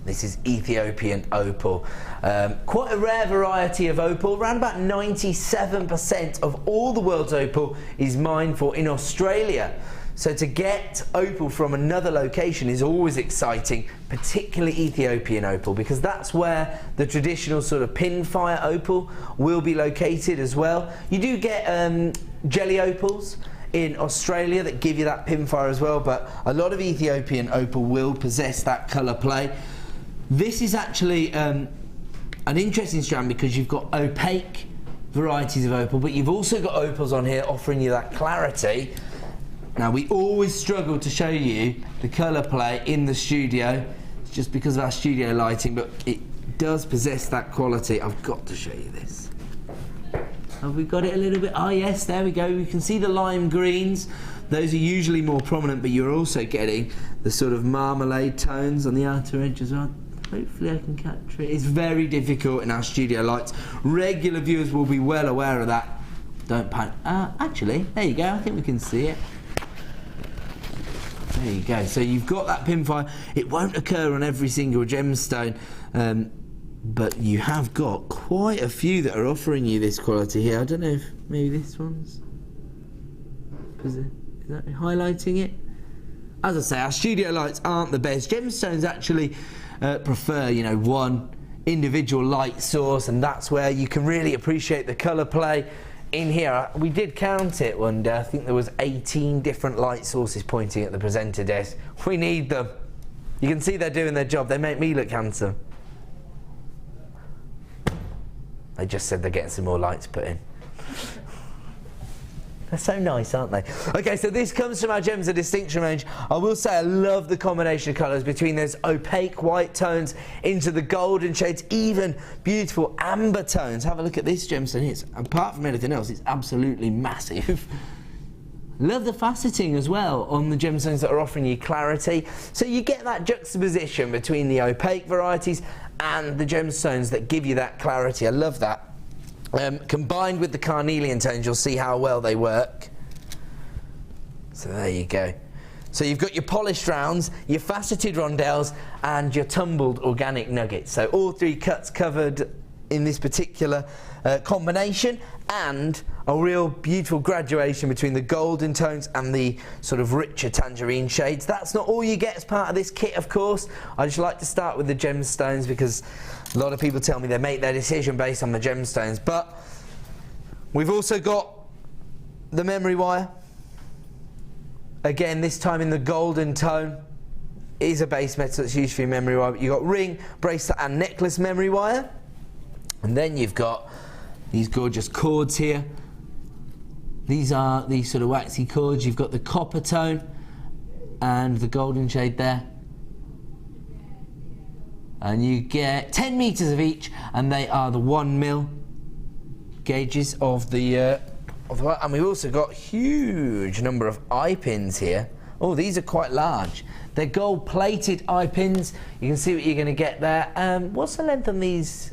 This is Ethiopian opal. Quite a rare variety of opal. Around about 97% of all the world's opal is mined for in Australia. So to get opal from another location is always exciting, particularly Ethiopian opal, because that's where the traditional sort of pin fire opal will be located as well. You do get jelly opals in Australia that give you that pin fire as well, but a lot of Ethiopian opal will possess that colour play. This is actually an interesting strand because you've got opaque varieties of opal, but you've also got opals on here offering you that clarity. Now, we always struggle to show you the colour play in the studio. It's just because of our studio lighting, but it does possess that quality. I've got to show you this. Have we got it a little bit? Oh yes, there we go. We can see the lime greens. Those are usually more prominent, but you're also getting the sort of marmalade tones on the outer edge as well. Hopefully I can capture it. It's very difficult in our studio lights. Regular viewers will be well aware of that. Don't panic. Actually, there you go. I think we can see it. There you go. So you've got that pinfire. It won't occur on every single gemstone, but you have got quite a few that are offering you this quality here. I don't know if maybe this one's... Is that highlighting it? As I say, our studio lights aren't the best. Gemstones actually prefer, you know, one individual light source, and that's where you can really appreciate the colour play. In here, we did count it one day. I think there was 18 different light sources pointing at the presenter desk. We need them. You can see they're doing their job. They make me look handsome. They just said they're getting some more lights put in. They're so nice, aren't they? Okay, so this comes from our Gems of Distinction range. I will say I love the combination of colours between those opaque white tones into the golden shades, even beautiful amber tones. Have a look at this gemstone. It's, apart from anything else, it's absolutely massive. Love the faceting as well on the gemstones that are offering you clarity. So you get that juxtaposition between the opaque varieties and the gemstones that give you that clarity. I love that. Combined with the carnelian tones, you'll see how well they work. So there you go. So you've got your polished rounds, your faceted rondelles, and your tumbled organic nuggets. So all three cuts covered in this particular combination, and a real beautiful graduation between the golden tones and the sort of richer tangerine shades. That's not all you get as part of this kit, of course. I just like to start with the gemstones because a lot of people tell me they make their decision based on the gemstones. But we've also got the memory wire. Again, this time in the golden tone. It is a base metal that's used for your memory wire. But you've got ring, bracelet and necklace memory wire. And then you've got these gorgeous cords here. These are these sort of waxy cords. You've got the copper tone and the golden shade there. And you get 10 meters of each, and they are the 1 mil gauges of the and we've also got a huge number of eye pins here. Oh, these are quite large. They're gold plated eye pins. You can see what you're going to get there. What's the length on these?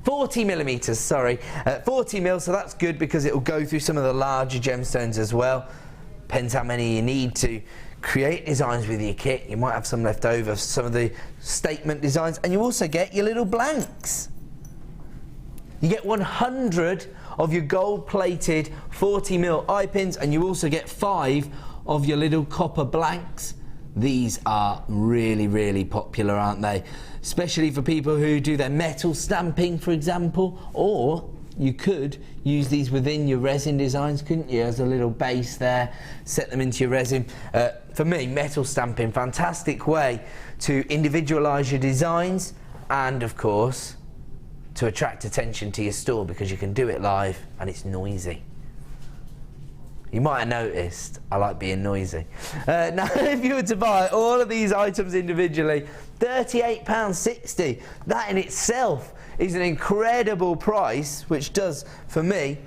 40 millimeters, sorry. 40 mil, so that's good because it will go through some of the larger gemstones as well. Depends how many you need to create designs with your kit. You might have some left over, some of the statement designs, and you also get your little blanks. You get 100 of your gold-plated 40 mil eye pins, and you also get 5 of your little copper blanks. These are really, really popular, aren't they? Especially for people who do their metal stamping, for example, or you could use these within your resin designs, couldn't you, as a little base there, set them into your resin. For me, metal stamping, fantastic way to individualise your designs and, of course, to attract attention to your store because you can do it live and it's noisy. You might have noticed I like being noisy. Now, if you were to buy all of these items individually, £38.60, that in itself is an incredible price, which does, for me,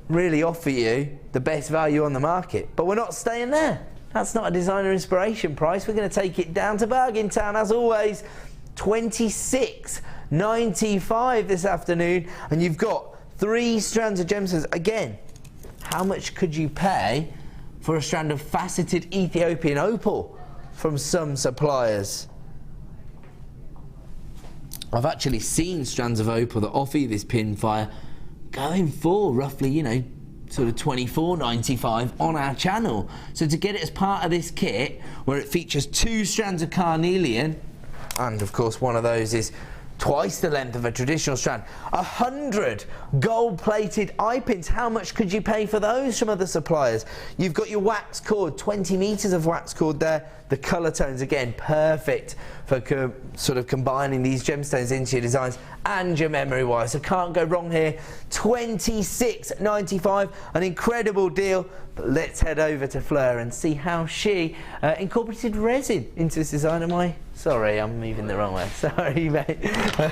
really offer you the best value on the market. But we're not staying there. That's not a designer inspiration price. We're going to take it down to Bargain Town, as always. £26.95 this afternoon, and you've got 3 strands of gemstones. Again, how much could you pay for a strand of faceted Ethiopian opal from some suppliers? I've actually seen strands of opal that offer you this pinfire going for roughly, you know, sort of £24.95 on our channel. So to get it as part of this kit, where it features 2 strands of carnelian, and of course one of those is twice the length of a traditional strand, 100 gold-plated eye pins. How much could you pay for those from other suppliers? You've got your wax cord, 20 meters of wax cord there, The colour tones, again, perfect for sort of combining these gemstones into your designs and your memory wire. So can't go wrong here. $26.95, an incredible deal. But let's head over to Fleur and see how she incorporated resin into this design. Am I? Sorry, I'm moving the wrong way. Sorry, mate.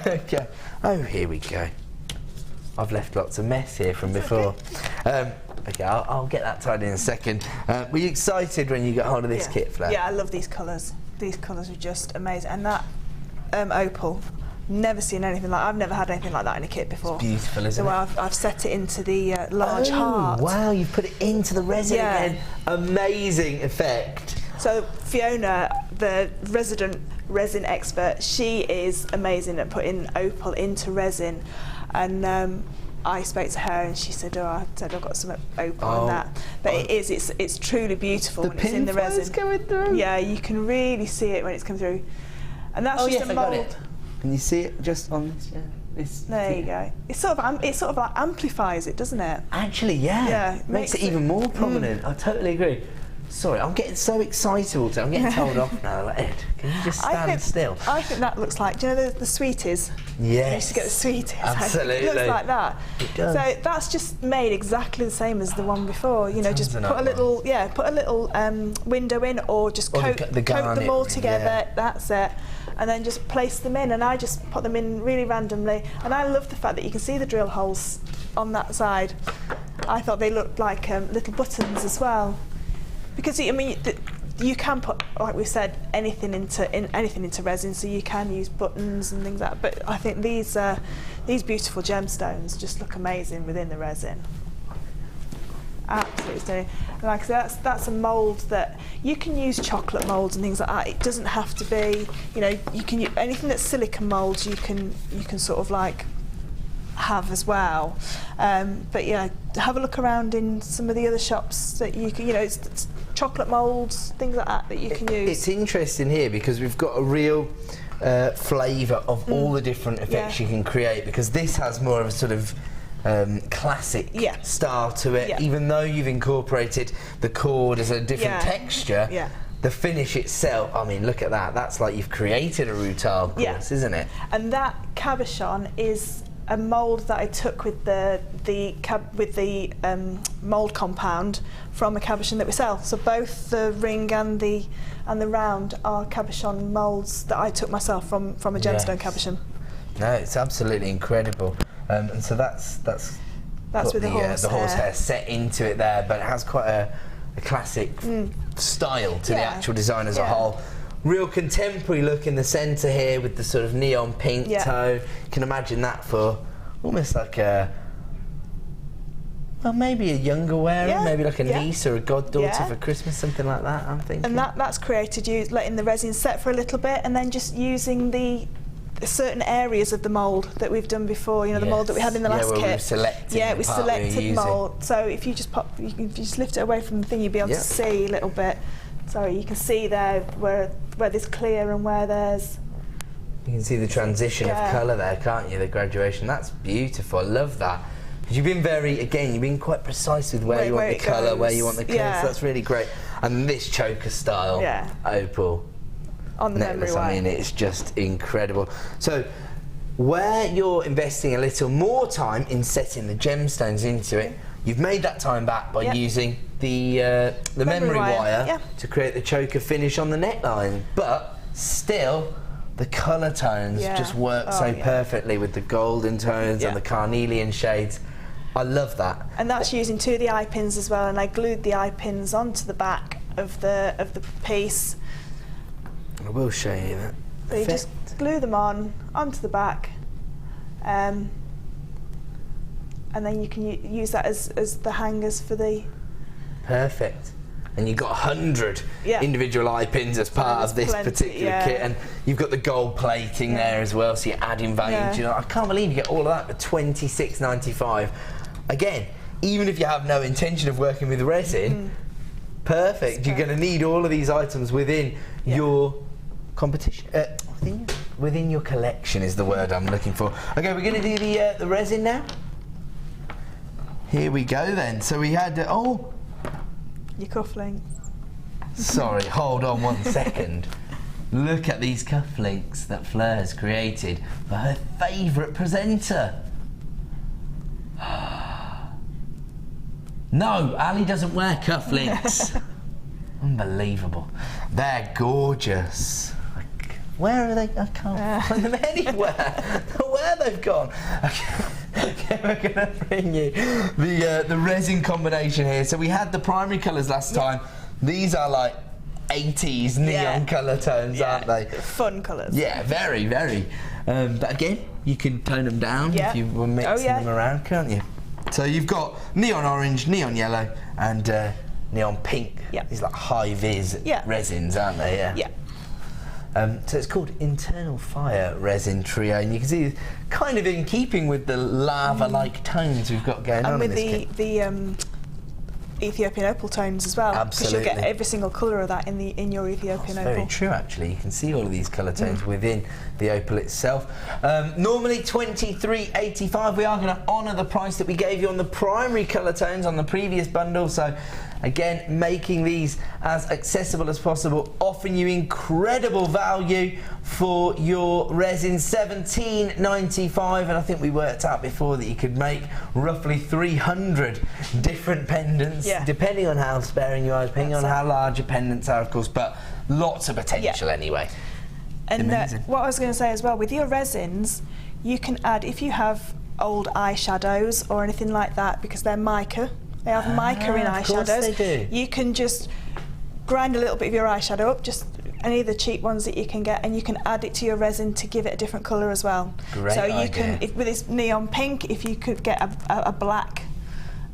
Okay. Oh, here we go. I've left lots of mess here from before. Okay, I'll get that tied in a second. Were you excited when you got hold of this kit, Fleur? Yeah, I love these colours. These colours are just amazing. And that opal, never seen anything like. I've never had anything like that in a kit before. It's beautiful, isn't it? So I've set it into the large heart. Wow, you've put it into the resin again. Amazing effect. So Fiona, the resident resin expert, she is amazing at putting opal into resin. And I spoke to her and she said, I've got some opal on that. But it's truly beautiful when it's in the resin. Going through. Yeah, you can really see it when it's come through. And that's just a mould. I got it. Can you see it just on this? Yeah. There you go. It sort of like amplifies it, doesn't it? Actually, yeah. Yeah, makes it even more prominent. I totally agree. Sorry, I'm getting so excited all the time. I'm getting told off now. Like, Ed, can you just stand still? I think that looks like, do you know the sweeties? Yes. I used to get the sweeties. Absolutely. It looks like that. It does. So that's just made exactly the same as the one before. You know, just put a little, window in, or just coat them all together. Yeah. That's it. And then just place them in, and I just put them in really randomly. And I love the fact that you can see the drill holes on that side. I thought they looked like little buttons as well. Because I mean, you can put, like we said, anything into resin, so you can use buttons and things like that. But I think these beautiful gemstones just look amazing within the resin. Absolutely stunning. And like I said, that's a mould that you can use chocolate moulds and things like that. It doesn't have to be, you know, you can use anything that's silicone moulds. You can sort of like have as well. But yeah, have a look around in some of the other shops that you can, you know, it's chocolate moulds, things like that you can use. It's interesting here because we've got a real flavour of all the different effects you can create, because this has more of a sort of classic style to it, even though you've incorporated the cord as a different texture. The finish itself, I mean, look at that. That's like you've created a rutile course, isn't it? And that cabochon is a mould that I took with the mould compound from a cabochon that we sell. So both the ring and the round are cabochon moulds that I took myself from a gemstone cabochon. No, it's absolutely incredible. And so that's with the horsehair set into it there, but it has quite a classic style to the actual design as a whole. Real contemporary look in the centre here with the sort of neon pink toe. You can imagine that for almost like maybe a younger wearer, maybe like a niece or a goddaughter for Christmas, something like that, I'm thinking. And that's created, letting the resin set for a little bit and then just using the certain areas of the mould that we've done before, you know, the mould that we had in the last kit. We selected mould. So if you just you can just lift it away from the thing, you'll be able to see a little bit. Sorry, you can see there where there's clear and where there's... You can see the transition of colour there, can't you? The graduation. That's beautiful. I love that. Because you've been quite precise with where you want the colour, where you want the clear. So that's really great. And this choker style opal on the necklace, memory wire. I mean, it's just incredible. So, where you're investing a little more time in setting the gemstones into it, you've made that time back by using the memory wire to create the choker finish on the neckline. But still, the colour tones just work so perfectly with the golden tones and the carnelian shades. I love that. And that's using 2 of the eye pins as well, and I glued the eye pins onto the back of the piece. I will show you that. So you just glue them onto the back, and then you can use that as the hangers for the... Perfect. And you've got 100 individual eye pins as part of this particular kit, and you've got the gold plating there as well, so you're adding value. You know, I can't believe you get all of that for $26.95. Again, even if you have no intention of working with resin, perfect. You're going to need all of these items within your competition. Within your collection is the word I'm looking for. Okay, we're going to do the resin now. Here we go then. So we had your cufflinks. Sorry, hold on 1 second. Look at these cufflinks that Fleur's created for her favourite presenter. No, Ali doesn't wear cufflinks. Unbelievable. They're gorgeous. Where are they? I can't find them anywhere. Where they've gone. Okay, we're going to bring you the resin combination here. So we had the primary colours last time. These are like 80s neon colour tones, aren't they? Fun colours. Yeah, very, very. But again, you can tone them down if you were mixing them around, can't you? So you've got neon orange, neon yellow, and neon pink. These like high-vis resins, aren't they? Yeah. So it's called Internal Fire Resin Trio, and you can see it's kind of in keeping with the lava-like tones we've got going on in this kit. And with the Ethiopian opal tones as well. Absolutely. Because you'll get every single colour of that in your Ethiopian opal. Very true, actually. You can see all of these colour tones within the opal itself. Normally $23.85. We are going to honour the price that we gave you on the primary colour tones on the previous bundle. So again, making these as accessible as possible, offering you incredible value for your resin, $17.95, and I think we worked out before that you could make roughly 300 different pendants, depending on how sparing you are, depending on how large your pendants are, of course, but lots of potential anyway. And what I was going to say as well, with your resins, you can add, if you have old eyeshadows or anything like that, because they're mica, they have mica in eyeshadows. Of course they do. You can just grind a little bit of your eyeshadow up, just any of the cheap ones that you can get, and you can add it to your resin to give it a different colour as well. Great So you idea. can, with this neon pink, if you could get a black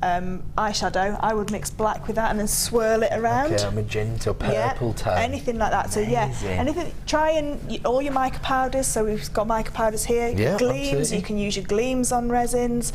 eyeshadow, I would mix black with that and then swirl it around. Okay, a magenta, purple tone. Anything like that. Amazing. So anything. Try and all your mica powders. So we've got mica powders here. Yeah, gleams. absolutely. You can use your gleams on resins.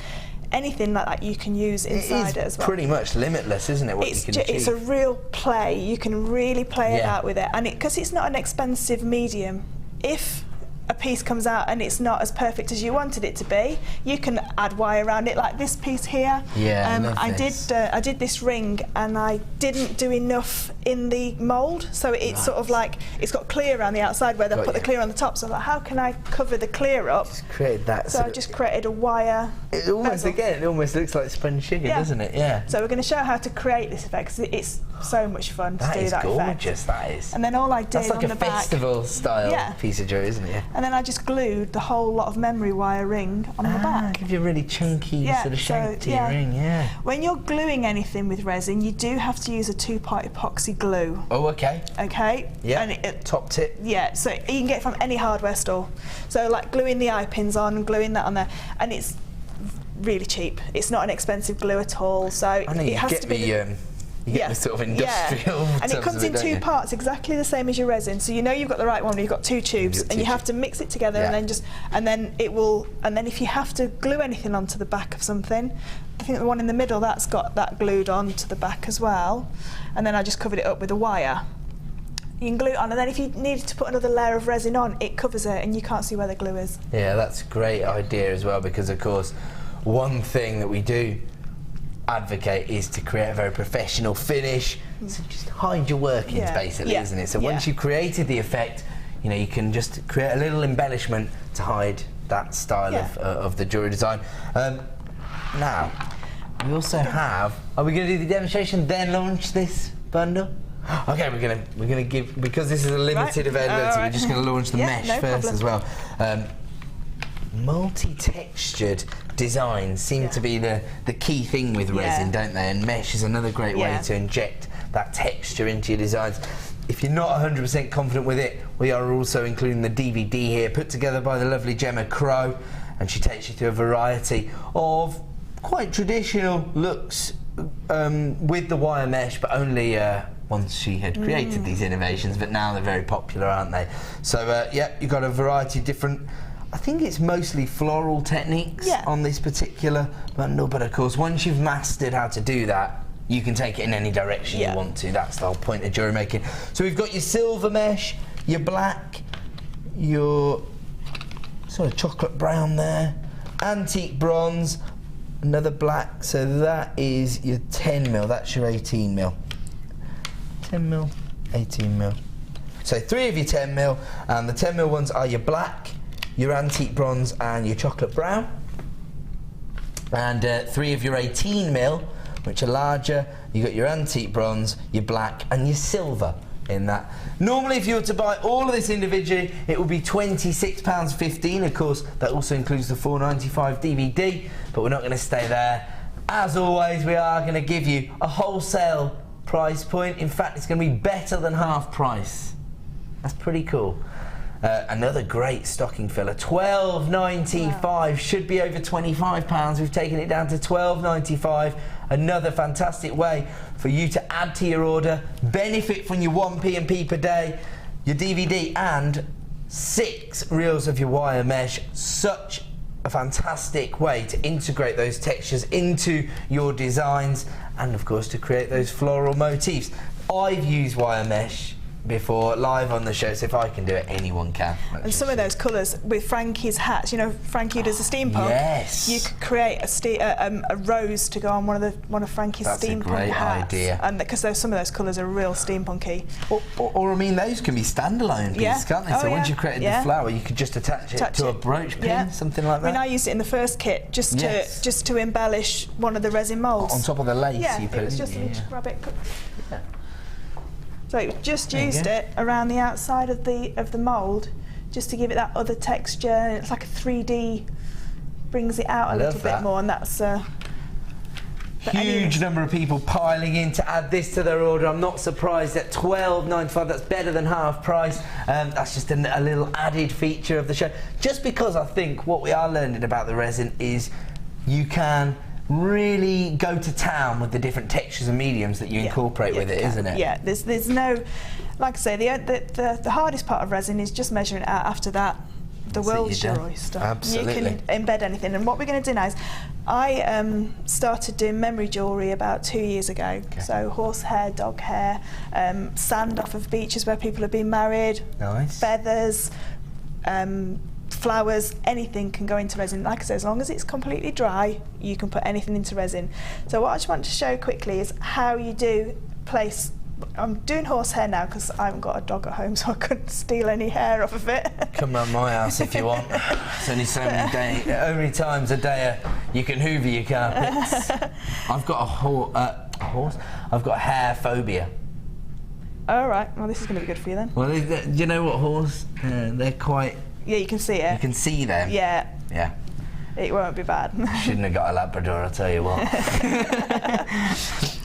Anything like that you can use inside it as well. Pretty much limitless, isn't it? What you can achieve. It's a real play. You can really play it out with it, and because it's not an expensive medium. If a piece comes out and it's not as perfect as you wanted it to be, you can add wire around it, like this piece here. I did this ring and I didn't do enough in the mould, so it's sort of like it's got clear around the outside where they put the clear on the top. So I thought, how can I cover the clear up? Just create that. So I just created a wire. It almost it almost looks like spun sugar, doesn't it? Yeah. So we're going to show how to create this effect, because it's so much fun to do that effect. That is gorgeous. That is. And then all I did That's like on a the back, festival style piece of jewellery, isn't it? and then I just glued the whole lot of memory wire ring on the back. Gives you a really chunky sort of shape to your ring, When you're gluing anything with resin, you do have to use a 2-part epoxy glue. Oh, okay. Okay? Yeah, and top tip. Yeah, so you can get it from any hardware store. So like gluing the eye pins on, gluing that on there, and it's really cheap. It's not an expensive glue at all. So it has to be... You get the sort of industrial and it comes in 2 parts, exactly the same as your resin. So you know you've got the right one, you've got 2 tubes, and you have to mix it together, and then if you have to glue anything onto the back of something, I think the one in the middle, that's got that glued on to the back as well. And then I just covered it up with a wire. You can glue it on, and then if you needed to put another layer of resin on, it covers it and you can't see where the glue is. Yeah, that's a great idea as well, because of course one thing that we do advocate is to create a very professional finish. So just hide your workings basically, isn't it? So once you've created the effect, you know, you can just create a little embellishment to hide that style of the jewellery design. Now, we also have, are we going to do the demonstration then launch this bundle? Okay, we're gonna give, because this is a limited availability, we're just going to launch the mesh first as well. Multi-textured designs seem to be the key thing with resin, don't they? And mesh is another great way to inject that texture into your designs. If you're not 100% confident with it, we are also including the DVD here, put together by the lovely Gemma Crow, and she takes you through a variety of quite traditional looks with the wire mesh, but only once she had created these innovations, but now they're very popular, aren't they? So you've got a variety of different, I think it's mostly floral techniques on this particular bundle, but of course once you've mastered how to do that, you can take it in any direction you want to. That's the whole point of jewellery making. So we've got your silver mesh, your black, your sort of chocolate brown there, antique bronze, another black, so that is your 10mm, that's your 18mm. 10mm, 18 mil. So 3 of your 10 mil, and the 10 mil ones are your black, your antique bronze, and your chocolate brown. And 3 of your 18 mil, which are larger. You got your antique bronze, your black, and your silver in that. Normally, if you were to buy all of this individually, it would be £26.15. Of course, that also includes the £4.95 DVD, but we're not going to stay there. As always, we are going to give you a wholesale price point. In fact, it's going to be better than half price. That's pretty cool. Another great stocking filler, £12.95. Wow. Should be over £25. We've taken it down to £12.95. Another fantastic way for you to add to your order, benefit from your 1 P&P per day, your DVD, and 6 reels of your wire mesh. Such a fantastic way to integrate those textures into your designs, and of course to create those floral motifs. I've used wire mesh before live on the show, so if I can do it, anyone can. And some of those colours with Frankie's hats, you know, Frankie does a steampunk. Yes. You could create a rose to go on one of Frankie's steampunk great hats. idea. And because some of those colours are real steampunky. Or I mean, those can be standalone pieces, can't they? So once you've created the flower, you could just attach it to a brooch pin, something like that. I mean, I used it in the first kit just to embellish one of the resin moulds. On top of the lace, you put it was just just grab it. Yeah. So just used it around the outside of the mould, just to give it that other texture. And it's like a 3D, brings it out a little bit more, and that's. Huge number of people piling in to add this to their order. I'm not surprised at £12.95. That's better than half price. That's just a little added feature of the show. Just because I think what we are learning about the resin is you can really go to town with the different textures and mediums that you incorporate with it, isn't it? Yeah, there's no, like I say, the hardest part of resin is just measuring it out. After that, the world's your oyster. Absolutely. You can embed anything. And what we're going to do now is, I started doing memory jewellery about 2 years ago. Okay. So horsehair, dog hair, sand off of beaches where people have been married, feathers, flowers, anything can go into resin. Like I said, as long as it's completely dry, you can put anything into resin. So what I just want to show quickly is how you do place. I'm doing horsehair now because I haven't got a dog at home, so I couldn't steal any hair off of it. Come round my house if you want. There's only so many times a day you can hoover your carpets. I've got a horse. I've got hair phobia. All right. Well, this is going to be good for you then. Well, do you know what horse? They're quite. Yeah, you can see it. You can see them. Yeah. Yeah. It won't be bad. Shouldn't have got a Labrador, I'll tell you what.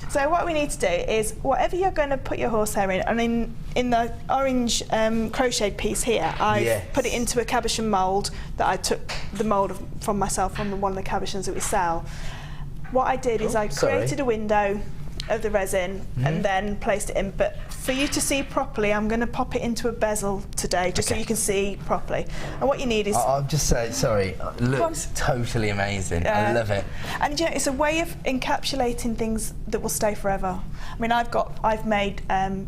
So what we need to do is, whatever you're going to put your horsehair in, and in the orange crocheted piece here, I've put it into a cabochon mould that I took the mould from myself from one of the cabochons that we sell. What I did is I created a window of the resin and then placed it in, but for you to see properly, I'm going to pop it into a bezel today, just so you can see properly. And what you need is... I'll just say, sorry, it looks totally amazing. I love it. And you know, it's a way of encapsulating things that will stay forever. I mean, I've made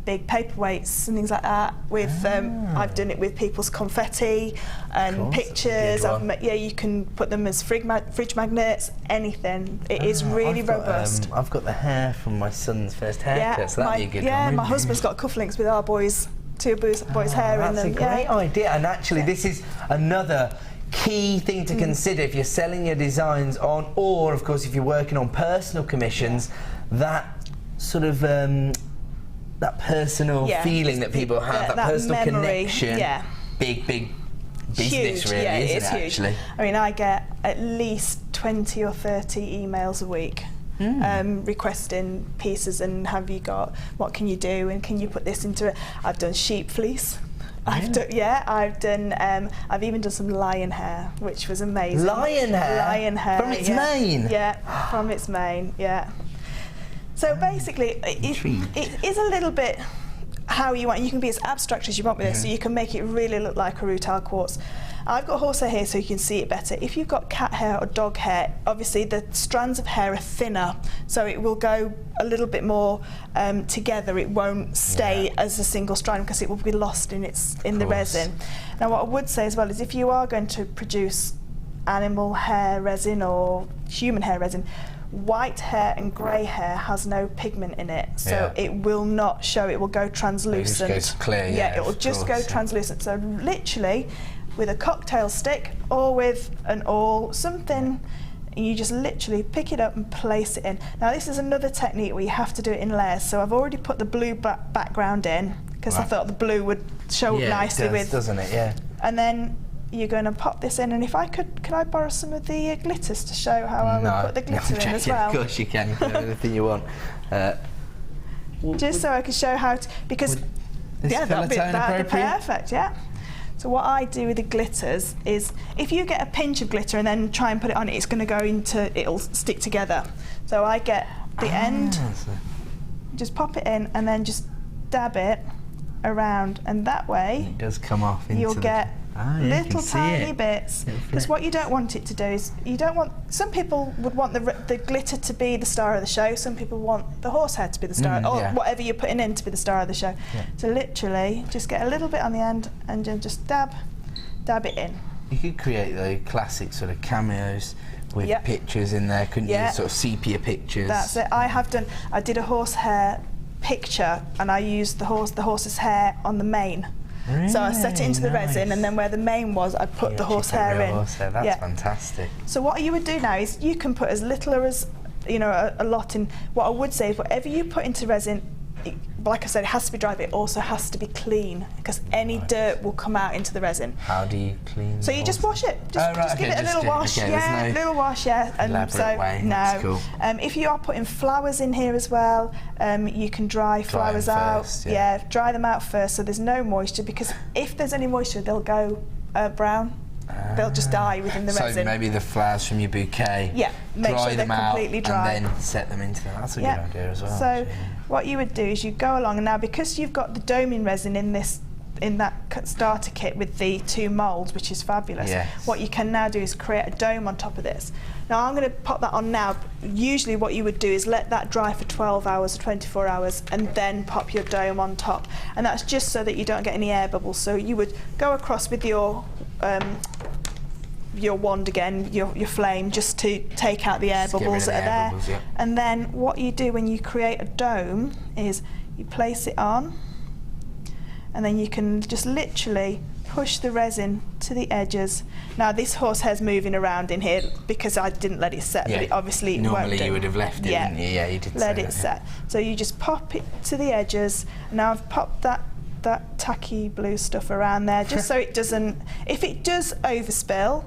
big paperweights and things like that with, I've done it with people's confetti and pictures. You can put them as fridge magnets, anything. It is really robust. I've got the hair from my son's first haircut, so that'd be a good one. Yeah, my husband's got cufflinks with our boys, two boys' hair in them. That's a great idea, and actually this is another key thing to consider if you're selling your designs on, or of course if you're working on personal commissions, that sort of that personal feeling that people have, that personal memory, connection, big business, really, isn't it, actually? I mean, I get at least 20 or 30 emails a week requesting pieces, and have you got, what can you do, and can you put this into it? I've done sheep fleece. I've done I've even done some lion hair, which was amazing. Lion hair from its mane. Yeah, from its mane. Yeah. So basically, it is a little bit how you want. You can be as abstract as you want with this, so you can make it really look like a rutile quartz. I've got horsehair here so you can see it better. If you've got cat hair or dog hair, obviously the strands of hair are thinner, so it will go a little bit more together. It won't stay as a single strand because it will be lost in the resin. Now, what I would say as well is, if you are going to produce animal hair resin or human hair resin, white hair and grey hair has no pigment in it, so it will not show. It will go translucent. It just goes clear. Yeah, it will just go translucent. So literally, with a cocktail stick or with an awl, something, you just literally pick it up and place it in. Now this is another technique where you have to do it in layers. So I've already put the blue background in because I thought the blue would show up nicely with. Doesn't it? Yeah. And then you're going to pop this in, and if I could I borrow some of the glitters to show how I would put the glitter in as well? Of course you can. You can do anything you want. Just so I can show how to, because that'd be perfect. Yeah. So what I do with the glitters is, if you get a pinch of glitter and then try and put it on, it's going to go into, it'll stick together. So I get the end, just pop it in, and then just dab it around, and that way it does come off. You'll get little tiny bits, because what you don't want it to do is, you don't want, some people would want the glitter to be the star of the show, some people want the horsehair to be the star, or whatever you're putting in to be the star of the show. So literally just get a little bit on the end and then just dab it in. You could create the classic sort of cameos with pictures in there, couldn't you? Sort of sepia pictures. That's it. I did a horsehair picture, and I used the horse's hair on the mane. Really? So I set it into the resin, and then where the mane was, I put the horsehair in. That's fantastic. So what you would do now is you can put as little or as, you know, a lot in. What I would say is whatever you put into resin, like I said, it has to be dry, but it also has to be clean, because any dirt will come out into the resin. How do you clean? So you just wash it. Just give it a little wash. Little wash. And so way. That's cool. If you are putting flowers in here as well, you can dry flowers out. First, dry them out first, so there's no moisture, because if there's any moisture, they'll go brown. They'll just die within the resin. So maybe the flowers from your bouquet. Make sure they're completely dry, and then set them into them. That's a good idea as well. So what you would do is you go along, and now because you've got the doming resin in that starter kit with the 2 moulds, which is fabulous. What you can now do is create a dome on top of this. Now I'm going to pop that on now. Usually what you would do is let that dry for 12 hours or 24 hours and then pop your dome on top, and that's just so that you don't get any air bubbles. So you would go across with your wand again, your flame, just to take out the air bubbles that are there. And then what you do when you create a dome is you place it on, and then you can just literally push the resin to the edges. Now this horsehair's moving around in here because I didn't let it set, but it obviously normally won't you would have left it, wouldn't you? Yeah, you did let it set. So you just pop it to the edges. Now I've popped that tacky blue stuff around there, just so it doesn't, if it does overspill,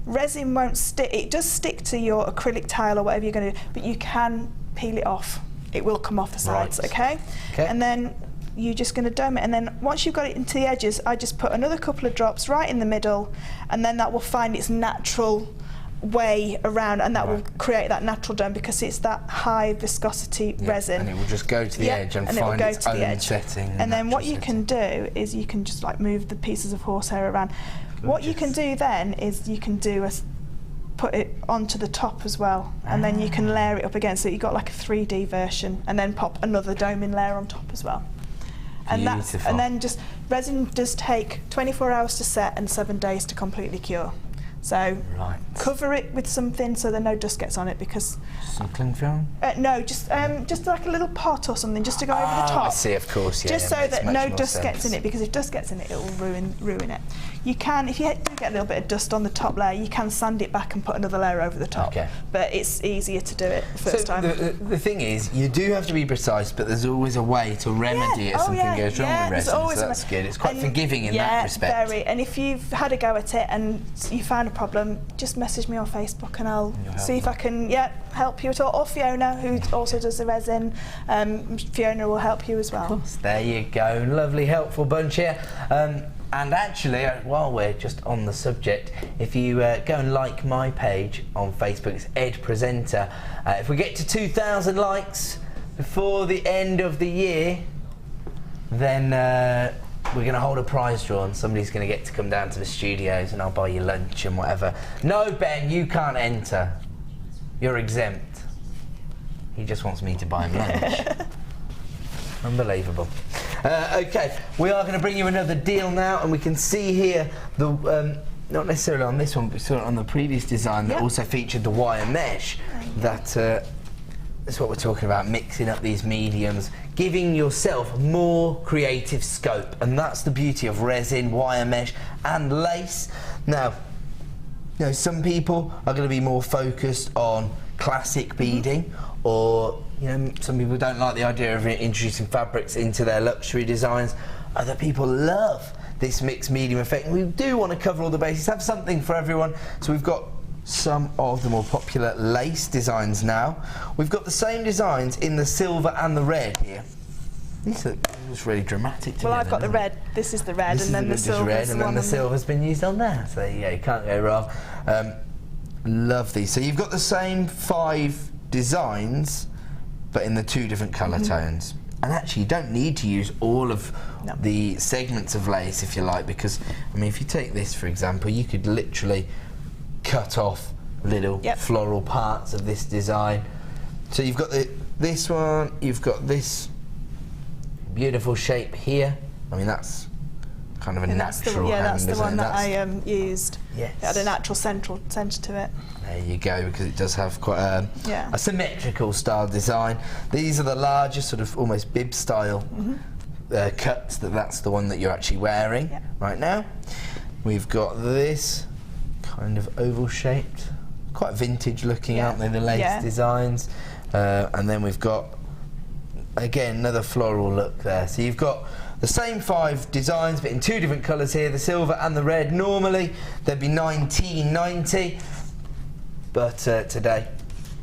resin won't stick. It does stick to your acrylic tile or whatever you're going to do, but you can peel it off. It will come off the sides, okay? And then you're just going to dome it, and then once you've got it into the edges, I just put another couple of drops right in the middle, and then that will find its natural way around, and that will create that natural dome, because it's that high viscosity resin. And it will just go to the edge and find its own setting. And then what you can do is you can just like move the pieces of horsehair around. What you can do then is you can put it onto the top as well, and then you can layer it up again, so you've got like a 3D version, and then pop another doming layer on top as well. And then just resin does take 24 hours to set and 7 days to completely cure. So cover it with something so that no dust gets on it, because some cling film? No, just like a little pot or something, just to go over the top. I see, of course, just so that no dust gets in it, because if dust gets in it, it will ruin it. You can, if you do get a little bit of dust on the top layer, you can sand it back and put another layer over the top. But it's easier to do it the first time. The thing is, you do have to be precise, but there's always a way to remedy it if something goes wrong with resin, so that's good. It's quite forgiving in that respect. Yeah, very. And if you've had a go at it and you found a problem, just message me on Facebook and I'll see if I can help you at all. Or Fiona, who also does the resin. Fiona will help you as well. Of course. There you go. Lovely, helpful bunch here. And actually, while we're just on the subject, if you go and like my page on Facebook, it's Ed Presenter. If we get to 2,000 likes before the end of the year, then we're going to hold a prize draw, and somebody's going to get to come down to the studios, and I'll buy you lunch and whatever. No, Ben, you can't enter. You're exempt. He just wants me to buy him lunch. Unbelievable. Okay, we are going to bring you another deal now, and we can see here the not necessarily on this one, but we saw it on the previous design that also featured the wire mesh. That's what we're talking about, mixing up these mediums, giving yourself more creative scope, and that's the beauty of resin, wire mesh and lace. Now, you know, some people are going to be more focused on classic beading, or you know, some people don't like the idea of introducing fabrics into their luxury designs. Other people love this mixed medium effect, and we do want to cover all the bases, have something for everyone. So we've got some of the more popular lace designs now. We've got the same designs in the silver and the red here. These look really dramatic to me. Well, I've got the red. This is the red, and then the silver. Red, and then the silver's been used on there. So yeah, you can't go wrong. Love these. So you've got the same 5 designs, but in the 2 different colour tones. And actually, you don't need to use all of the segments of lace, if you like, because I mean, if you take this for example, you could literally cut off little floral parts of this design. So you've got this one, you've got this beautiful shape here. I mean, that's kind of a natural hand, that's the one that I used. Yes. It had a natural centre to it. There you go, because it does have quite a symmetrical style design. These are the larger, sort of almost bib style cuts. That's the one that you're actually wearing right now. We've got this kind of oval shaped, quite vintage looking, aren't they, the lace designs? And then we've got, again, another floral look there. So you've got the same 5 designs, but in 2 different colours here, the silver and the red. Normally they'd be $19.90, but today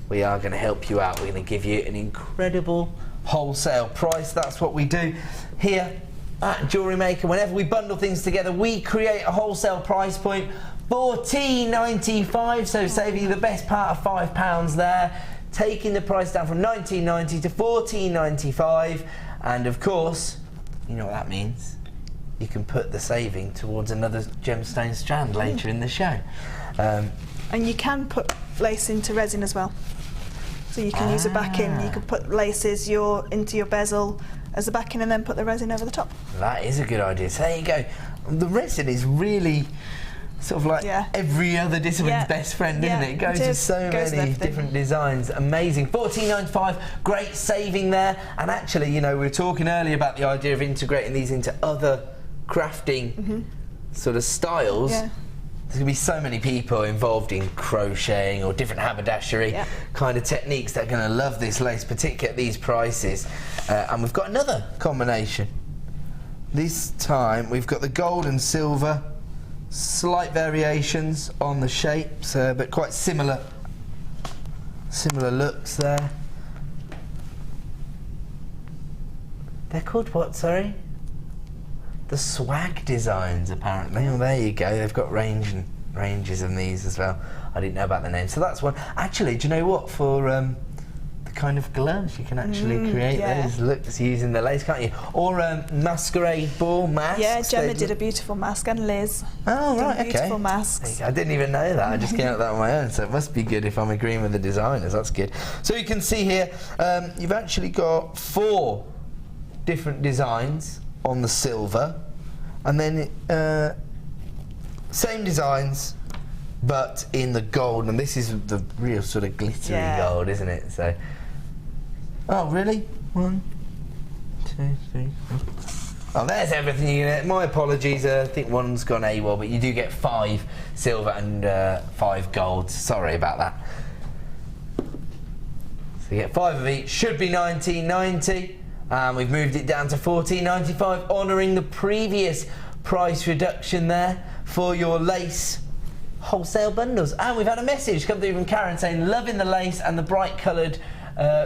we are going to help you out. We're going to give you an incredible wholesale price. That's what we do here at Jewellery Maker. Whenever we bundle things together, we create a wholesale price point, $14.95, so saving you the best part of £5 there, taking the price down from $19.90 to $14.95, and of course, you know what that means. You can put the saving towards another gemstone strand later in the show. And you can put lace into resin as well. So you can use a backing, you can put laces into your bezel as a backing and then put the resin over the top. That is a good idea. So there you go. The resin is really sort of like every other discipline's best friend, isn't it? It goes with so many different designs. Amazing. $14.95, great saving there. And actually, you know, we were talking earlier about the idea of integrating these into other crafting sort of styles. There's going to be so many people involved in crocheting or different haberdashery kind of techniques that are going to love this lace, particularly at these prices. And we've got another combination. This time we've got the gold and silver, slight variations on the shapes, but quite similar looks there. They're called what, sorry? The swag designs, apparently. Well, there you go. They've got ranges in these as well. I didn't know about the name. So that's one. Actually, do you know what? For the kind of gloves, you can actually create those looks using the lace, can't you? Or masquerade ball masks. Yeah, Gemma did a beautiful mask, and Liz. Oh, right, okay. Beautiful masks. I didn't even know that. I just came up with that on my own. So it must be good if I'm agreeing with the designers. That's good. So you can see here, you've actually got 4 different designs on the silver, and then same designs but in the gold, and this is the real sort of glittery gold, isn't it? So, oh really? 1, 2, 3, 4. Oh, there's everything you get. My apologies, I think one's gone AWOL, but you do get 5 silver and 5 golds. Sorry about that. So you get 5 of each, should be $19.90. And we've moved it down to $14.95, honouring the previous price reduction there for your lace wholesale bundles. And we've had a message come through from Karen saying, loving the lace and the bright coloured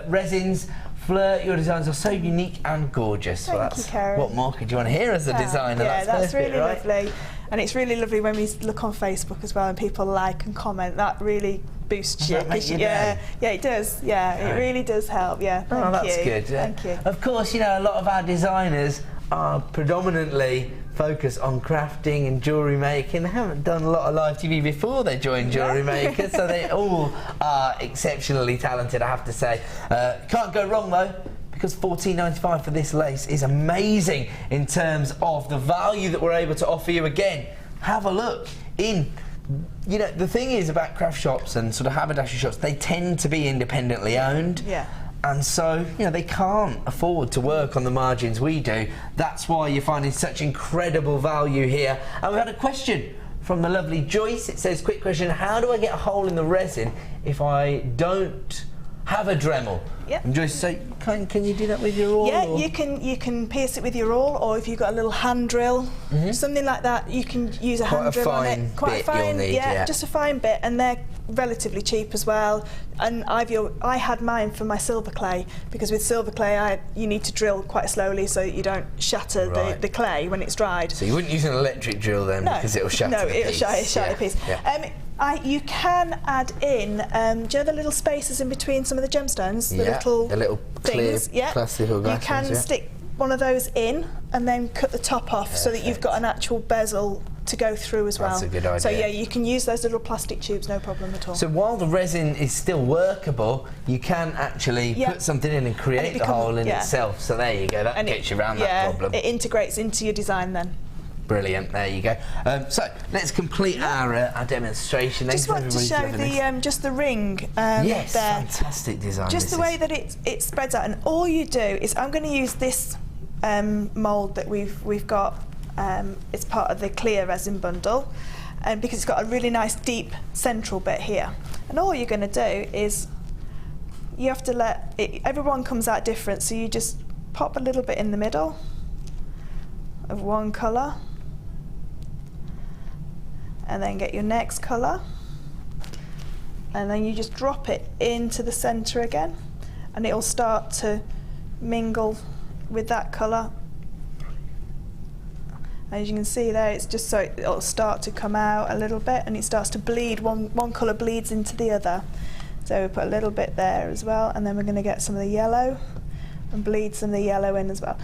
resins. Fleur, your designs are so unique and gorgeous. Thank you, Karen. What more could you want to hear as a designer? Yeah, that's perfect, really right? lovely. And it's really lovely when we look on Facebook as well and people like and comment. That really boosts you. Yeah, it does. Yeah, it really does help. Yeah, thank you. That's good. Thank you. Of course, you know, a lot of our designers are predominantly focused on crafting and jewellery making. They haven't done a lot of live TV before they joined Jewellery Maker, so they all are exceptionally talented, I have to say. Can't go wrong though, because $14.95 for this lace is amazing in terms of the value that we're able to offer you. Again, have a look You know, the thing is about craft shops and sort of haberdashery shops, they tend to be independently owned. Yeah. And so, you know, they can't afford to work on the margins we do. That's why you're finding such incredible value here. And we had a question from the lovely Joyce. It says, quick question, how do I get a hole in the resin if I don't have a Dremel? Yep. And Joyce say, can you do that with your awl? Yeah, or? you can pierce it with your awl, or if you've got a little hand drill, something like that, you can use a hand drill on it. Quite a fine bit you'll need, yeah, just a fine bit, and they're relatively cheap as well. And I had mine for my silver clay, because with silver clay you need to drill quite slowly so that you don't shatter the clay when it's dried. So you wouldn't use an electric drill then, because it'll shatter the piece. No, it'll shatter the piece. Yeah. You can add in, do you know the little spaces in between some of the gemstones? The little clear things, yeah. plastic or glass You can ones, stick one of those in and then cut the top off so that you've got an actual bezel to go through as well. That's a good idea. So yeah, you can use those little plastic tubes, no problem at all. So while the resin is still workable, you can actually put something in and create the hole in itself. So there you go, that gets you around that problem. It integrates into your design then. Brilliant, there you go. So let's complete our demonstration. Just want to show just the ring yes, there. Fantastic design. Just the way that it spreads out, and all you do is, I'm going to use this mould that we've got. It's part of the clear resin bundle, and because it's got a really nice deep central bit here. And all you're going to do is, you have to let it, everyone comes out different, so you just pop a little bit in the middle of one colour, and then get your next colour, and then you just drop it into the centre again, and it'll start to mingle with that colour. As you can see there, it's just so it'll start to come out a little bit, and it starts to bleed. One colour bleeds into the other. So we put a little bit there as well, and then we're going to get some of the yellow and bleed some of the yellow in as well.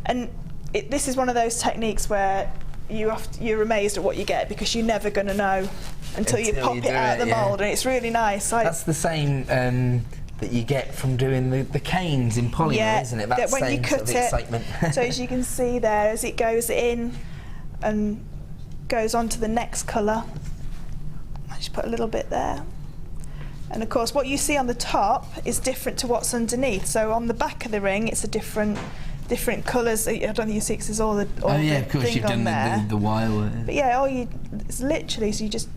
And this is one of those techniques where you're amazed at what you get, because you're never going to know until you pop it out of the mould, and it's really nice. That's the same that you get from doing the canes in polymer, isn't it? That's when you cut sort of excitement. So as you can see there, as it goes in and goes on to the next colour, I just put a little bit there. And of course what you see on the top is different to what's underneath. So on the back of the ring it's a different colours. I don't think you see, because there's all the of course you've done the wire. But yeah, it's literally, so you just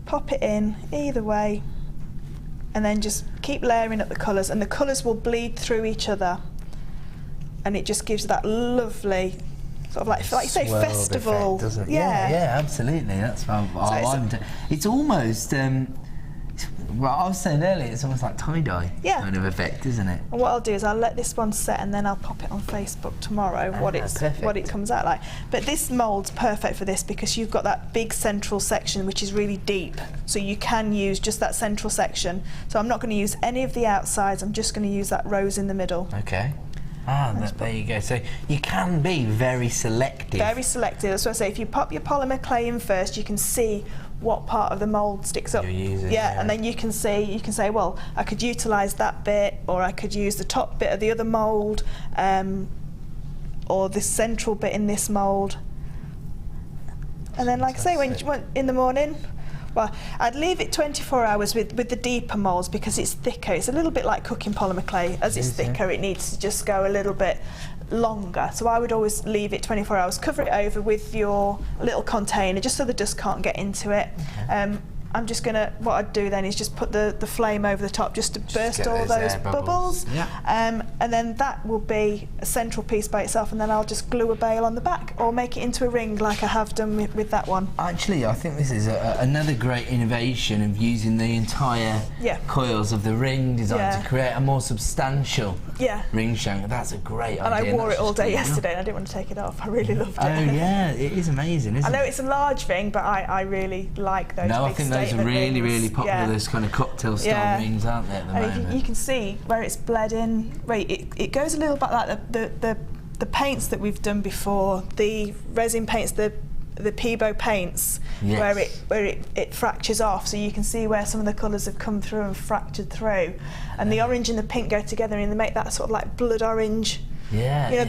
pop it in either way, and then just keep layering up the colours, and the colours will bleed through each other, and it just gives that lovely sort of like you say, festival effect, doesn't it? Yeah, absolutely. That's how it's almost well, I was saying earlier, it's almost like tie-dye kind of effect, isn't it? And what I'll do is I'll let this one set, and then I'll pop it on Facebook tomorrow, what it comes out like. But this mould's perfect for this, because you've got that big central section which is really deep, so you can use just that central section. So I'm not going to use any of the outsides, I'm just going to use that rose in the middle. Okay. There you go. So you can be very selective. Very selective. That's what I say. If you pop your polymer clay in first, you can see what part of the mould sticks up. You're using, and then you can say, well, I could utilise that bit, or I could use the top bit of the other mould, or the central bit in this mould. And then, like I say, when you went in the morning, well, I'd leave it 24 hours with the deeper moulds, because it's thicker. It's a little bit like cooking polymer clay. As it's thicker, it needs to just go a little bit longer. So I would always leave it 24 hours, cover it over with your little container, just so the dust can't get into it. I'm just gonna, what I'd do then is just put the flame over the top, just to burst all those bubbles. And then that will be a central piece by itself, and then I'll just glue a bail on the back, or make it into a ring like I have done with that one. Actually, I think this is another great innovation of using the entire coils of the ring design to create a more substantial ring shank. That's a great idea. And I wore it all day yesterday, and I didn't want to take it off. I really loved it. Oh yeah, it is amazing, isn't it? I know it's a large ring, but I really like those big those are really, really popular, those kind of cocktail style rings, aren't they, at the moment? You can see where it's bled in. It goes a little bit like the paints that we've done before, the resin paints, the Peebo paints, where it fractures off, so you can see where some of the colours have come through and fractured through. And the orange and the pink go together, and they make that sort of like blood orange. You know,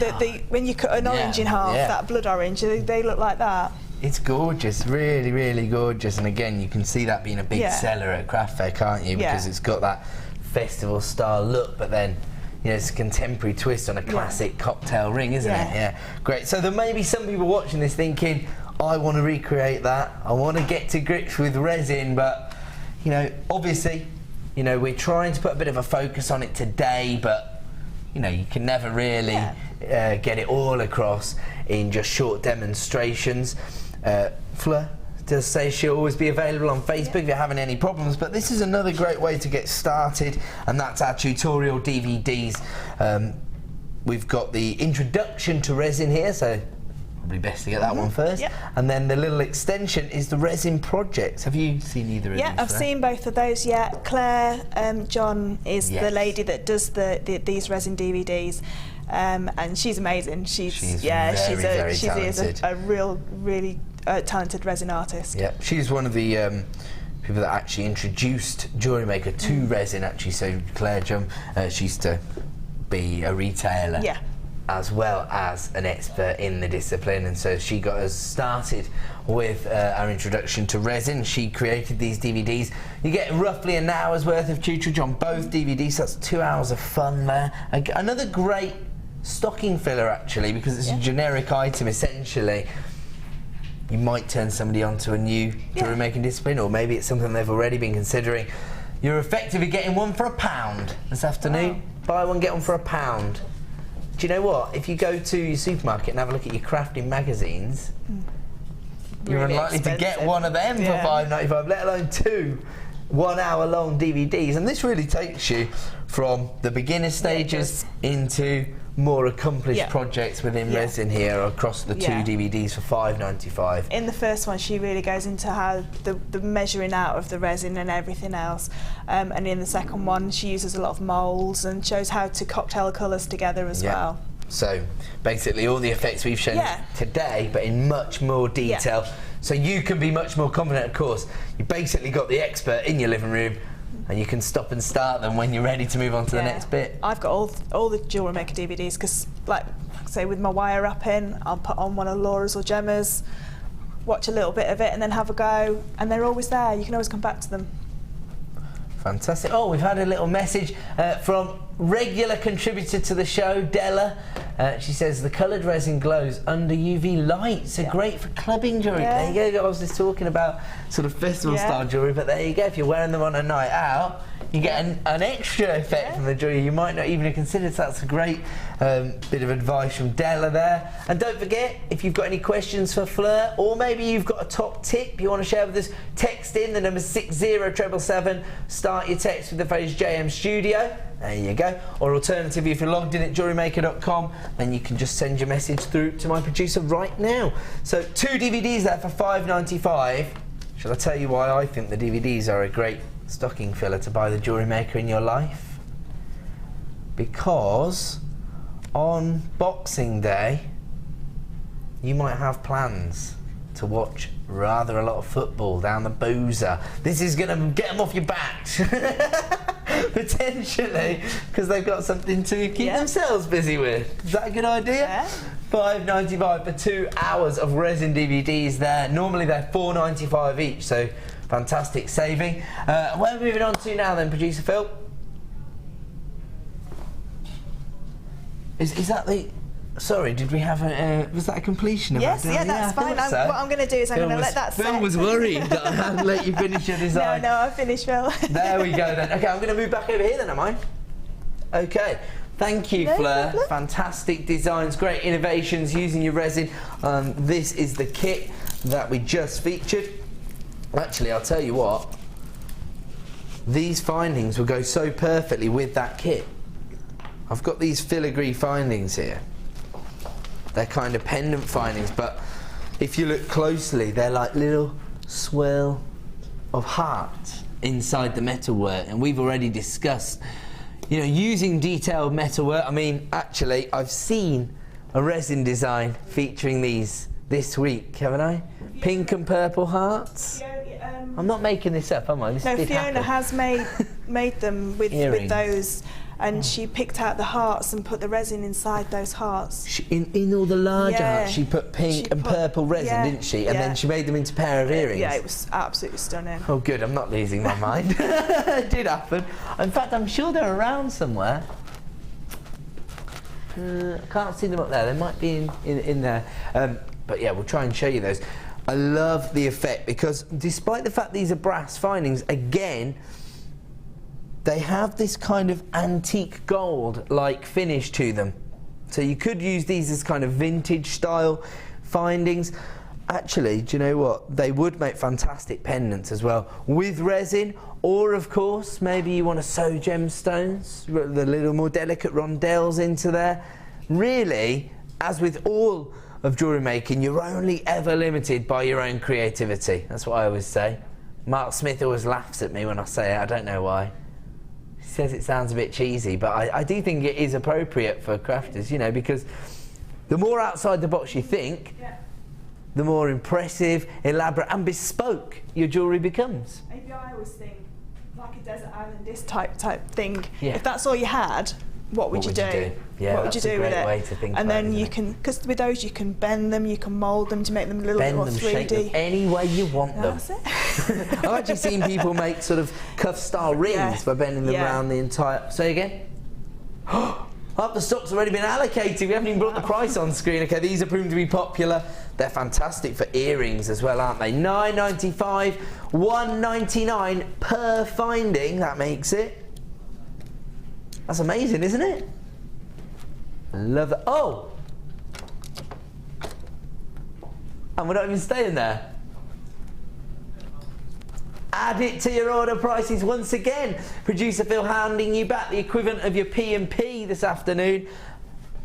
when you cut an orange in half, that blood orange, they look like that. It's gorgeous, really, really gorgeous. And again, you can see that being a big seller at Craft Fair, can't you? Because it's got that festival style look, but then, you know, it's a contemporary twist on a classic cocktail ring, isn't it? Yeah, great. So there may be some people watching this thinking, I want to recreate that. I want to get to grips with resin, but, you know, obviously, you know, we're trying to put a bit of a focus on it today, but, you know, you can never really get it all across in just short demonstrations. Fleur does say she'll always be available on Facebook if you're having any problems, but this is another great way to get started, and that's our tutorial DVDs. We've got the introduction to resin here, so probably best to get that one first. And then the little extension is the resin projects. Have you seen either of these? Yeah, I've seen both of those. Yeah, Claire John is the lady that does these resin DVDs. And she's amazing. She's a really talented resin artist. Yeah, she's one of the people that actually introduced Jewellery Maker to resin. Actually, so Claire John, she used to be a retailer, as well as an expert in the discipline, and so she got us started with our introduction to resin. She created these DVDs. You get roughly an hour's worth of tutorage on both DVDs. So that's 2 hours of fun there. Another great stocking filler, actually, because it's a generic item essentially. You might turn somebody onto a new jewellery making discipline, or maybe it's something they've already been considering. You're effectively getting one for £1 this afternoon. Wow. Buy one, get one for £1. Do you know what? If you go to your supermarket and have a look at your crafting magazines, you're unlikely to get one of them for £5.95, let alone 2 1-hour-long DVDs. And this really takes you from the beginner stages into more accomplished projects within resin here across the 2 DVDs for £5.95. In the first one, she really goes into how the measuring out of the resin and everything else, and in the second one she uses a lot of moulds and shows how to cocktail colours together as well. So basically all the effects we've shown today, but in much more detail, so you can be much more confident. Of course, you basically got the expert in your living room, and you can stop and start them when you're ready to move on to the next bit. I've got all the Jewellery Maker DVDs, because, like, say with my wire wrapping, I'll put on one of Laura's or Gemma's, watch a little bit of it, and then have a go, and they're always there. You can always come back to them. Fantastic. Oh, we've had a little message from regular contributor to the show, Della. She says the coloured resin glows under UV light, so great for clubbing jewellery. There you go. I was just talking about sort of festival style jewellery, but there you go. If you're wearing them on a night out, you get an extra effect from the jewellery you might not even have considered. So that's a great bit of advice from Della there. And don't forget, if you've got any questions for Fleur, or maybe you've got a top tip you want to share with us, text in the number 60777. Start your text with the phrase JM Studio. There you go. Or alternatively, if you're logged in at JewelleryMaker.com, then you can just send your message through to my producer right now. So 2 DVDs there for £5.95. Shall I tell you why I think the DVDs are a great stocking filler to buy the Jewellery Maker in your life? Because on Boxing Day, you might have plans to watch rather a lot of football down the boozer. This is going to get them off your back, potentially, because they've got something to keep themselves busy with. Is that a good idea? £5.95 for 2 hours of resin DVDs there. Normally they're £4.95 each, so fantastic saving. Where are we moving on to now then, producer Phil? Is that the... Sorry, did we have a... was that a completion of that? Yes, that's fine. What I'm going to do is I'm going to let that set. Phil was worried that I hadn't let you finish your design. No, I finished, Phil. There we go then. Okay, I'm going to move back over here then, am I? Okay. Thank you, Fleur. Fantastic designs, great innovations using your resin. This is the kit that we just featured. Actually, I'll tell you what. These findings will go so perfectly with that kit. I've got these filigree findings here. They're kind of pendant findings, but if you look closely, they're like little swirl of hearts inside the metalwork. And we've already discussed, you know, using detailed metalwork. I mean, actually, I've seen a resin design featuring these this week, haven't I? Pink and purple hearts. I'm not making this up, am I? No, Fiona has made them with those. and she picked out the hearts and put the resin inside those hearts. In all the larger Yeah. hearts, she put pink and purple resin, yeah, didn't she? And yeah. then she made them into a pair of earrings. Yeah, it was absolutely stunning. Oh good, I'm not losing my mind. It did happen. In fact, I'm sure they're around somewhere. I can't see them up there. They might be in there. But yeah, we'll try and show you those. I love the effect because despite the fact these are brass findings, again, they have this kind of antique gold-like finish to them. So you could use these as kind of vintage style findings. Actually, do you know what? They would make fantastic pendants as well with resin, or of course, maybe you want to sew gemstones, the little more delicate rondelles into there. Really, as with all of jewellery making, you're only ever limited by your own creativity. That's what I always say. Mark Smith always laughs at me when I say it. I don't know why. He says it sounds a bit cheesy, but I do think it is appropriate for crafters, you know, because the more outside the box you think, the more impressive, elaborate and bespoke your jewellery becomes. Maybe I always think like a desert island disc type thing. Yeah. If that's all you had, what would you do? Yeah, what would you that's a do with great it? way to think and about then it, you isn't it? can, because with those you can bend them, you can mould them to make them a little bit Bend more them, 3D. shape them any way you want them. That's it. I've actually seen people make sort of cuff style rings by bending them around the entire. Say again. Half the stock's already been allocated. We haven't even brought the price on screen. Okay, these are proving to be popular. They're fantastic for earrings as well, aren't they? $9.95, $1.99 per finding. That makes it. That's amazing, isn't it? Love it. Oh, and we're not even staying there. Add it to your order prices once again. Producer Phil handing you back the equivalent of your P&P this afternoon.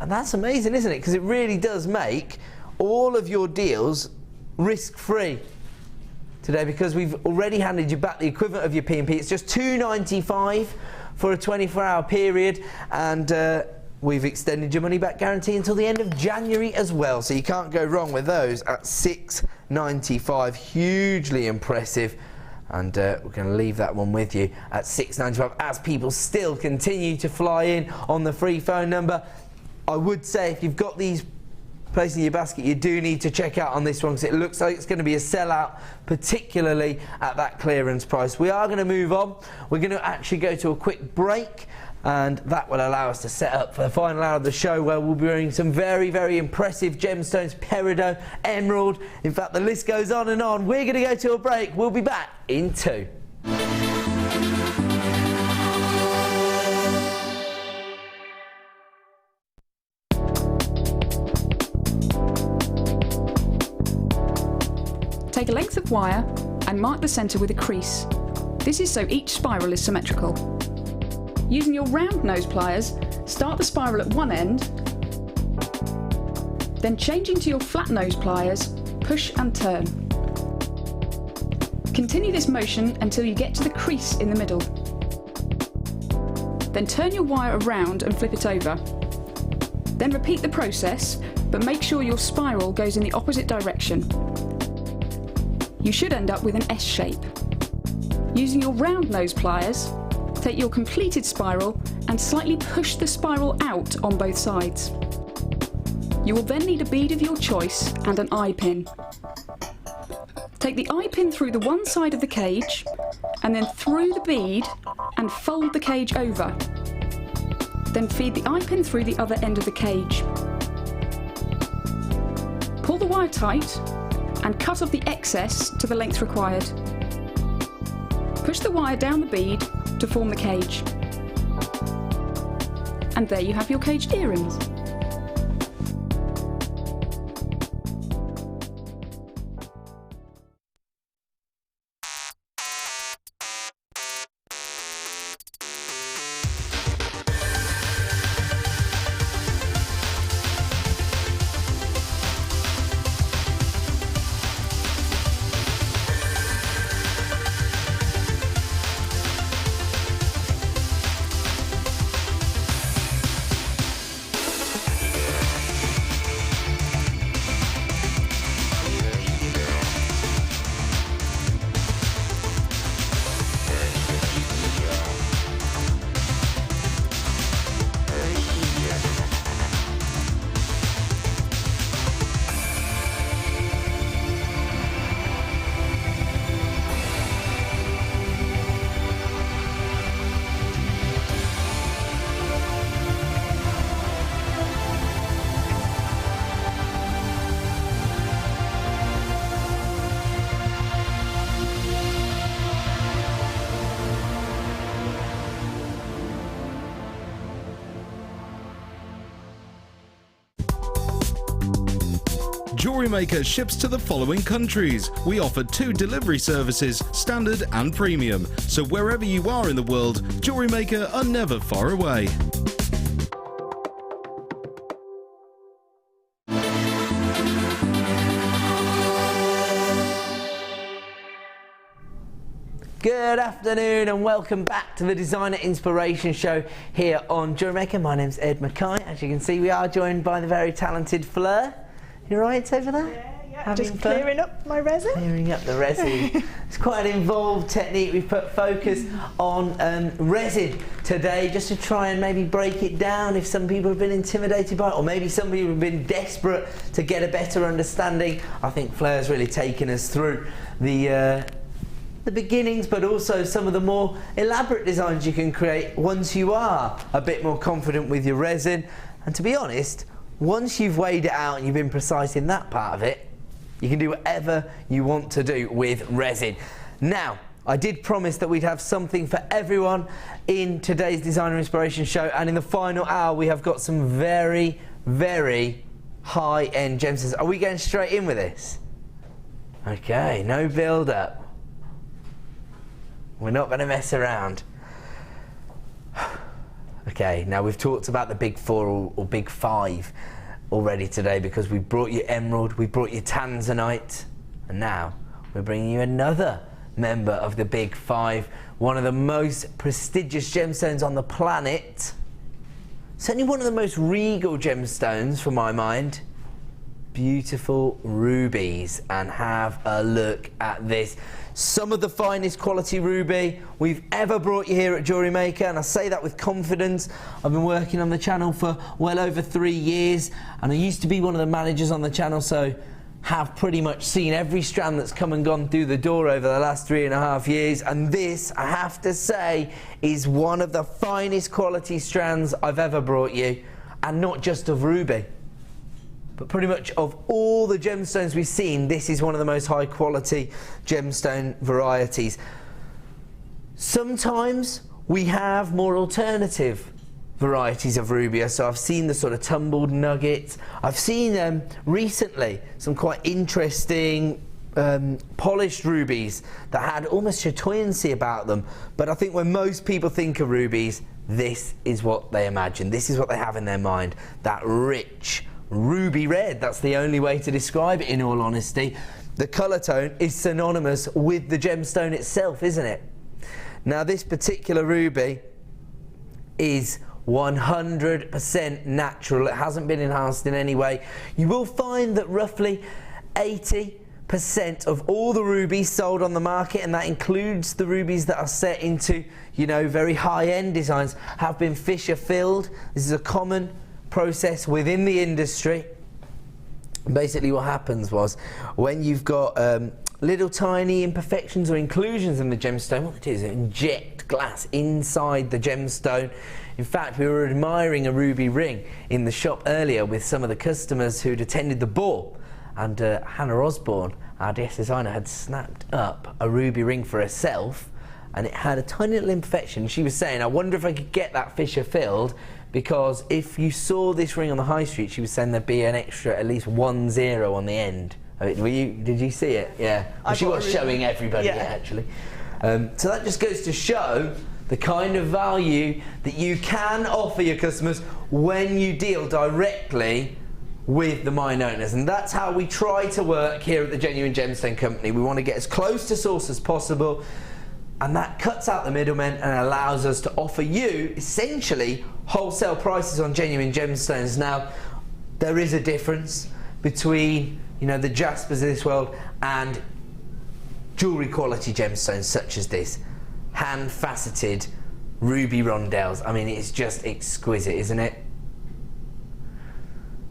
And that's amazing, isn't it? Because it really does make all of your deals risk-free today, because we've already handed you back the equivalent of your P&P. It's just $2.95 for a 24-hour period, and we've extended your money-back guarantee until the end of January as well. So you can't go wrong with those at $6.95. Hugely impressive. And we're going to leave that one with you at $6.95 as people still continue to fly in on the free phone number. I would say if you've got these placed in your basket, you do need to check out on this one, because it looks like it's going to be a sellout, particularly at that clearance price. We are going to move on. We're going to actually go to a quick break, and that will allow us to set up for the final hour of the show, where we'll be wearing some very, very impressive gemstones, peridot, emerald. In fact, the list goes on and on. We're going to go to a break. We'll be back in 2. Take a length of wire and mark the centre with a crease. This is so each spiral is symmetrical. Using your round nose pliers, start the spiral at one end, then changing to your flat nose pliers, push and turn. Continue this motion until you get to the crease in the middle. Then turn your wire around and flip it over. Then repeat the process, but make sure your spiral goes in the opposite direction. You should end up with an S shape. Using your round nose pliers, take your completed spiral and slightly push the spiral out on both sides. You will then need a bead of your choice and an eye pin. Take the eye pin through the one side of the cage and then through the bead and fold the cage over. Then feed the eye pin through the other end of the cage. Pull the wire tight and cut off the excess to the length required. Push the wire down the bead to form the cage. And there you have your caged earrings. Jewellery Maker ships to the following countries. We offer 2 delivery services, standard and premium. So wherever you are in the world, Jewellery Maker are never far away. Good afternoon and welcome back to the Designer Inspiration Show here on Jewellery Maker. My name's Ed Mackay. As you can see, we are joined by the very talented Fleur. You right over there? Yeah. Just clearing up my resin. Clearing up the resin. It's quite an involved technique. We've put focus on resin today just to try and maybe break it down if some people have been intimidated by it, or maybe some people have been desperate to get a better understanding. I think Fleur's really taken us through the beginnings, but also some of the more elaborate designs you can create once you are a bit more confident with your resin. And to be honest, once you've weighed it out and you've been precise in that part of it, you can do whatever you want to do with resin. Now, I did promise that we'd have something for everyone in today's Designer Inspiration Show, and in the final hour we have got some very, very high-end gemstones. Are we going straight in with this? Okay, no build-up. We're not going to mess around. Okay, now we've talked about the big 4 or big 5 already today, because we brought you emerald, we brought you tanzanite, and now we're bringing you another member of the big 5, one of the most prestigious gemstones on the planet, certainly one of the most regal gemstones for my mind. Beautiful rubies, and have a look at this. Some of the finest quality ruby we've ever brought you here at Jewellery Maker, and I say that with confidence. I've been working on the channel for well over 3 years, and I used to be one of the managers on the channel, so have pretty much seen every strand that's come and gone through the door over the last 3.5 years, and this, I have to say, is one of the finest quality strands I've ever brought you, and not just of ruby, but pretty much of all the gemstones we've seen, this is one of the most high quality gemstone varieties. Sometimes we have more alternative varieties of ruby, so I've seen the sort of tumbled nuggets. I've seen recently some quite interesting polished rubies that had almost chatoyancy about them, but I think when most people think of rubies, this is what they imagine, this is what they have in their mind, that rich ruby red. That's the only way to describe it, in all honesty. The colour tone is synonymous with the gemstone itself, isn't it? Now, this particular ruby is 100% natural. It hasn't been enhanced in any way. You will find that roughly 80% of all the rubies sold on the market, and that includes the rubies that are set into, you know, very high-end designs, have been fissure filled. This is a common process within the industry. Basically what happens was, when you've got little tiny imperfections or inclusions in the gemstone, what it is, inject glass inside the gemstone. In fact, we were admiring a ruby ring in the shop earlier with some of the customers who'd attended the ball, and Hannah Osborne, our DS designer, had snapped up a ruby ring for herself, and it had a tiny little imperfection. She was saying, I wonder if I could get that fissure filled, because if you saw this ring on the high street, she was saying there'd be an extra, at least 10 on the end. Did you see it? Yeah. Well, she was showing everybody it, actually. So that just goes to show the kind of value that you can offer your customers when you deal directly with the mine owners. And that's how we try to work here at the Genuine Gemstone Company. We want to get as close to source as possible, and that cuts out the middlemen and allows us to offer you essentially wholesale prices on genuine gemstones. Now, there is a difference between, you know, the Jaspers of this world and jewellery quality gemstones such as this. Hand faceted ruby rondelles. I mean, it's just exquisite, isn't it?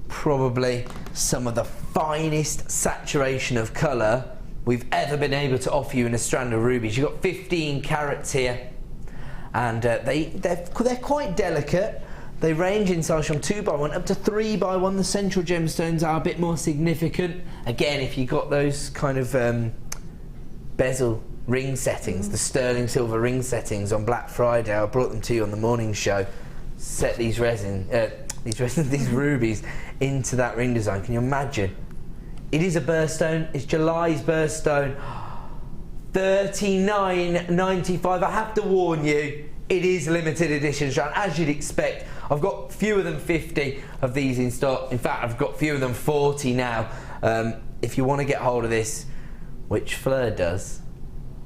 Probably some of the finest saturation of colour we've ever been able to offer you in a strand of rubies. You've got 15 carats here, and they're quite delicate. They range in size from 2x1 up to 3x1. The central gemstones are a bit more significant. Again, if you've got those kind of bezel ring settings, the sterling silver ring settings on Black Friday, I brought them to you on the morning show. Set these rubies into that ring design. Can you imagine It is a birthstone. It's July's birthstone. $39.95. I have to warn you, it is limited edition strand, as you'd expect. I've got fewer than 50 of these in stock. In fact, I've got fewer than 40 now. If you want to get hold of this, which Fleur does,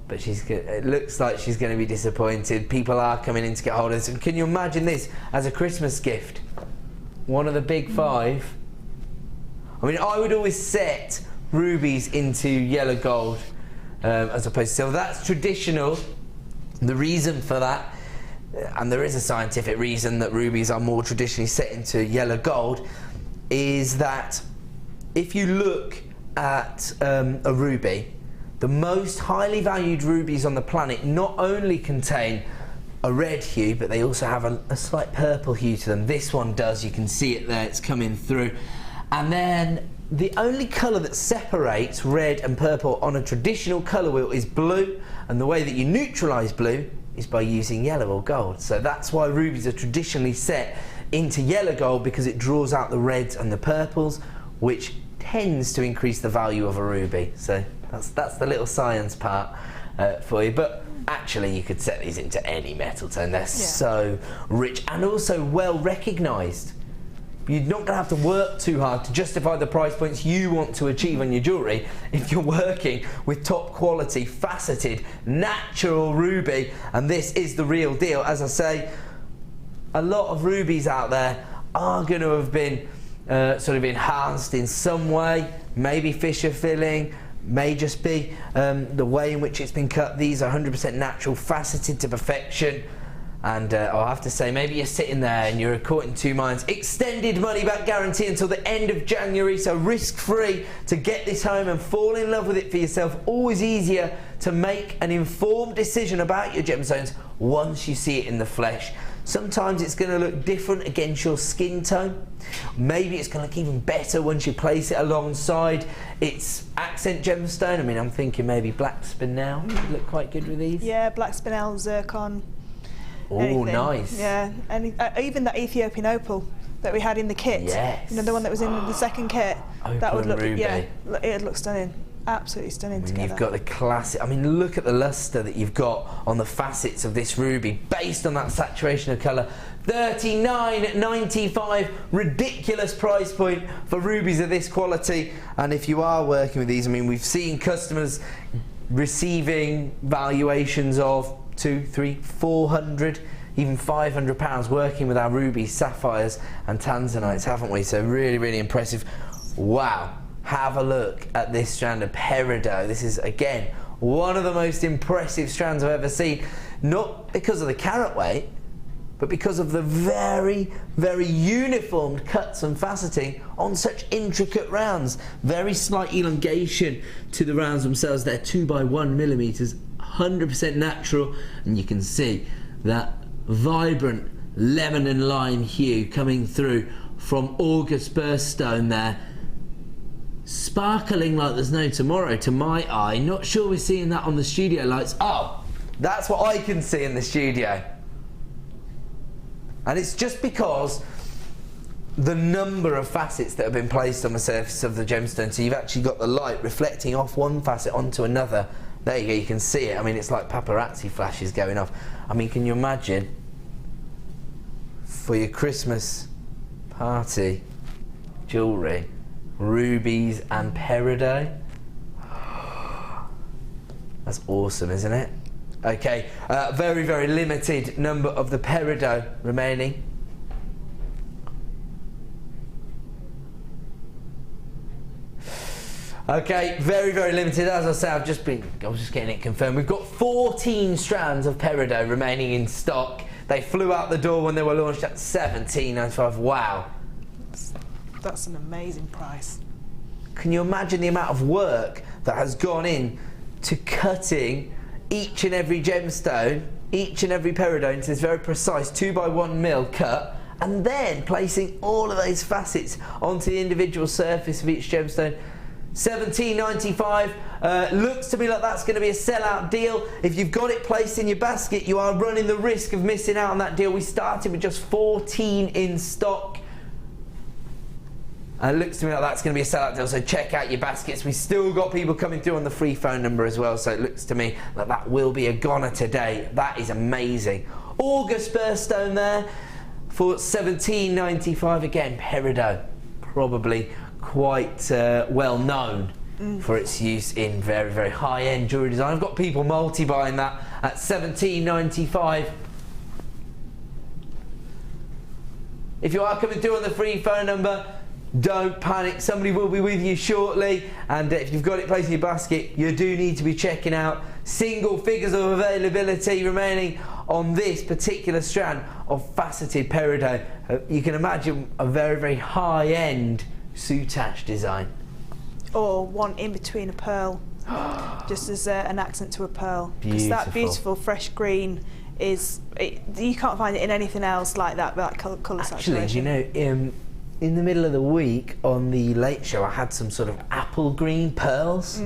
but it looks like she's going to be disappointed. People are coming in to get hold of this. And can you imagine this as a Christmas gift? One of the big 5. I mean, I would always set rubies into yellow gold as opposed to silver. That's traditional. The reason for that, and there is a scientific reason that rubies are more traditionally set into yellow gold, is that if you look at a ruby, the most highly valued rubies on the planet not only contain a red hue, but they also have a slight purple hue to them. This one does, you can see it there, it's coming through. And then the only colour that separates red and purple on a traditional colour wheel is blue, and the way that you neutralise blue is by using yellow or gold. So that's why rubies are traditionally set into yellow gold, because it draws out the reds and the purples, which tends to increase the value of a ruby. So that's the little science part for you. But actually you could set these into any metal tone. They're so rich and also well recognised. You're not going to have to work too hard to justify the price points you want to achieve on your jewellery if you're working with top quality, faceted, natural ruby, and this is the real deal. As I say, a lot of rubies out there are going to have been sort of enhanced in some way, maybe fissure filling, may just be the way in which it's been cut. These are 100% natural, faceted to perfection. And I'll have to say, maybe you're sitting there and you're caught in two minds. Extended money back guarantee until the end of January, so risk-free to get this home and fall in love with it for yourself. Always easier to make an informed decision about your gemstones once you see it in the flesh. Sometimes it's going to look different against your skin tone. Maybe it's going to look even better once you place it alongside its accent gemstone. I mean, I'm thinking maybe black spinel would look quite good with these. Yeah, black spinel, zircon. Oh, anything. nice. Yeah, and even that Ethiopian opal that we had in the kit. Yes. You know, the one that was in the second kit. Opal that would look, ruby. yeah, it'd look stunning. Absolutely stunning together. You've got the classic, I mean, look at the lustre that you've got on the facets of this ruby based on that saturation of colour. $39.95, ridiculous price point for rubies of this quality. And if you are working with these, I mean, we've seen customers receiving valuations of 200, 300, 400, even £500 working with our rubies, sapphires and tanzanites, haven't we? So really, really impressive. Wow. Have a look at this strand of peridot. This is, again, one of the most impressive strands I've ever seen. Not because of the carat weight, but because of the very, very uniformed cuts and faceting on such intricate rounds. Very slight elongation to the rounds themselves. They're 2x1 millimeters, 100% natural, and you can see that vibrant lemon and lime hue coming through from August birthstone there. Sparkling like there's no tomorrow to my eye. Not sure we're seeing that on the studio lights. Oh, that's what I can see in the studio. And it's just because the number of facets that have been placed on the surface of the gemstone. So you've actually got the light reflecting off one facet onto another. There you go, you can see it. I mean, it's like paparazzi flashes going off. I mean, can you imagine for your Christmas party jewellery, rubies and peridot? That's awesome, isn't it? Okay, very, very limited number of the peridot remaining. Okay, very, very limited. As I say, I was just getting it confirmed. We've got 14 strands of peridot remaining in stock. They flew out the door when they were launched at $17.95. Wow. That's an amazing price. Can you imagine the amount of work that has gone in to cutting each and every gemstone, each and every peridot into this very precise 2x1 mil cut, and then placing all of those facets onto the individual surface of each gemstone? $17.95. Looks to me like that's going to be a sellout deal. If you've got it placed in your basket, you are running the risk of missing out on that deal. We started with just 14 in stock. And it looks to me like that's going to be a sellout deal, so check out your baskets. We've still got people coming through on the free phone number as well, so it looks to me like that will be a goner today. That is amazing. August birthstone there for £17.95. Again, peridot, probably quite well known for its use in very, very high-end jewellery design. I've got people multi-buying that at £17.95. If you are coming through on the free phone number, don't panic, somebody will be with you shortly, and if you've got it placed in your basket, you do need to be checking out single figures of availability remaining on this particular strand of faceted peridot. You can imagine a very, very high-end soutache design. Or one in between a pearl, just as an accent to a pearl. Because that beautiful fresh green you can't find it in anything else like that colour saturation. Actually, you know, in the middle of the week on the Late Show, I had some sort of apple green pearls.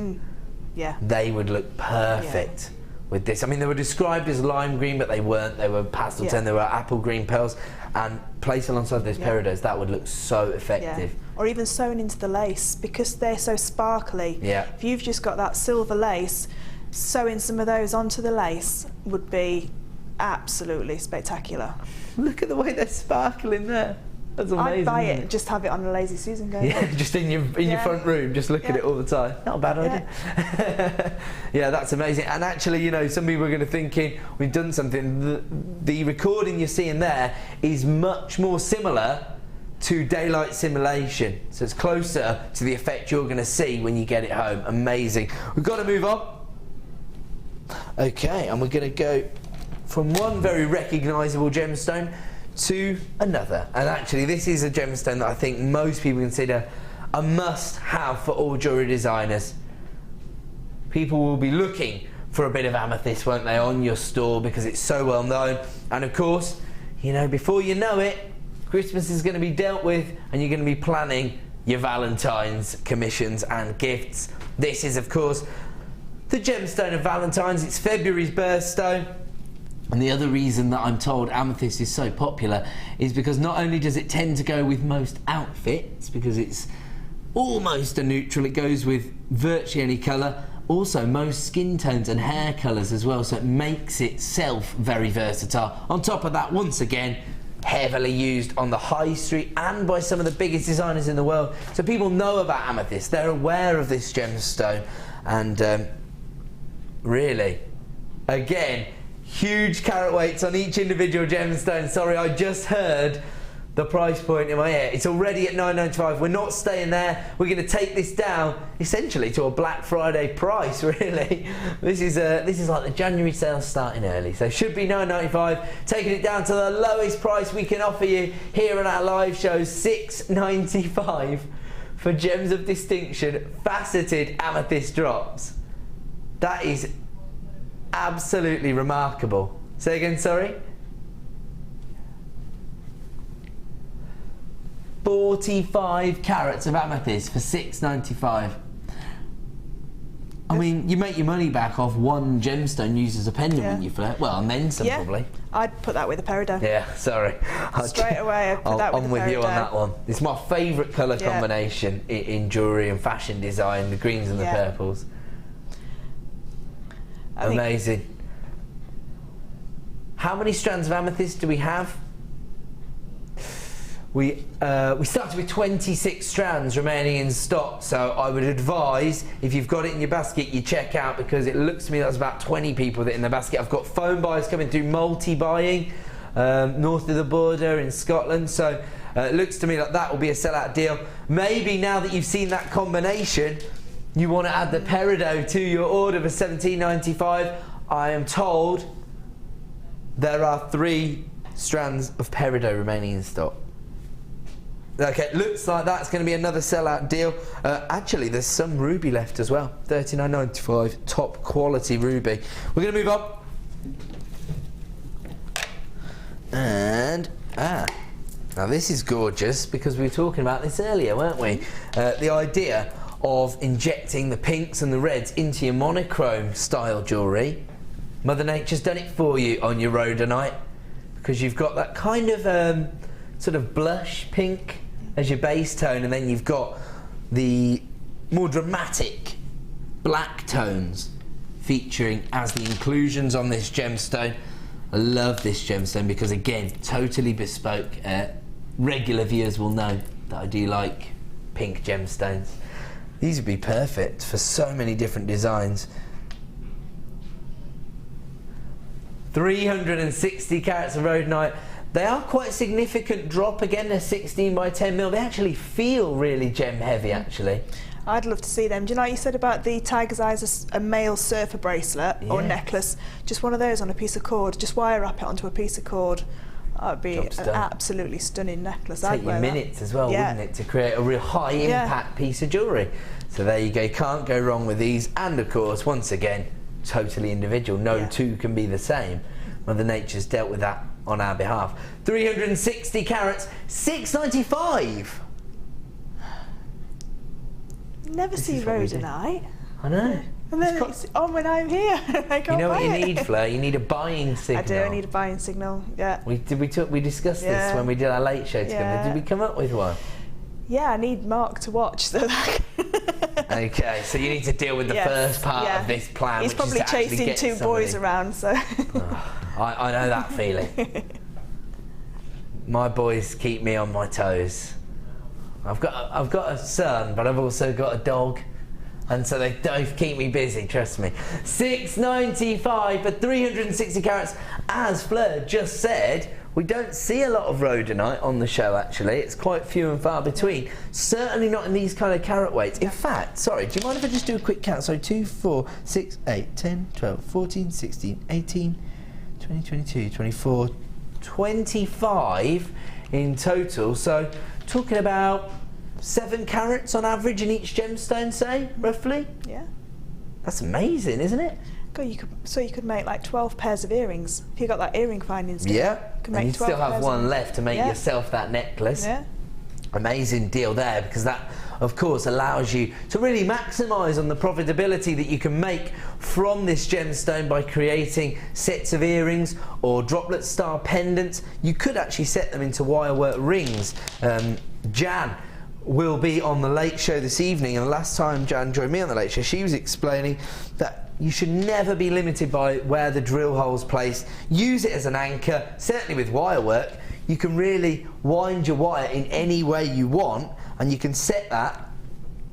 Yeah. They would look perfect with this. I mean, they were described as lime green, but they weren't. They were pastel tone. They were apple green pearls, and placed alongside those peridots, that would look so effective. Or even sewn into the lace, because they're so sparkly. Yeah. If you've just got that silver lace, sewing some of those onto the lace would be absolutely spectacular. Look at the way they're sparkling there. That's amazing. I'd buy it, just have it on a lazy Susan going. Yeah, just in your front room, just look at it all the time. Not a bad idea. Yeah, that's amazing. And actually, you know, some people are going to thinking we've done something. The recording you're seeing there is much more similar to daylight simulation, so it's closer to the effect you're going to see when you get it home. Amazing. We've got to move on. Okay, and we're going to go from one very recognisable gemstone to another. And actually, this is a gemstone that I think most people consider a must-have for all jewellery designers. People will be looking for a bit of amethyst, won't they, on your store, because it's so well known. And of course, you know, before you know it, Christmas is going to be dealt with, and you're going to be planning your Valentine's commissions and gifts. This is, of course, the gemstone of Valentine's. It's February's birthstone. And the other reason that I'm told amethyst is so popular is because not only does it tend to go with most outfits, because it's almost a neutral, it goes with virtually any colour, also most skin tones and hair colours as well, so it makes itself very versatile. On top of that, once again, heavily used on the high street and by some of the biggest designers in the world. So people know about amethyst, they're aware of this gemstone, and really, again, huge carat weights on each individual gemstone. Sorry, I just heard the price point in my ear. It's already at £9.95. We're not staying there. We're going to take this down essentially to a Black Friday price, really. This is like the January sale starting early, so it should be £9.95. Taking it down to the lowest price we can offer you here on our live show, £6.95 for Gems of Distinction faceted amethyst drops. That is absolutely remarkable. Say again, sorry? 45 carats of amethyst for £6.95. I mean, you make your money back off one gemstone used as a pendant when you flip. Well, and then some probably. I'd put that with a peridot. Yeah, sorry. Straight away, I'd put that with a peridot. I'm with you on that one. It's my favourite colour combination in jewellery and fashion design, the greens and the purples. Amazing. How many strands of amethyst do we have? We started with 26 strands remaining in stock, so I would advise, if you've got it in your basket, you check out, because it looks to me that's about 20 people that are in the basket. I've got phone buyers coming through, multi-buying, north of the border in Scotland, so it looks to me like that will be a sellout deal. Maybe now that you've seen that combination, you want to add the peridot to your order for £17.95. I am told there are 3 strands of peridot remaining in stock. Okay, looks like that's going to be another sellout deal. Actually, there's some ruby left as well. £39.95, top quality ruby. We're going to move on. And, now this is gorgeous, because we were talking about this earlier, weren't we? The idea of injecting the pinks and the reds into your monochrome style jewellery. Mother Nature's done it for you on your rhodonite, because you've got that kind of sort of blush pink as your base tone, and then you've got the more dramatic black tones featuring as the inclusions on this gemstone. I love this gemstone because, again, totally bespoke. Regular viewers will know that I do like pink gemstones. These would be perfect for so many different designs. 360 carats of rhodonite. They are quite a significant drop. Again, they're 16 by 10 mil. They actually feel really gem heavy, actually. I'd love to see them. Do you know what you said about the tiger's eyes, a male surfer bracelet or necklace? Just one of those on a piece of cord. Just wire wrap it onto a piece of cord. That would be an absolutely stunning necklace. Take you minutes as well, wouldn't it, to create a real high impact piece of jewellery. So there you go, can't go wrong with these. And of course, once again, totally individual. No two can be the same. Mother Nature's dealt with that on our behalf. 360 carats, $6.95. Never see rhodonite. I know. And then it's on when I'm here. I can't you know buy what you it. need, Fleur? You need a buying signal. I do. I need a buying signal. Yeah. We discussed this when we did our late show together. Yeah. Did we come up with one? Yeah, I need Mark to watch. So Okay, so you need to deal with the first part of this plan. He's probably chasing two boys around. So I know that feeling. My boys keep me on my toes. I've got a son, but I've also got a dog. And so they both keep me busy, trust me. $6.95 for 360 carats. As Fleur just said, we don't see a lot of rhodonite on the show, actually. It's quite few and far between. Certainly not in these kind of carat weights. In fact, sorry, do you mind if I just do a quick count? So 2, 4, 6, 8, 10, 12, 14, 16, 18, 20, 22, 24, 25 in total. So talking about 7 carats on average in each gemstone, say, roughly? Yeah. That's amazing, isn't it? God, you could make like 12 pairs of earrings. If you got that earring finding stuff. Yeah, you could and you still have one of left to make yourself that necklace. Yeah. Amazing deal there, because that, of course, allows you to really maximise on the profitability that you can make from this gemstone by creating sets of earrings or droplet style pendants. You could actually set them into wirework rings. Jan will be on the Late Show this evening, and the last time Jan joined me on the Late Show, she was explaining that you should never be limited by where the drill hole's placed. Use it as an anchor. Certainly with wire work, you can really wind your wire in any way you want, and you can set that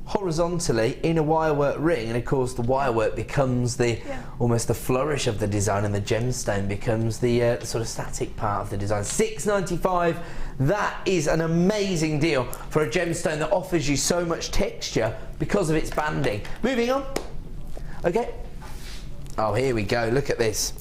horizontally in a wirework ring, and of course the wirework becomes the almost the flourish of the design, and the gemstone becomes the sort of static part of the design. $6.95. That is an amazing deal for a gemstone that offers you so much texture because of its banding. Moving on. Okay. Oh, here we go. Look at this.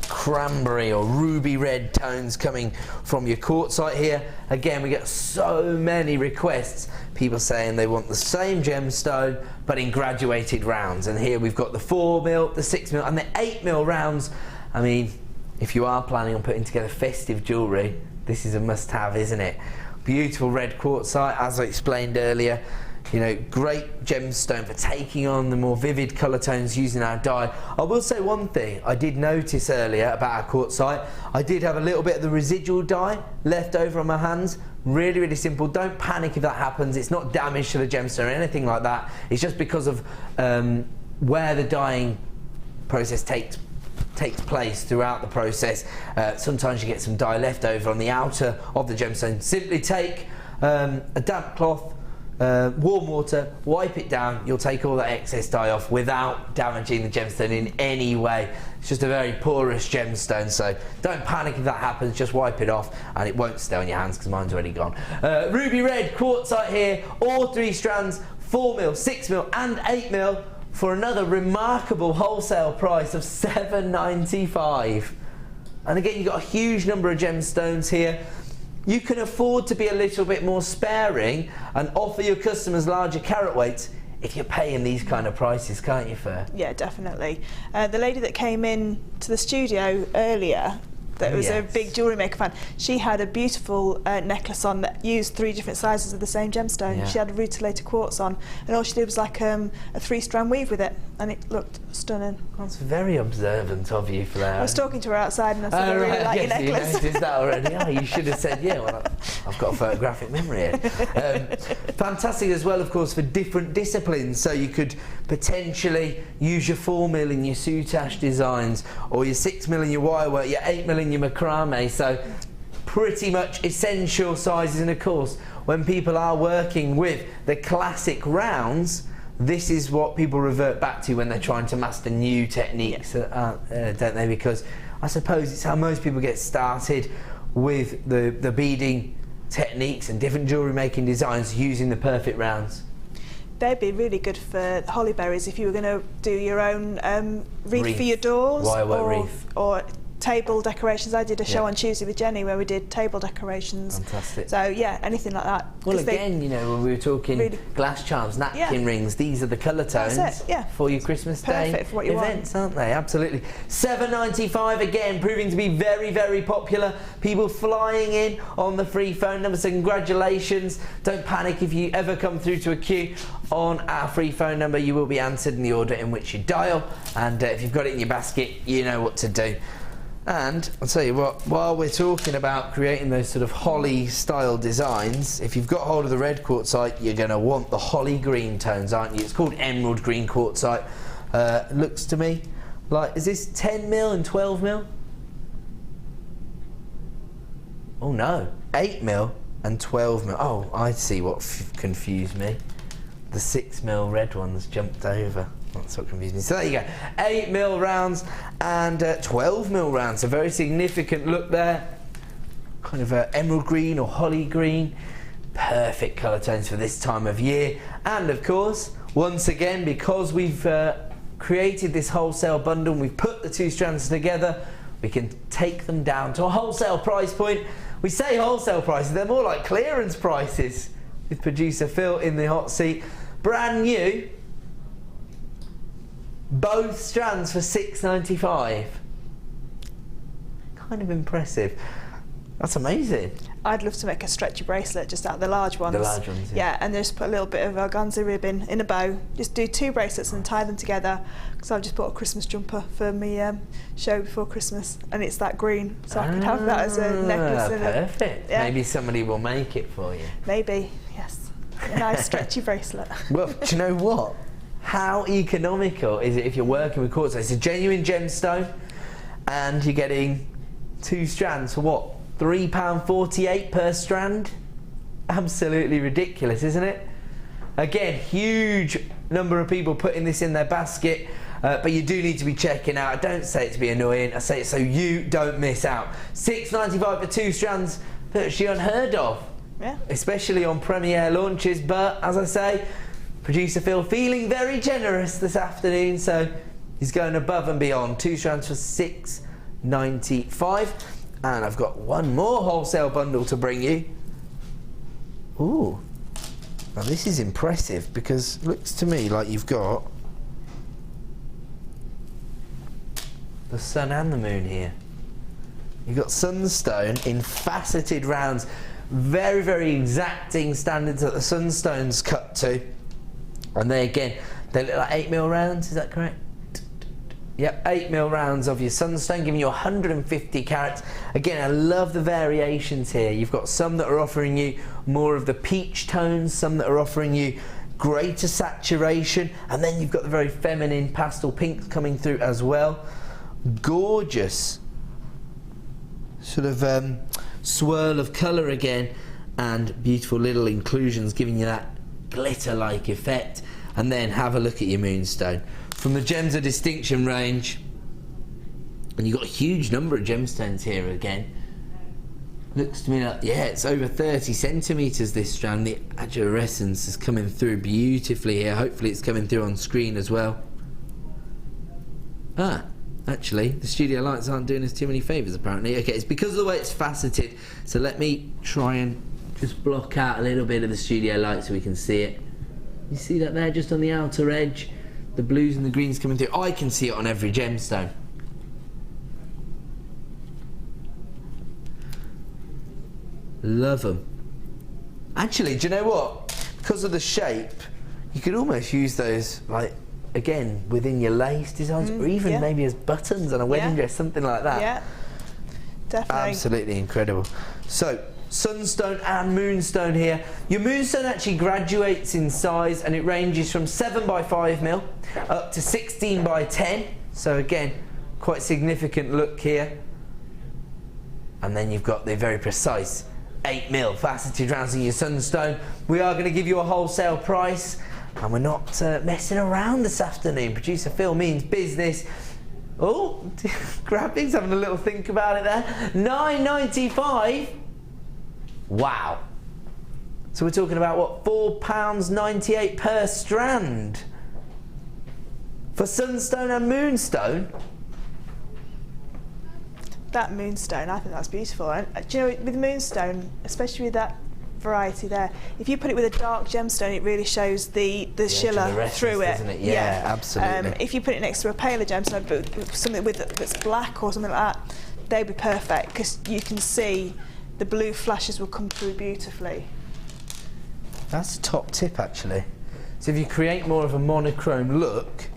Cranberry or ruby red tones coming from your quartzite here. Again, we get so many requests, people saying they want the same gemstone but in graduated rounds, and here we've got the 4mm, the 6mm and the 8mm rounds. I mean, if you are planning on putting together festive jewellery, this is a must-have, isn't it? Beautiful red quartzite, as I explained earlier. You know, great gemstone for taking on the more vivid colour tones using our dye. I will say one thing I did notice earlier about our quartzite. I did have a little bit of the residual dye left over on my hands. Really, really simple. Don't panic if that happens. It's not damage to the gemstone or anything like that. It's just because of where the dyeing process takes place throughout the process. Sometimes you get some dye left over on the outer of the gemstone. Simply take a damp cloth, warm water, wipe it down. You'll take all that excess dye off without damaging the gemstone in any way. It's just a very porous gemstone, so don't panic if that happens. Just wipe it off and it won't stay on your hands because mine's already gone. Ruby red quartzite here, all 3 strands, 4mm, 6mm and 8mm for another remarkable wholesale price of $7.95. And again, you've got a huge number of gemstones here. You can afford to be a little bit more sparing and offer your customers larger carat weights if you're paying these kind of prices, can't you, Fer? Yeah, definitely. The lady that came in to the studio earlier that was a Yes. big Jewellery Maker fan. She had a beautiful necklace on that used 3 different sizes of the same gemstone. Yeah. She had a rutilated quartz on, and all she did was like a 3-strand weave with it, and it looked stunning. That's very observant of you, Flair. I was talking to her outside, and I said, I really like your yes, you necklace. noticed that already. Oh, you should have said, yeah, well, I've got a photographic memory here. Fantastic as well, of course, for different disciplines. So you could potentially use your 4mm in your soutache designs, or your 6mm in your wire work, your 8mm in your macrame. So pretty much essential sizes. And of course, when people are working with the classic rounds, this is what people revert back to when they're trying to master new techniques, don't they? Because I suppose it's how most people get started with the beading techniques and different jewellery making designs using the perfect rounds. They'd be really good for holly berries if you were going to do your own wreath for your doors, Wirework wreath. or table decorations. I did a show Yeah. on Tuesday with Jenny where we did table decorations. Fantastic. So yeah, anything like that. Well, 'Cause they- again, you know, when we were talking really- glass charms, napkin Yeah. rings, these are the colour tones That's it, yeah. for your Christmas Day Perfect for what you want. events, aren't they? Absolutely. £7.95 again, proving to be very, very popular. People flying in on the free phone number, so congratulations. Don't panic if you ever come through to a queue on our free phone number. You will be answered in the order in which you dial, and if you've got it in your basket, you know what to do. And I'll tell you what, while we're talking about creating those sort of holly style designs, if you've got hold of the red quartzite, you're going to want the holly green tones, aren't you? It's called emerald green quartzite. Looks to me like, is this 10mm and 12mm? Oh no, 8mm and 12mm. Oh, I see what confused me. The 6mm red ones jumped over. That's what confused me. So there you go, 8mm rounds and 12mm rounds. A very significant look there. Kind of emerald green or holly green. Perfect colour tones for this time of year. And of course, once again, because we've created this wholesale bundle and we've put the 2 strands together, we can take them down to a wholesale price point. We say wholesale prices, they're more like clearance prices, with producer Phil in the hot seat. Brand new, both strands for £6.95. Kind of impressive. That's amazing. I'd love to make a stretchy bracelet just out of the large ones. The large ones, yeah. Yeah, and just put a little bit of organza ribbon in a bow. Just do 2 bracelets and tie them together. Because I've just bought a Christmas jumper for me show before Christmas, and it's that green, so I could have that as a necklace. And perfect. Yeah. Maybe somebody will make it for you. Maybe, yes. A nice stretchy bracelet. Well, do you know what? How economical is it if you're working with quartz? It's a genuine gemstone, and you're getting 2 strands for what? £3.48 per strand? Absolutely ridiculous, isn't it? Again, huge number of people putting this in their basket, but you do need to be checking out. I don't say it to be annoying, I say it so you don't miss out. £6.95 for 2 strands, virtually unheard of. Yeah. Especially on premiere launches, but as I say, producer Phil feeling very generous this afternoon, so he's going above and beyond. 2 strands for £6.95. And I've got one more wholesale bundle to bring you. Ooh, now this is impressive because it looks to me like you've got the sun and the moon here. You've got sunstone in faceted rounds, very, very exacting standards that the sunstone's cut to. And they again, they look like 8mm rounds, is that correct? Yep, 8mm rounds of your sunstone, giving you 150 carats. Again, I love the variations here. You've got some that are offering you more of the peach tones, some that are offering you greater saturation, and then you've got the very feminine pastel pinks coming through as well. Gorgeous sort of swirl of colour again, and beautiful little inclusions giving you that glitter-like effect. And then have a look at your moonstone. From the Gems of Distinction range, and you've got a huge number of gemstones here again. Looks to me like, yeah, it's over 30 centimetres this strand. The agirescence is coming through beautifully here. Hopefully it's coming through on screen as well. Ah, actually, the studio lights aren't doing us too many favours apparently. Okay, it's because of the way it's faceted. So let me try and just block out a little bit of the studio light so we can see it. You see that there, just on the outer edge? The blues and the greens coming through. I can see it on every gemstone. Love them. Actually, do you know what? Because of the shape, you could almost use those, like, again, within your lace designs, or even maybe as buttons on a wedding dress, something like that. Yeah, definitely. Absolutely incredible. So, sunstone and moonstone here. Your moonstone actually graduates in size, and it ranges from 7 by 5 mil up to 16 by 10. So again, quite significant look here. And then you've got the very precise 8 mil faceted rounds in your sunstone. We are going to give you a wholesale price, and we're not messing around this afternoon. Producer Phil means business. Oh, graphics, having a little think about it there. £9.95. Wow. So we're talking about what, £4.98 per strand for sunstone and moonstone. That moonstone, I think that's beautiful. And do you know, with moonstone, especially with that variety there, if you put it with a dark gemstone, it really shows the shimmer through it. Doesn't it? Yeah, absolutely. If you put it next to a paler gemstone, but something that's black or something like that, they'd be perfect, because you can see the blue flashes will come through beautifully. That's a top tip, actually. So if you create more of a monochrome look,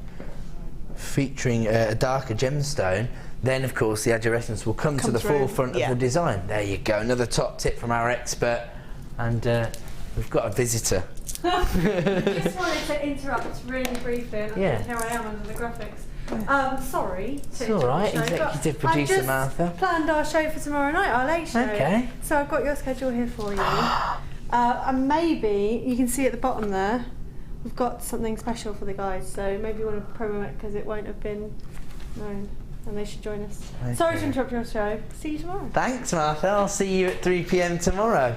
featuring a darker gemstone, then of course the adolescence will come to the forefront of the design. There you go, another top tip from our expert. And we've got a visitor. Just wanted to interrupt really briefly, and here I am under the graphics. Sorry to It's all right, executive producer Martha. I've planned our show for tomorrow night, our late show. Okay. So I've got your schedule here for you. And maybe, you can see at the bottom there, we've got something special for the guys, so maybe you want to promo it because it won't have been known. And they should join us. Okay. Sorry to interrupt your show. See you tomorrow. Thanks, Martha. I'll see you at 3 PM tomorrow.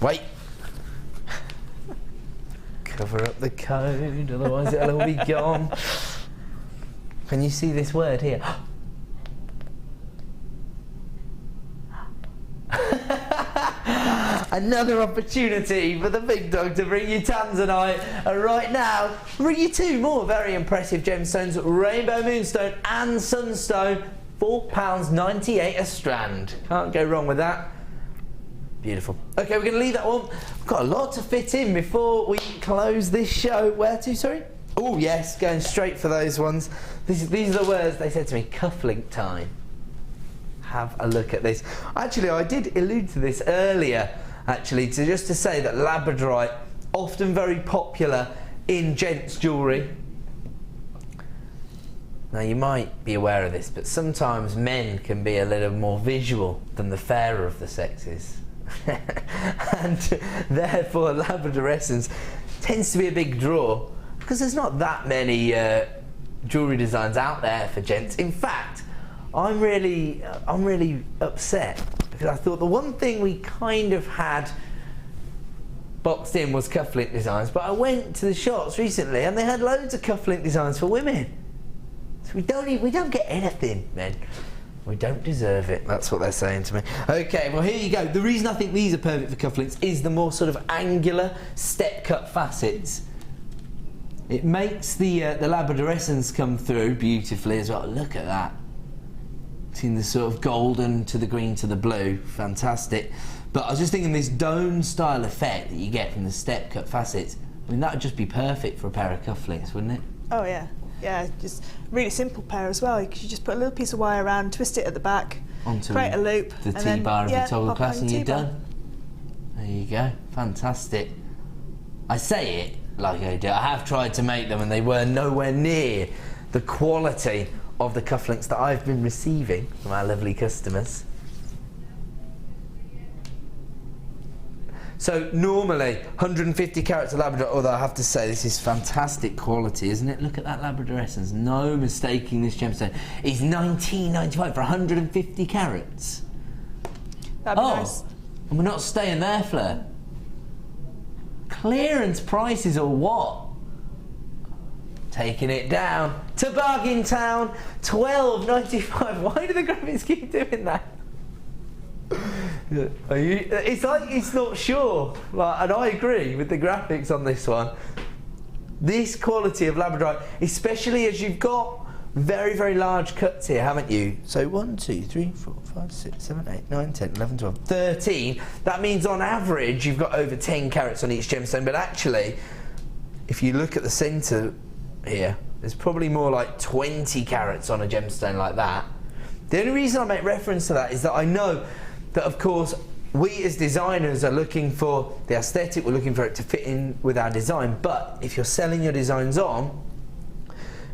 Wait. Cover up the code, otherwise it'll all be gone. Can you see this word here? Another opportunity for the big dog to bring you tanzanite. And right now, bring you 2 more very impressive gemstones, rainbow moonstone and sunstone, £4.98 a strand. Can't go wrong with that. Beautiful. Okay, we're going to leave that one. We've got a lot to fit in before we close this show. Where to, sorry? Oh yes, going straight for those ones. These are the words they said to me, cufflink time. Have a look at this. Actually, I did allude to this earlier, actually, just to say that labradorite, often very popular in gents' jewellery. Now, you might be aware of this, but sometimes men can be a little more visual than the fairer of the sexes. And therefore, labradorescence tends to be a big draw, because there's not that many jewellery designs out there for gents. In fact, I'm really upset, because I thought the one thing we kind of had boxed in was cufflink designs, but I went to the shops recently and they had loads of cufflink designs for women. So we don't get anything, men. We don't deserve it. That's what they're saying to me. Okay, well here you go. The reason I think these are perfect for cufflinks is the more sort of angular step cut facets. It makes the labradorescence come through beautifully as well. Look at that. Seeing the sort of golden to the green to the blue, fantastic. But I was just thinking this dome style effect that you get from the step cut facets, I mean that would just be perfect for a pair of cufflinks, wouldn't it? Oh yeah, yeah, just really simple pair as well. You just put a little piece of wire around, twist it at the back, create a loop, the and then, T-bar of the toggle class, and you're T-bar. done. There you go, fantastic. I say it like I do. I have tried to make them and they were nowhere near the quality of the cufflinks that I've been receiving from our lovely customers. So normally 150 carats of Labrador, although I have to say this is fantastic quality, isn't it? Look at that labradorescence, no mistaking this gemstone. It's $19.95 for 150 carats. That'd be nice. And we're not staying there, Fleur. Clearance prices or what? Taking it down to Bargain Town, $12.95. Why do the graphics keep doing that? It's like it's not sure. Like, and I agree with the graphics on this one. This quality of labradorite, especially as you've got very, very large cuts here, haven't you? So 1, 2, 3, 4, 5, 6, 7, 8, 9, 10, 11, 12, 13. That means on average you've got over 10 carats on each gemstone, but actually, if you look at the centre here, there's probably more like 20 carats on a gemstone like that. The only reason I make reference to that is that I know that, of course, we as designers are looking for the aesthetic, we're looking for it to fit in with our design, but if you're selling your designs on,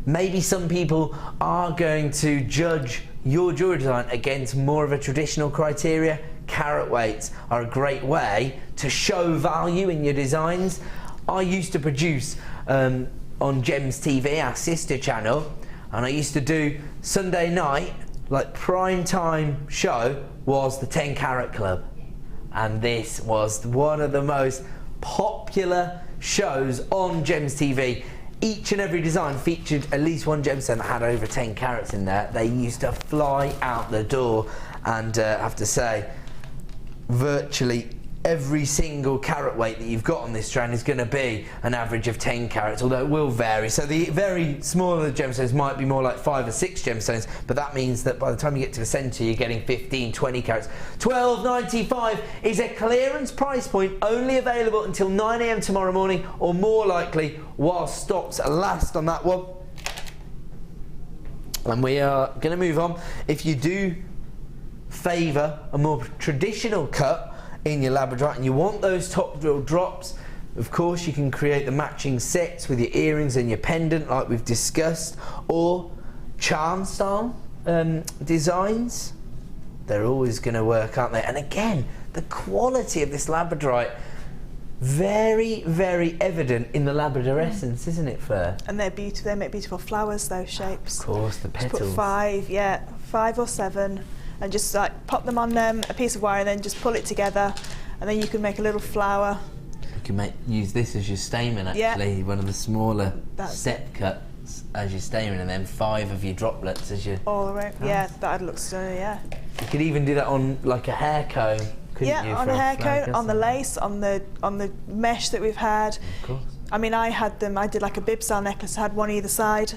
maybe some people are going to judge your jewellery design against more of a traditional criteria. Carat weights are a great way to show value in your designs. I used to produce on Gems TV, our sister channel, and I used to do Sunday night, like prime time show was the 10 Carat Club. And this was one of the most popular shows on Gems TV. Each and every design featured at least one gemstone that had over 10 carats in there. They used to fly out the door, and I have to say, virtually every single carat weight that you've got on this strand is going to be an average of 10 carats, although it will vary. So the very smaller gemstones might be more like 5 or 6 gemstones, but that means that by the time you get to the centre, you're getting 15, 20 carats. $12.95 is a clearance price point, only available until 9 AM tomorrow morning, or more likely while stocks last on that one. And we are going to move on. If you do favour a more traditional cut in your labradorite and you want those top drill drops, of course you can create the matching sets with your earrings and your pendant like we've discussed, or charm style designs. They're always going to work, aren't they? And again, the quality of this labradorite, very, very evident in the labradorescence, isn't it, Fleur? And they're beautiful. They make beautiful flowers, those shapes. Of course, the petals. Just put 5 or 7, and just like pop them on a piece of wire, and then just pull it together, and then you can make a little flower. You can use this as your stamen, actually, one of the smaller set cuts as your stamen, and then 5 of your droplets as your... All around, yeah, that'd look stunning, yeah. You could even do that on like a hair comb, couldn't you? On a hair comb, on the lace, on the mesh that we've had. Of course. I mean, I did like a bib style necklace, I had one either side.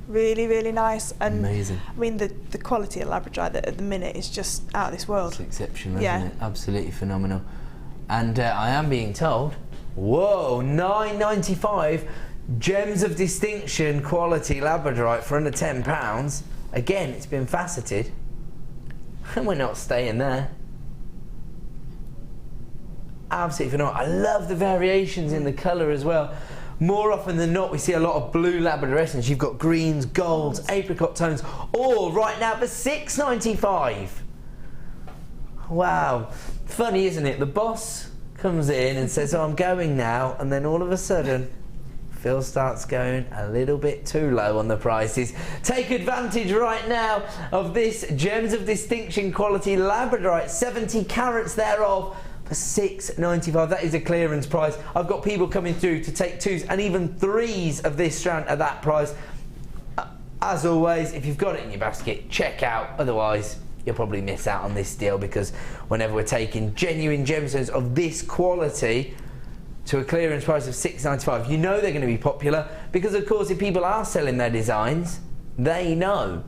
Really, really nice. And amazing. I mean, the quality of labradorite at the minute is just out of this world. It's exceptional, isn't it? Absolutely phenomenal. And I am being told, whoa, $9.95, gems of distinction quality labradorite for under £10. Again, it's been faceted, and we're not staying there. Absolutely phenomenal. I love the variations in the colour as well. More often than not, we see a lot of blue labradorescence. You've got greens, golds, apricot tones, all right now for $6.95. Wow. Funny, isn't it? The boss comes in and says, oh, I'm going now, and then all of a sudden, Phil starts going a little bit too low on the prices. Take advantage right now of this Gems of Distinction quality labradorite, 70 carats thereof, for $6.95. That is a clearance price. I've got people coming through to take 2s and even 3s of this strand at that price. As always, if you've got it in your basket, check out. Otherwise, you'll probably miss out on this deal, because whenever we're taking genuine gemstones of this quality to a clearance price of $6.95, you know they're going to be popular, because of course if people are selling their designs, they know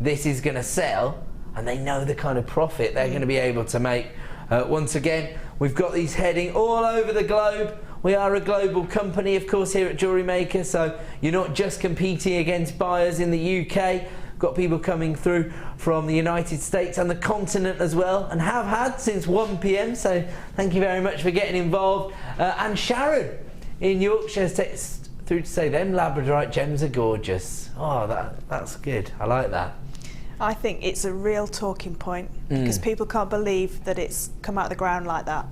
this is going to sell, and they know the kind of profit they're going to be able to make. Once again, we've got these heading all over the globe. We are a global company, of course, here at Jewellery Maker, so you're not just competing against buyers in the UK. We've got people coming through from the United States and the continent as well, and have had since 1 PM, so thank you very much for getting involved. And Sharon in Yorkshire's text through to say them labradorite gems are gorgeous. Oh, that's good. I like that. I think it's a real talking point, because people can't believe that it's come out of the ground like that.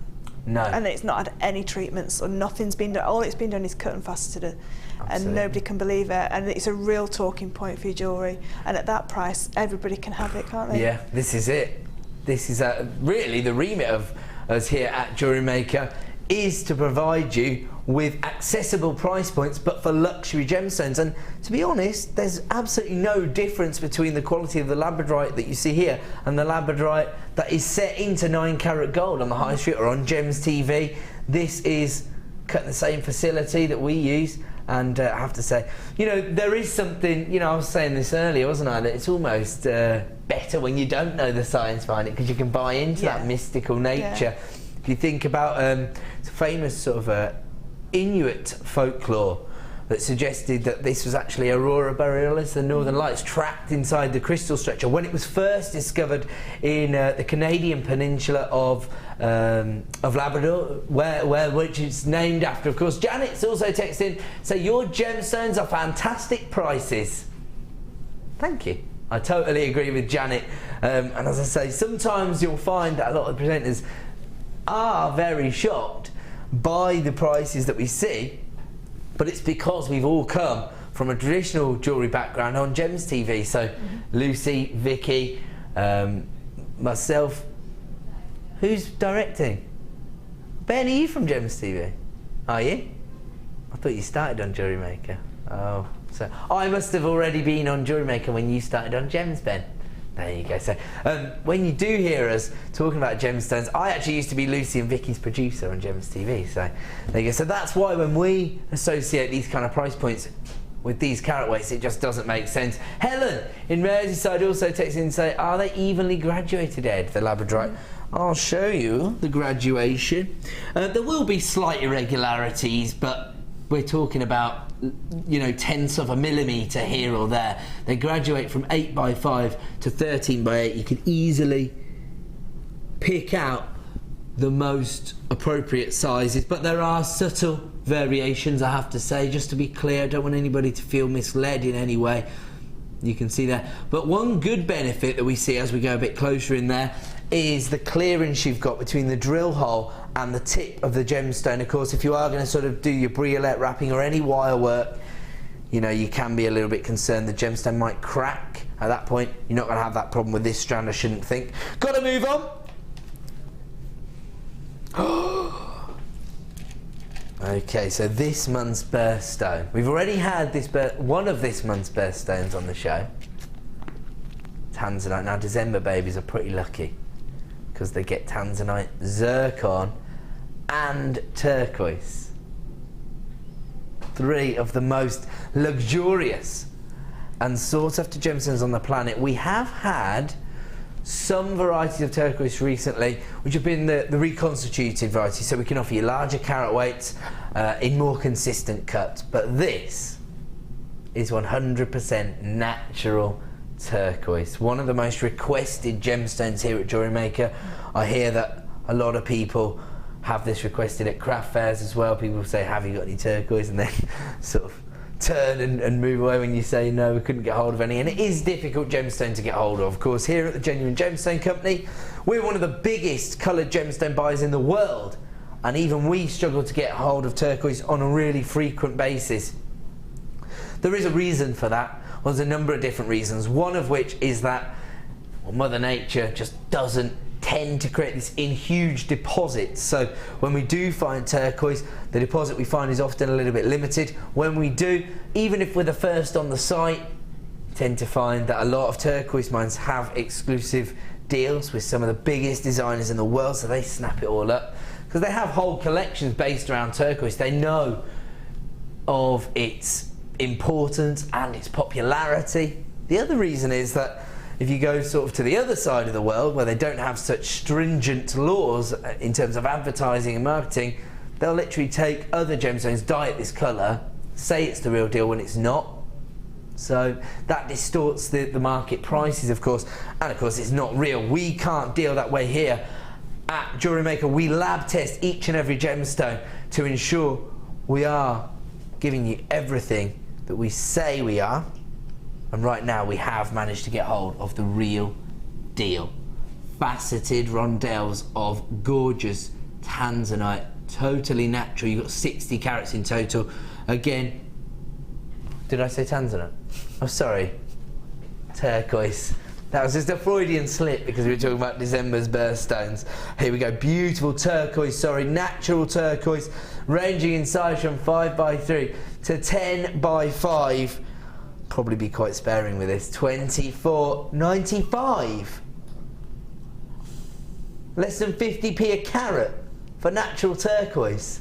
No. And it's not had any treatments, or nothing's been done. All it's been done is cut and faceted, and nobody can believe it. And it's a real talking point for your jewellery. And at that price, everybody can have it, can't they? Yeah, this is it. This is really the remit of us here at Jewellery Maker, is to provide you with accessible price points, but for luxury gemstones. And to be honest, there's absolutely no difference between the quality of the labradorite that you see here and the labradorite that is set into 9 carat gold on the high street or on Gems TV. This is cut in the same facility that we use, And I have to say, you know, there is something, you know, I was saying this earlier, wasn't I, that it's almost better when you don't know the science behind it, because you can buy into that mystical nature. If you think about it's a famous sort of Inuit folklore that suggested that this was actually Aurora Borealis, the Northern Lights, trapped inside the crystal structure when it was first discovered in the Canadian peninsula of Labrador, which is named after, of course. Janet's also texted in, so your gemstones are fantastic prices. Thank you. I totally agree with Janet. And as I say, sometimes you'll find that a lot of presenters are very shocked by the prices that we see, but it's because we've all come from a traditional jewellery background on Gems TV. So Lucy, Vicky, myself. Who's directing? Ben, are you from Gems TV? Are you? I thought you started on Jewellery Maker. Oh, so I must have already been on Jewellery Maker when you started on Gems, Ben. There you go. So when you do hear us talking about gemstones, I actually used to be Lucy and Vicky's producer on Gems TV. So there you go. So that's why when we associate these kind of price points with these carat weights, it just doesn't make sense. Helen in Merseyside also texts in and say, are they evenly graduated, Ed, the labradorite? I'll show you the graduation. There will be slight irregularities, but we're talking about, you know, tenths of a millimetre here or there. They graduate from 8x5 to 13x8. You can easily pick out the most appropriate sizes, but there are subtle variations, I have to say, just to be clear. I don't want anybody to feel misled in any way. You can see there. But one good benefit that we see as we go a bit closer in there is the clearance you've got between the drill hole and the tip of the gemstone. Of course, if you are going to sort of do your briolette wrapping or any wire work, you know, you can be a little bit concerned the gemstone might crack. At that point, you're not going to have that problem with this strand, I shouldn't think. Got to move on. Okay, so this month's birthstone. We've already had one of this month's birthstones on the show. Tanzanite. Now, December babies are pretty lucky because they get Tanzanite, zircon and turquoise. Three of the most luxurious and sought after gemstones on the planet. We have had some varieties of turquoise recently which have been the reconstituted variety, so we can offer you larger carat weights in more consistent cuts, but this is 100% natural turquoise, one of the most requested gemstones here at Jewellery Maker. I hear that a lot of people have this requested at craft fairs as well. People say, have you got any turquoise, and then sort of turn and move away when you say no, we couldn't get hold of any. And it is difficult gemstone to get hold of course. Here at the Genuine Gemstone Company, we're one of the biggest coloured gemstone buyers in the world, and even we struggle to get hold of turquoise on a really frequent basis. There is a reason for that. Well, there's a number of different reasons, one of which is that, well, Mother Nature just doesn't tend to create this in huge deposits. So when we do find turquoise, the deposit we find is often a little bit limited. When we do, even if we're the first on the site, we tend to find that a lot of turquoise mines have exclusive deals with some of the biggest designers in the world, so they snap it all up because they have whole collections based around turquoise. They know of its importance and its popularity. The other reason is that if you go sort of to the other side of the world where they don't have such stringent laws in terms of advertising and marketing, they'll literally take other gemstones, dye it this colour, say it's the real deal when it's not. So that distorts the market prices, of course, and of course it's not real. We can't deal that way here at Jewellery Maker. We lab test each and every gemstone to ensure we are giving you everything that we say we are. And right now we have managed to get hold of the real deal. Faceted rondelles of gorgeous Tanzanite, totally natural. You've got 60 carats in total. Again, did I say Tanzanite? Oh, sorry, turquoise. That was just a Freudian slip because we were talking about December's birthstones. Here we go, beautiful turquoise, sorry, natural turquoise, ranging in size from 5x3 to 10x5. Probably be quite sparing with this. $24.95. Less than 50p a carat for natural turquoise.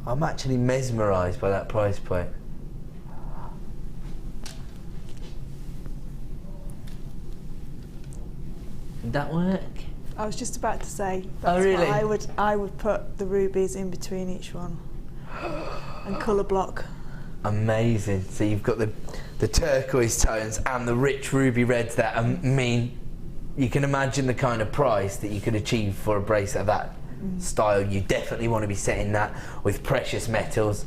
I'm actually mesmerised by that price point. Did that work? I was just about to say, that's really? what I would put the rubies in between each one and colour block. Amazing. So you've got the turquoise tones and the rich ruby reds there. I mean, you can imagine the kind of price that you could achieve for a bracelet of that style. You definitely want to be setting that with precious metals.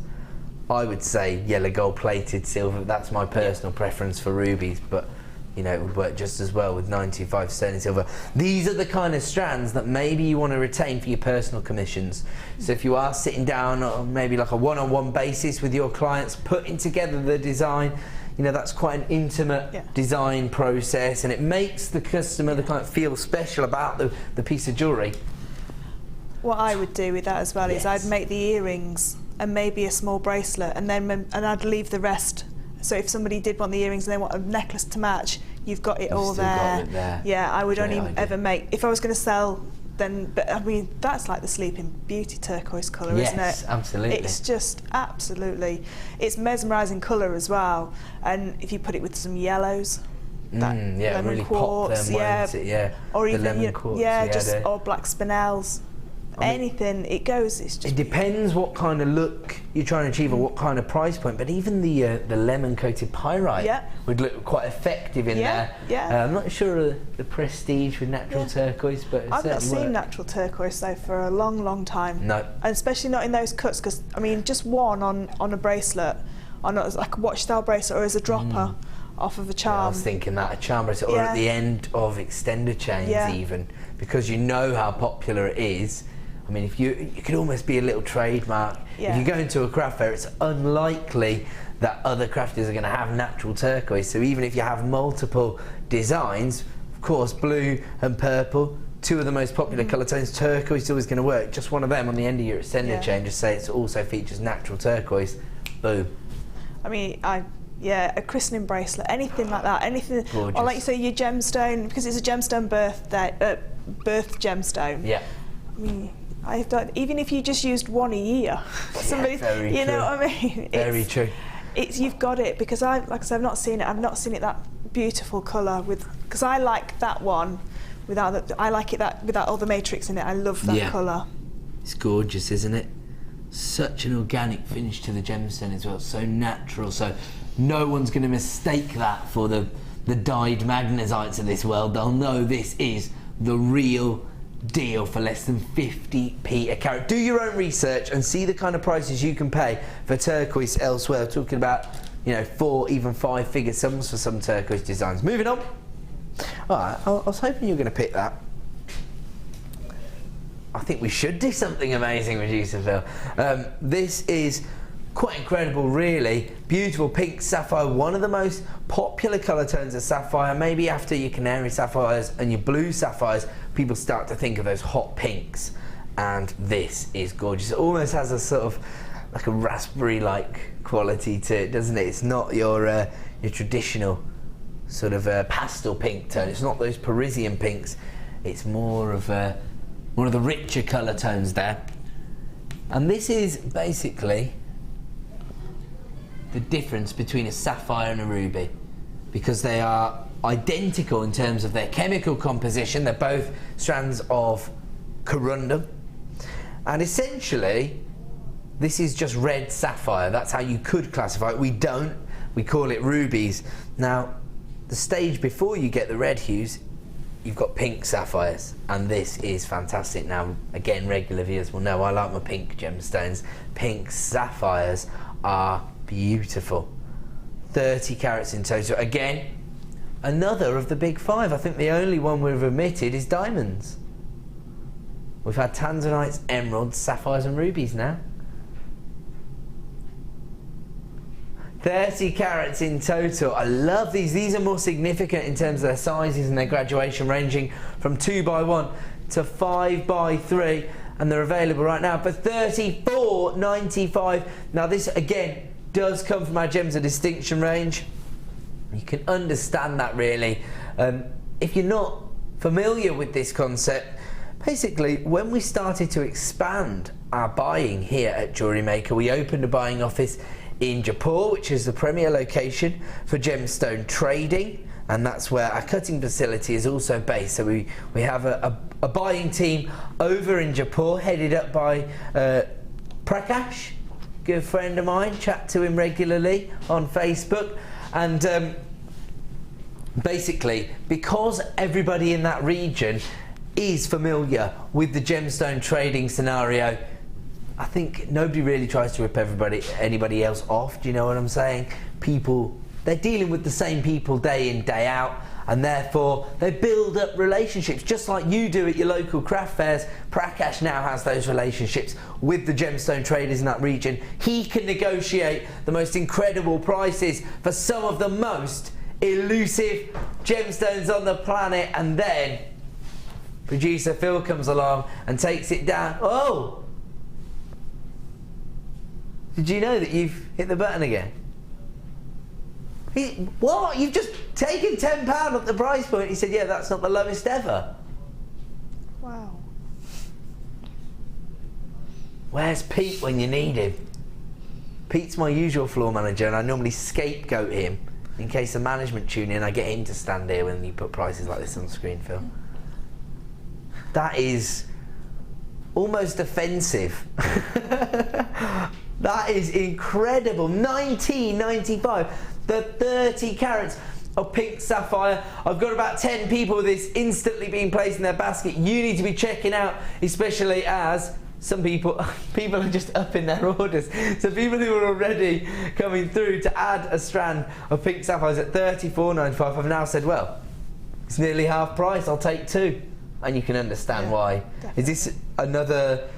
I would say yellow gold plated silver. That's my personal preference for rubies, but you know, it would work just as well with 95 sterling silver. These are the kind of strands that maybe you want to retain for your personal commissions. So if you are sitting down on maybe like a one-on-one basis with your clients, putting together the design, you know, that's quite an intimate design process, and it makes the customer, the client, feel special about the piece of jewellery. What I would do with that as well is I'd make the earrings and maybe a small bracelet, and I'd leave the rest. So if somebody did want the earrings and they want a necklace to match, you've got it all there. Got it there. Yeah, I would Great only idea. ever make, if I was going to sell, then, but I mean, that's like the Sleeping Beauty turquoise colour, isn't it? Yes, absolutely. It's just absolutely, it's mesmerising colour as well. And if you put it with some yellows, that yeah, lemon really quartz, pop them, won't it? Yeah, or the even lemon quartz, or black spinels. Anything, it goes. It's just. It depends what kind of look you're trying to achieve or what kind of price point. But even the lemon coated pyrite would look quite effective in there. Yeah. I'm not sure of the prestige with natural turquoise, but I've not seen natural turquoise though for a long, long time. No. And especially not in those cuts, because I mean, just one on a bracelet, on like a watch style bracelet, or as a dropper off of a charm. Yeah, I was thinking that, a charm bracelet, or at the end of extender chains even, because you know how popular it is. I mean, if you could almost be a little trademark. If you go into a craft fair, it's unlikely that other crafters are going to have natural turquoise. So even if you have multiple designs, of course, blue and purple, two of the most popular colour tones, turquoise is always going to work. Just one of them on the end of your extender chain, just say it also features natural turquoise. Boom. I mean, a christening bracelet, anything like that, anything. Gorgeous. Or like you say, your gemstone, because it's a gemstone birth gemstone. Yeah. I mean, I've done, even if you just used one a year, somebody, you know what I mean? Very true. It's you've got it, because like I said, I've not seen it that beautiful colour because I like that one without all the matrix in it. I love that colour. It's gorgeous, isn't it? Such an organic finish to the gemstone as well. It's so natural. So no one's going to mistake that for the dyed magnesites of this world. They'll know this is the real deal for less than 50p a carat. Do your own research and see the kind of prices you can pay for turquoise elsewhere. We're talking about, you know, 4, even 5-figure sums for some turquoise designs. Moving on. All right, I was hoping you were going to pick that. I think we should do something amazing with Producer Phil. This is quite incredible, really. Beautiful pink sapphire, one of the most popular colour tones of sapphire. Maybe after your canary sapphires and your blue sapphires, people start to think of those hot pinks. And this is gorgeous. It almost has a sort of like a raspberry-like quality to it, doesn't it? It's not your traditional sort of pastel pink tone. It's not those Parisian pinks. It's more of one of the richer colour tones there. And this is basically the difference between a sapphire and a ruby, because they are identical in terms of their chemical composition. They're both strands of corundum, and essentially this is just red sapphire. That's how you could classify it. We don't. We call it rubies. Now, the stage before you get the red hues, you've got pink sapphires, and this is fantastic. Now, again, regular viewers will know I like my pink gemstones. Pink sapphires are beautiful. 30 carats in total. Again, another of the big 5. I think the only one we've omitted is diamonds. We've had tanzanites, emeralds, sapphires and rubies now. 30 carats in total. I love these. These are more significant in terms of their sizes and their graduation, ranging from 2x1 to 5x3, and they're available right now for $34.95. Now this again does come from our Gems of Distinction range. You can understand that, really. If you're not familiar with this concept, basically, when we started to expand our buying here at Jewellery Maker, we opened a buying office in Jaipur, which is the premier location for gemstone trading, and that's where our cutting facility is also based. So we have a buying team over in Jaipur, headed up by Prakash, good friend of mine, chat to him regularly on Facebook, and basically, because everybody in that region is familiar with the gemstone trading scenario, I think nobody really tries to rip anybody else off. Do you know what I'm saying? People, they're dealing with the same people day in, day out, and therefore they build up relationships just like you do at your local craft fairs. Prakash now has those relationships with the gemstone traders in that region. He can negotiate the most incredible prices for some of the most elusive gemstones on the planet, and then producer Phil comes along and takes it down. Oh! Did you know that you've hit the button again? What? You've just taken £10 off the price point? He said, yeah, that's not the lowest ever. Wow. Where's Pete when you need him? Pete's my usual floor manager, and I normally scapegoat him in case the management tune in. I get him to stand here when you put prices like this on screen, Phil. That is almost offensive. That is incredible. $19.95. The 30 carats of pink sapphire. I've got about 10 people with this instantly being placed in their basket. You need to be checking out, especially as some people are just upping their orders. So people who are already coming through to add a strand of pink sapphires at $34.95 have now said, well, it's nearly half price, I'll take 2. And you can understand why. Definitely. Is this another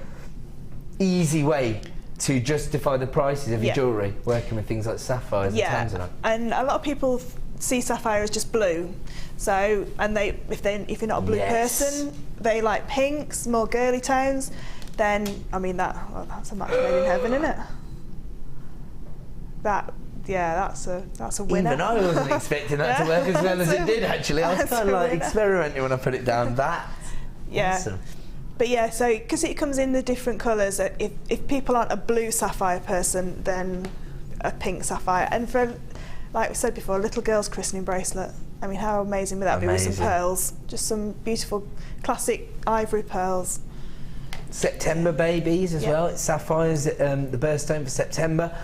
easy way to justify the prices of your jewellery, working with things like sapphires and tanzanite? And a lot of people see sapphire as just blue. So, and if you're not a blue person, they like pinks, more girly tones. Then, I mean, that's a match made in heaven, isn't it? That's a winner. Even I wasn't expecting that to work as well as it did, actually. I was kind of like experimenting when I put it down. That's awesome. But yeah, so because it comes in the different colours, if people aren't a blue sapphire person, then a pink sapphire. And for, like we said before, a little girl's christening bracelet. I mean, how amazing would that be with some pearls? Just some beautiful classic ivory pearls. September babies as well. It's sapphires, the birthstone for September.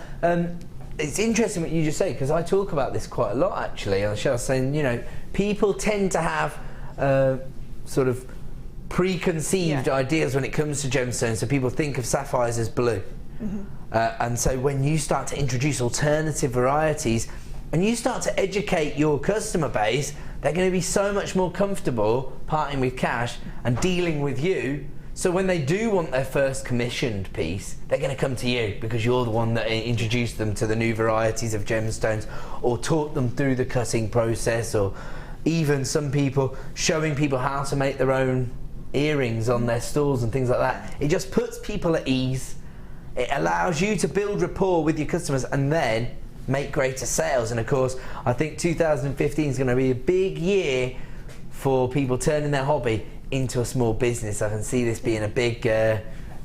It's interesting what you just say, because I talk about this quite a lot actually on the show, saying, you know, people tend to have sort of preconceived ideas when it comes to gemstones. So people think of sapphires as blue. And so when you start to introduce alternative varieties and you start to educate your customer base, they're going to be so much more comfortable parting with cash and dealing with you. So when they do want their first commissioned piece, they're going to come to you because you're the one that introduced them to the new varieties of gemstones, or taught them through the cutting process, or even some people showing people how to make their own earrings on their stalls and things like that. It just puts people at ease. It allows you to build rapport with your customers and then make greater sales. And of course, I think 2015 is going to be a big year for people turning their hobby into a small business. I can see this being a big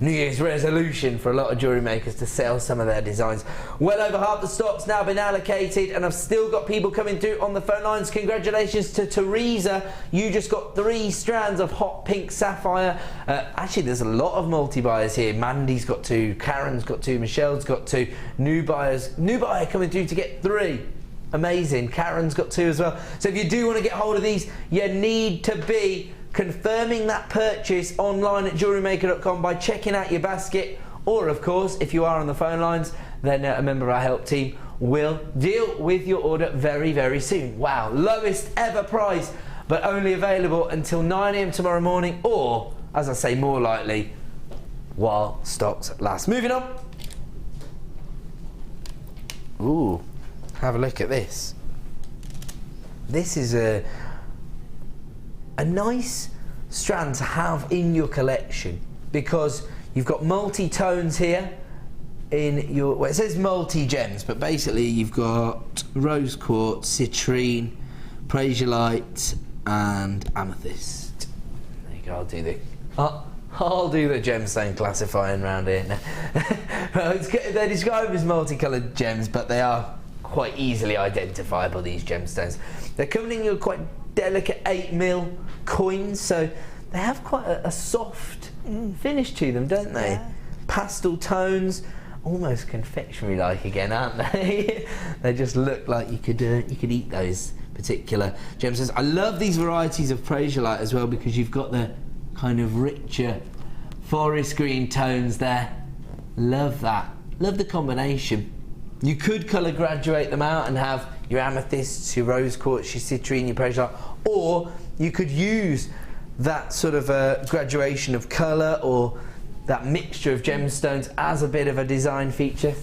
New Year's resolution for a lot of jewellery makers to sell some of their designs. Well over half the stock's now been allocated, and I've still got people coming through on the phone lines. Congratulations to Teresa. You just got 3 strands of hot pink sapphire. Actually, there's a lot of multi-buyers here. Mandy's got 2, Karen's got 2, Michelle's got 2. New buyer coming through to get 3. Amazing. Karen's got 2 as well. So if you do want to get hold of these, you need to be confirming that purchase online at jewellerymaker.com by checking out your basket, or of course, if you are on the phone lines, then a member of our help team will deal with your order very, very soon. Wow, lowest ever price, but only available until 9 AM tomorrow morning, or, as I say, more likely, while stocks last. Moving on. Ooh, have a look at this. This is a nice strand to have in your collection, because you've got multi-tones here in your, well, it says multi-gems, but basically you've got rose quartz, citrine, prasiolite and amethyst. There you go, I'll do the I'll do the gemstone classifying around here now. They're described as multicoloured gems, but they are quite easily identifiable, these gemstones. They're coming in your quite delicate 8mm coins, so they have quite a soft finish to them, don't they? Yeah. Pastel tones, almost confectionery-like again, aren't they? They just look like you could eat those particular gemstones. I love these varieties of prasiolite as well, because you've got the kind of richer forest green tones there. Love that. Love the combination. You could colour graduate them out and have your amethysts, your rose quartz, your citrine, your prasiolite, or you could use that sort of graduation of colour or that mixture of gemstones as a bit of a design feature.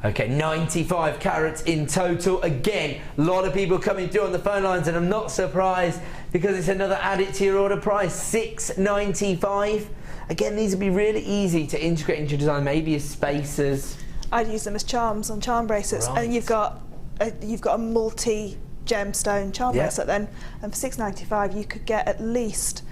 Okay, 95 carats in total. Again, a lot of people coming through on the phone lines, and I'm not surprised because it's another add it to your order price, $6.95. Again, these would be really easy to integrate into your design, maybe as spacers. I'd use them as charms on charm bracelets, Right. and you've got a multi gemstone charm bracelet then, and for $6.95 you could get at least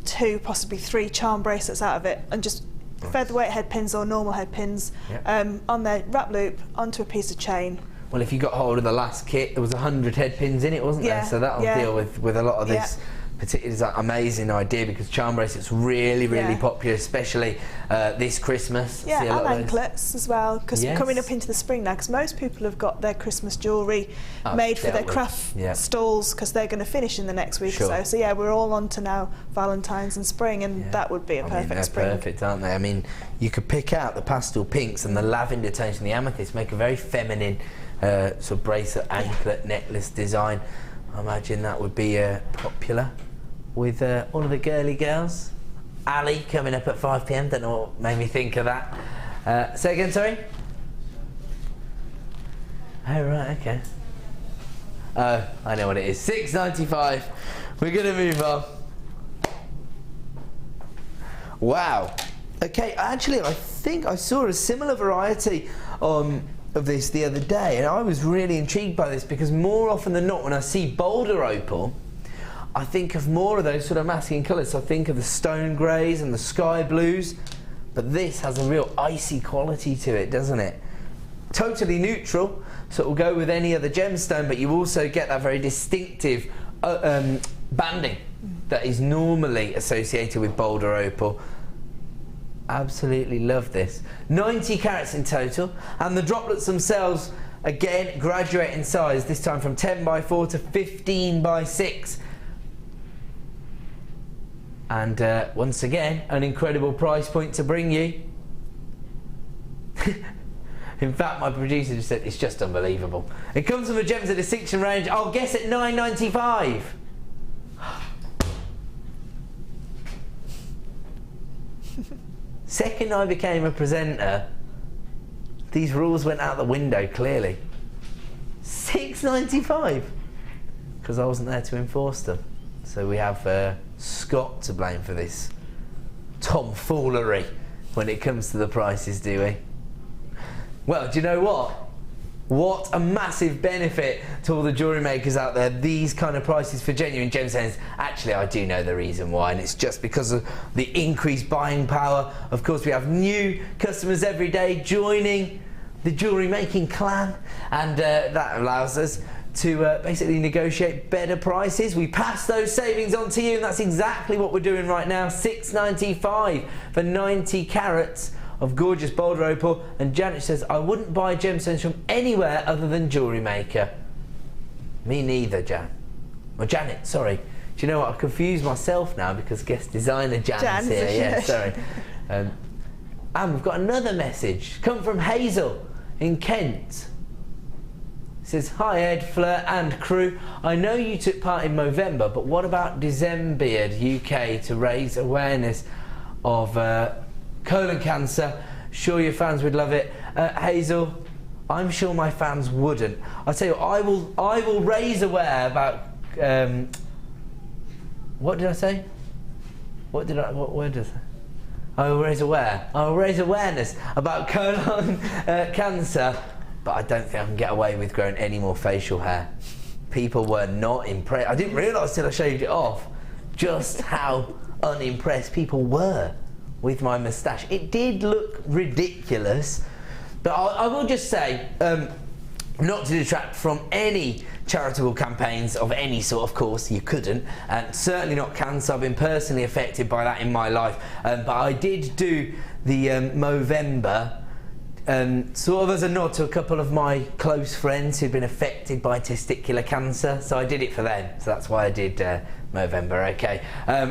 2, possibly 3 charm bracelets out of it, and just featherweight head pins or normal head pins on their wrap loop onto a piece of chain. Well, if you got hold of the last kit, there was 100 head pins in it, wasn't there? So that'll deal with a lot of this. Particularly, it's an amazing idea, because charm bracelets really popular, especially this Christmas. Yeah, and anklets as well, because we're coming up into the spring now, because most people have got their Christmas jewellery made for their craft stalls, because they're going to finish in the next week or so. So yeah, we're all on to now Valentine's and spring, and that would be a perfect spring. They're perfect, aren't they? I mean, you could pick out the pastel pinks and the lavender tones and the amethyst, make a very feminine sort of bracelet, anklet, necklace design. I imagine that would be popular with all of the girly girls. Ali coming up at 5 PM, don't know what made me think of that. Say again, sorry? Oh, right, okay. Oh, I know what it is. $6.95. We're gonna move on. Wow. Okay, actually, I think I saw a similar variety of this the other day, and I was really intrigued by this, because more often than not, when I see boulder opal, I think of more of those sort of masculine colours. So I think of the stone greys and the sky blues, but this has a real icy quality to it, doesn't it? Totally neutral, so it will go with any other gemstone, but you also get that very distinctive banding that is normally associated with boulder opal. Absolutely love this. 90 carats in total, and the droplets themselves, again, graduate in size, this time from 10x4 to 15x6. And once again, an incredible price point to bring you. In fact, my producer just said it's just unbelievable. It comes from a Gems of Distinction range. I'll guess at $9.95. Second I became a presenter, these rules went out the window clearly. $6.95, because I wasn't there to enforce them. So we have Scott to blame for this tomfoolery when it comes to the prices, do we? Well, do you know what? What a massive benefit to all the jewellery makers out there, these kind of prices for genuine gemstones. Actually, I do know the reason why, and it's just because of the increased buying power. Of course, we have new customers every day joining the jewellery making clan, and that allows us to basically negotiate better prices. We pass those savings on to you, and that's exactly what we're doing right now. $6.95 for 90 carats of gorgeous boulder opal. And Janet says, I wouldn't buy gemstones from anywhere other than Jewellery Maker. Me neither, Jan. Or Janet, sorry. Do you know what? I've confused myself now, because guest designer Jan's here. Yeah, sorry. And we've got another message come from Hazel in Kent. It says, hi Ed, Fleur and crew. I know you took part in Movember, but what about Decembeard UK to raise awareness of colon cancer? Sure your fans would love it. Hazel, I'm sure my fans wouldn't. I'll tell you what, I will raise aware about what did I say? What word did I say? I will raise awareness about colon cancer, but I don't think I can get away with growing any more facial hair. People were not impressed. I didn't realise till I shaved it off just how unimpressed people were with my moustache. It did look ridiculous, but I will just say, not to detract from any charitable campaigns of any sort, of course, you couldn't, and certainly not cancer. I've been personally affected by that in my life, but I did do the Movember, sort of as a nod to a couple of my close friends who'd been affected by testicular cancer, so I did it for them, so that's why I did Movember, okay.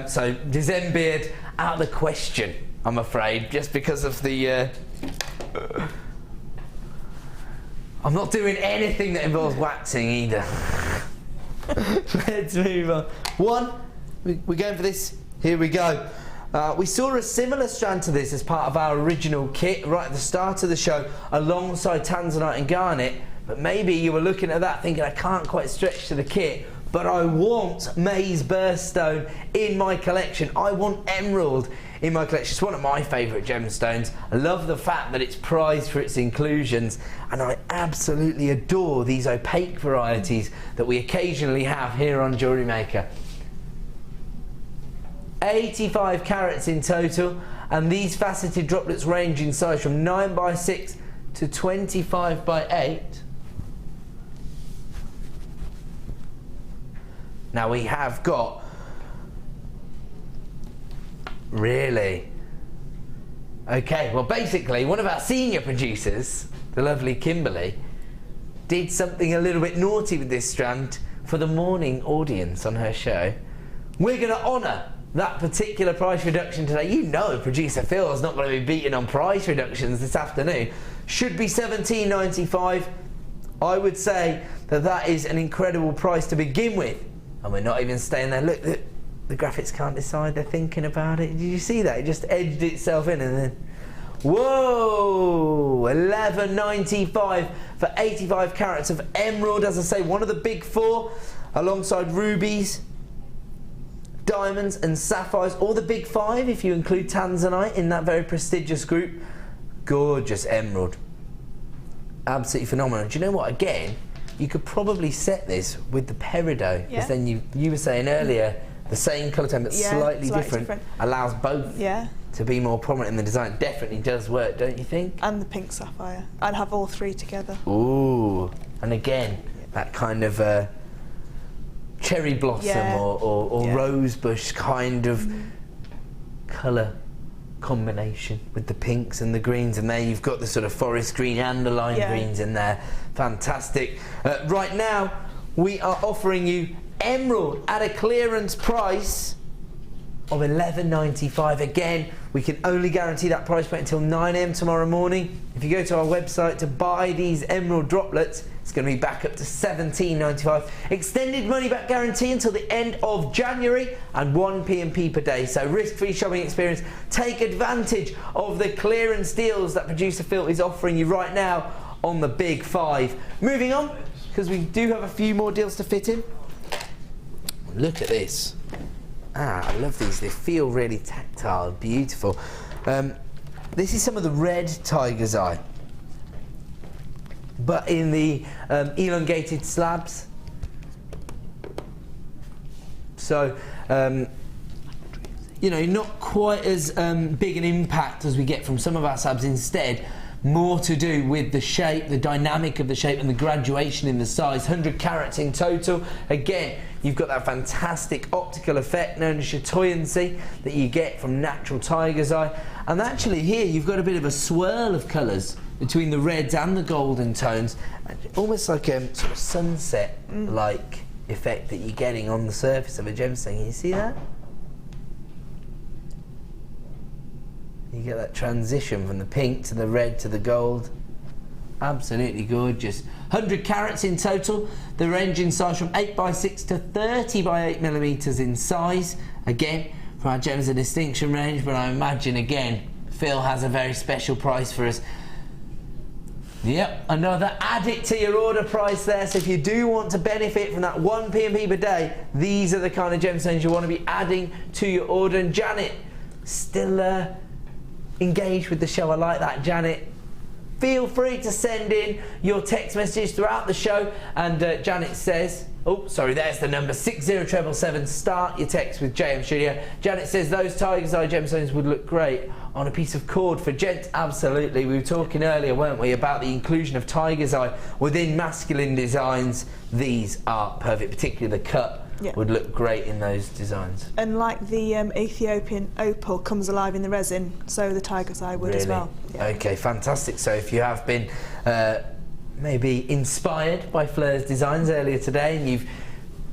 So Zen beard out of the question, I'm afraid, just because of the... I'm not doing anything that involves waxing either. Let's move on. We're going for this. Here we go. We saw a similar strand to this as part of our original kit right at the start of the show, alongside tanzanite and garnet. But maybe you were looking at that thinking, I can't quite stretch to the kit, but I want maize birthstone in my collection. I want emerald in my collection. It's one of my favourite gemstones. I love the fact that it's prized for its inclusions, and I absolutely adore these opaque varieties that we occasionally have here on Jewellery Maker. 85 carats in total, and these faceted droplets range in size from 9x6 to 25x8. Now we have got... Really? Okay, well basically one of our senior producers, the lovely Kimberly, did something a little bit naughty with this strand for the morning audience on her show. We're going to honour that particular price reduction today. You know producer Phil is not going to be beaten on price reductions this afternoon. Should be $17.95. I would say that that is an incredible price to begin with. And we're not even staying there. Look, the graphics can't decide, they're thinking about it. Did you see that? It just edged itself in and then... Whoa! $11.95 for 85 carats of emerald. As I say, one of the big four, alongside rubies, diamonds and sapphires, or the big five if you include tanzanite in that very prestigious group. Gorgeous emerald. Absolutely phenomenal. Do you know what? Again, you could probably set this with the peridot, because then you were saying earlier, the same colour tone but slightly different allows both to be more prominent in the design. It definitely does work, don't you think? And the pink sapphire. I'd have all three together. Ooh, and again, that kind of cherry blossom or rose bush kind of colour combination with the pinks and the greens, and there you've got the sort of forest green and the lime greens in there. Fantastic. Right now, we are offering you emerald at a clearance price of $11.95. Again, we can only guarantee that price point until 9 AM tomorrow morning. If you go to our website to buy these emerald droplets, it's going to be back up to $17.95. Extended money back guarantee until the end of January, and 1 P&P per day. So risk-free shopping experience. Take advantage of the clearance deals that producer Phil is offering you right now on the big five. Moving on, because we do have a few more deals to fit in. Look at this. I love these. They feel really tactile, beautiful. This is some of the red tiger's eye, but in the elongated slabs. So, you know, not quite as big an impact as we get from some of our slabs. Instead, more to do with the shape, the dynamic of the shape, and the graduation in the size. 100 carats in total. Again, you've got that fantastic optical effect known as chatoyancy that you get from natural tiger's eye. And actually here you've got a bit of a swirl of colours between the reds and the golden tones, almost like a sort of sunset-like effect that you're getting on the surface of a gemstone. Can you see that? You get that transition from the pink to the red to the gold. Absolutely gorgeous. 100 carats in total. The range in size from 8x6 to 30x8mm in size. Again, for our Gems of Distinction range, but I imagine, again, Phil has a very special price for us. Yep, another add it to your order price there. So if you do want to benefit from that 1 P&P per day, these are the kind of gemstones you want to be adding to your order. And Janet, still engaged with the show. I like that, Janet. Feel free to send in your text messages throughout the show. And Janet says, Oh, sorry, there's the number, 60777. Start your text with JM Studio. Janet says those tiger's eye gemstones would look great on a piece of cord for gents. Absolutely. We were talking earlier, weren't we, about the inclusion of tiger's eye within masculine designs. These are perfect, particularly the cut. Yeah. Would look great in those designs. And like the Ethiopian opal comes alive in the resin, so the tiger's eye would as well. Yeah. Okay, fantastic. So if you have been maybe inspired by Fleur's designs earlier today and you've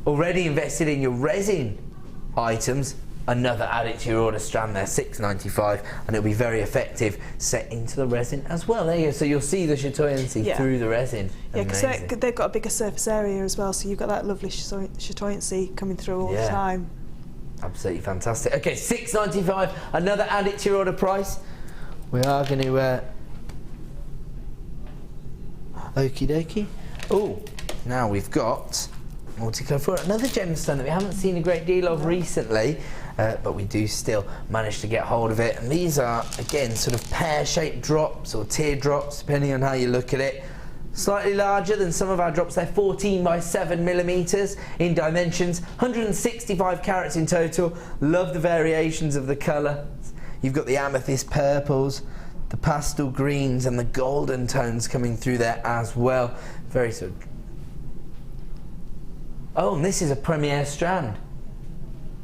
already invested in your resin items, another add it to your order strand there, $6.95, and it'll be very effective set into the resin as well. There you go. So you'll see the chatoyancy through the resin. Yeah, because they've got a bigger surface area as well, so you've got that lovely chatoyancy coming through all the time. Absolutely fantastic. Okay, $6.95, another add it to your order price. We are going to okie dokie. Oh, now we've got multicolour for another gemstone that we haven't seen a great deal of recently, but we do still manage to get hold of it. And these are, again, sort of pear-shaped drops or teardrops, depending on how you look at it. Slightly larger than some of our drops. They're 14 by 7 millimeters in dimensions, 165 carats in total. Love the variations of the colour. You've got the amethyst purples, the pastel greens and the golden tones coming through there as well. Very sort of... Oh, and this is a premiere strand.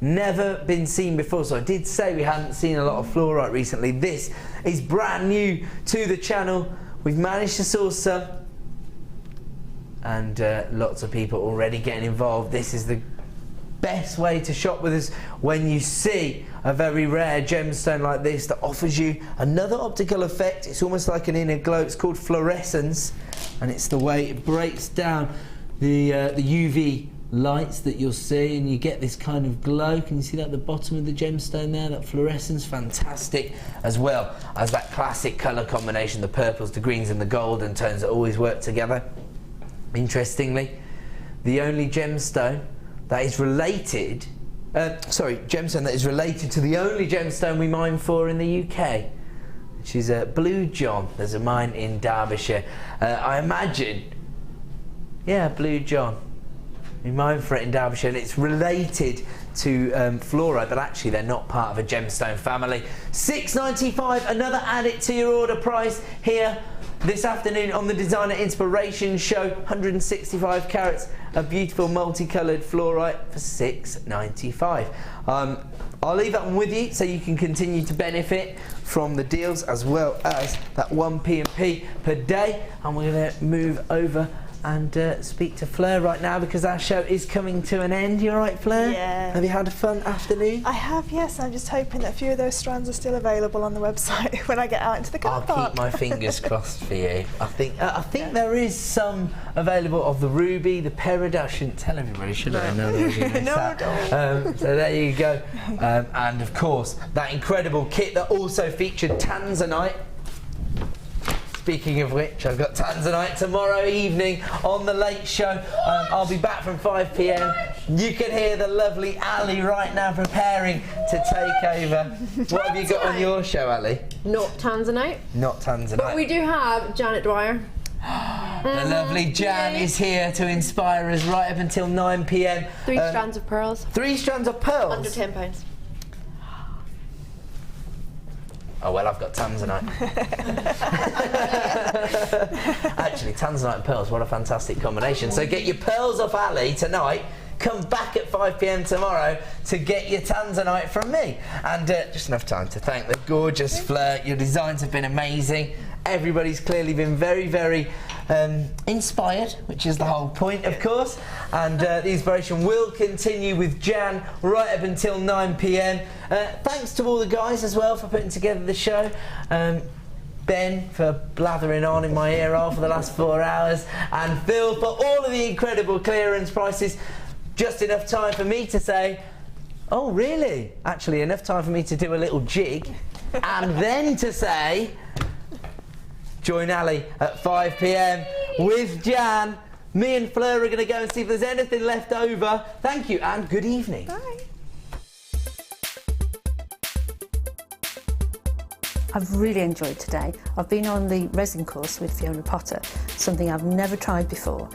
Never been seen before. So I did say we hadn't seen a lot of fluorite recently. This is brand new to the channel. We've managed to source some, and lots of people already getting involved. This is the best way to shop with us when you see a very rare gemstone like this that offers you another optical effect. It's almost like an inner glow. It's called fluorescence, and it's the way it breaks down the UV lights that you'll see, and you get this kind of glow. Can you see that at the bottom of the gemstone there, that fluorescence? Fantastic, as well as that classic colour combination, the purples, the greens and the golden tones that always work together. Interestingly, the only gemstone that is related, gemstone that is related to the only gemstone we mine for in the UK, which is Blue John. There's a mine in Derbyshire. I imagine, Blue John. We mine for it in Derbyshire, and it's related to fluorite, but actually they're not part of a gemstone family. $6.95, another add it to your order price here this afternoon on the Designer Inspiration Show. 165 carats of beautiful multicoloured fluorite for $6.95. I'll leave that one with you so you can continue to benefit from the deals as well as that 1 P&P per day. And we're going to move over and speak to Fleur right now because our show is coming to an end. You all right, Fleur? Yeah. Have you had a fun afternoon? I have, yes. I'm just hoping that a few of those strands are still available on the website when I get out into the car park. I'll keep my fingers crossed for you. I think there is some available of the ruby, the peridot. I shouldn't tell everybody, should I? No, don't. So there you go. And of course, that incredible kit that also featured tanzanite. Speaking of which, I've got tanzanite tomorrow evening on the Late Show. I'll be back from 5 p.m. You can hear the lovely Ali right now preparing to take over. What have you got on your show, Ali? Not tanzanite. Not tanzanite. But we do have Janet Dwyer. The lovely Jan is here to inspire us right up until 9 p.m. 3 strands of pearls. 3 strands of pearls? Under £10. Oh, well, I've got tanzanite. Actually, tanzanite and pearls, what a fantastic combination. So get your pearls off Ali tonight. Come back at 5 p.m. tomorrow to get your tanzanite from me. And just enough time to thank the gorgeous Fleur. Your designs have been amazing. Everybody's clearly been very, very inspired, which is the whole point, of course. And the inspiration will continue with Jan right up until 9 p.m. Thanks to all the guys as well for putting together the show. Ben for blathering on in my ear hole for the last 4 hours, and Phil for all of the incredible clearance prices. Just enough time for me to say, oh really? Actually enough time for me to do a little jig, and then to say, join Ali at 5 p.m. with Jan. Me and Fleur are going to go and see if there's anything left over. Thank you and good evening. Bye. I've really enjoyed today. I've been on the resin course with Fiona Potter, something I've never tried before.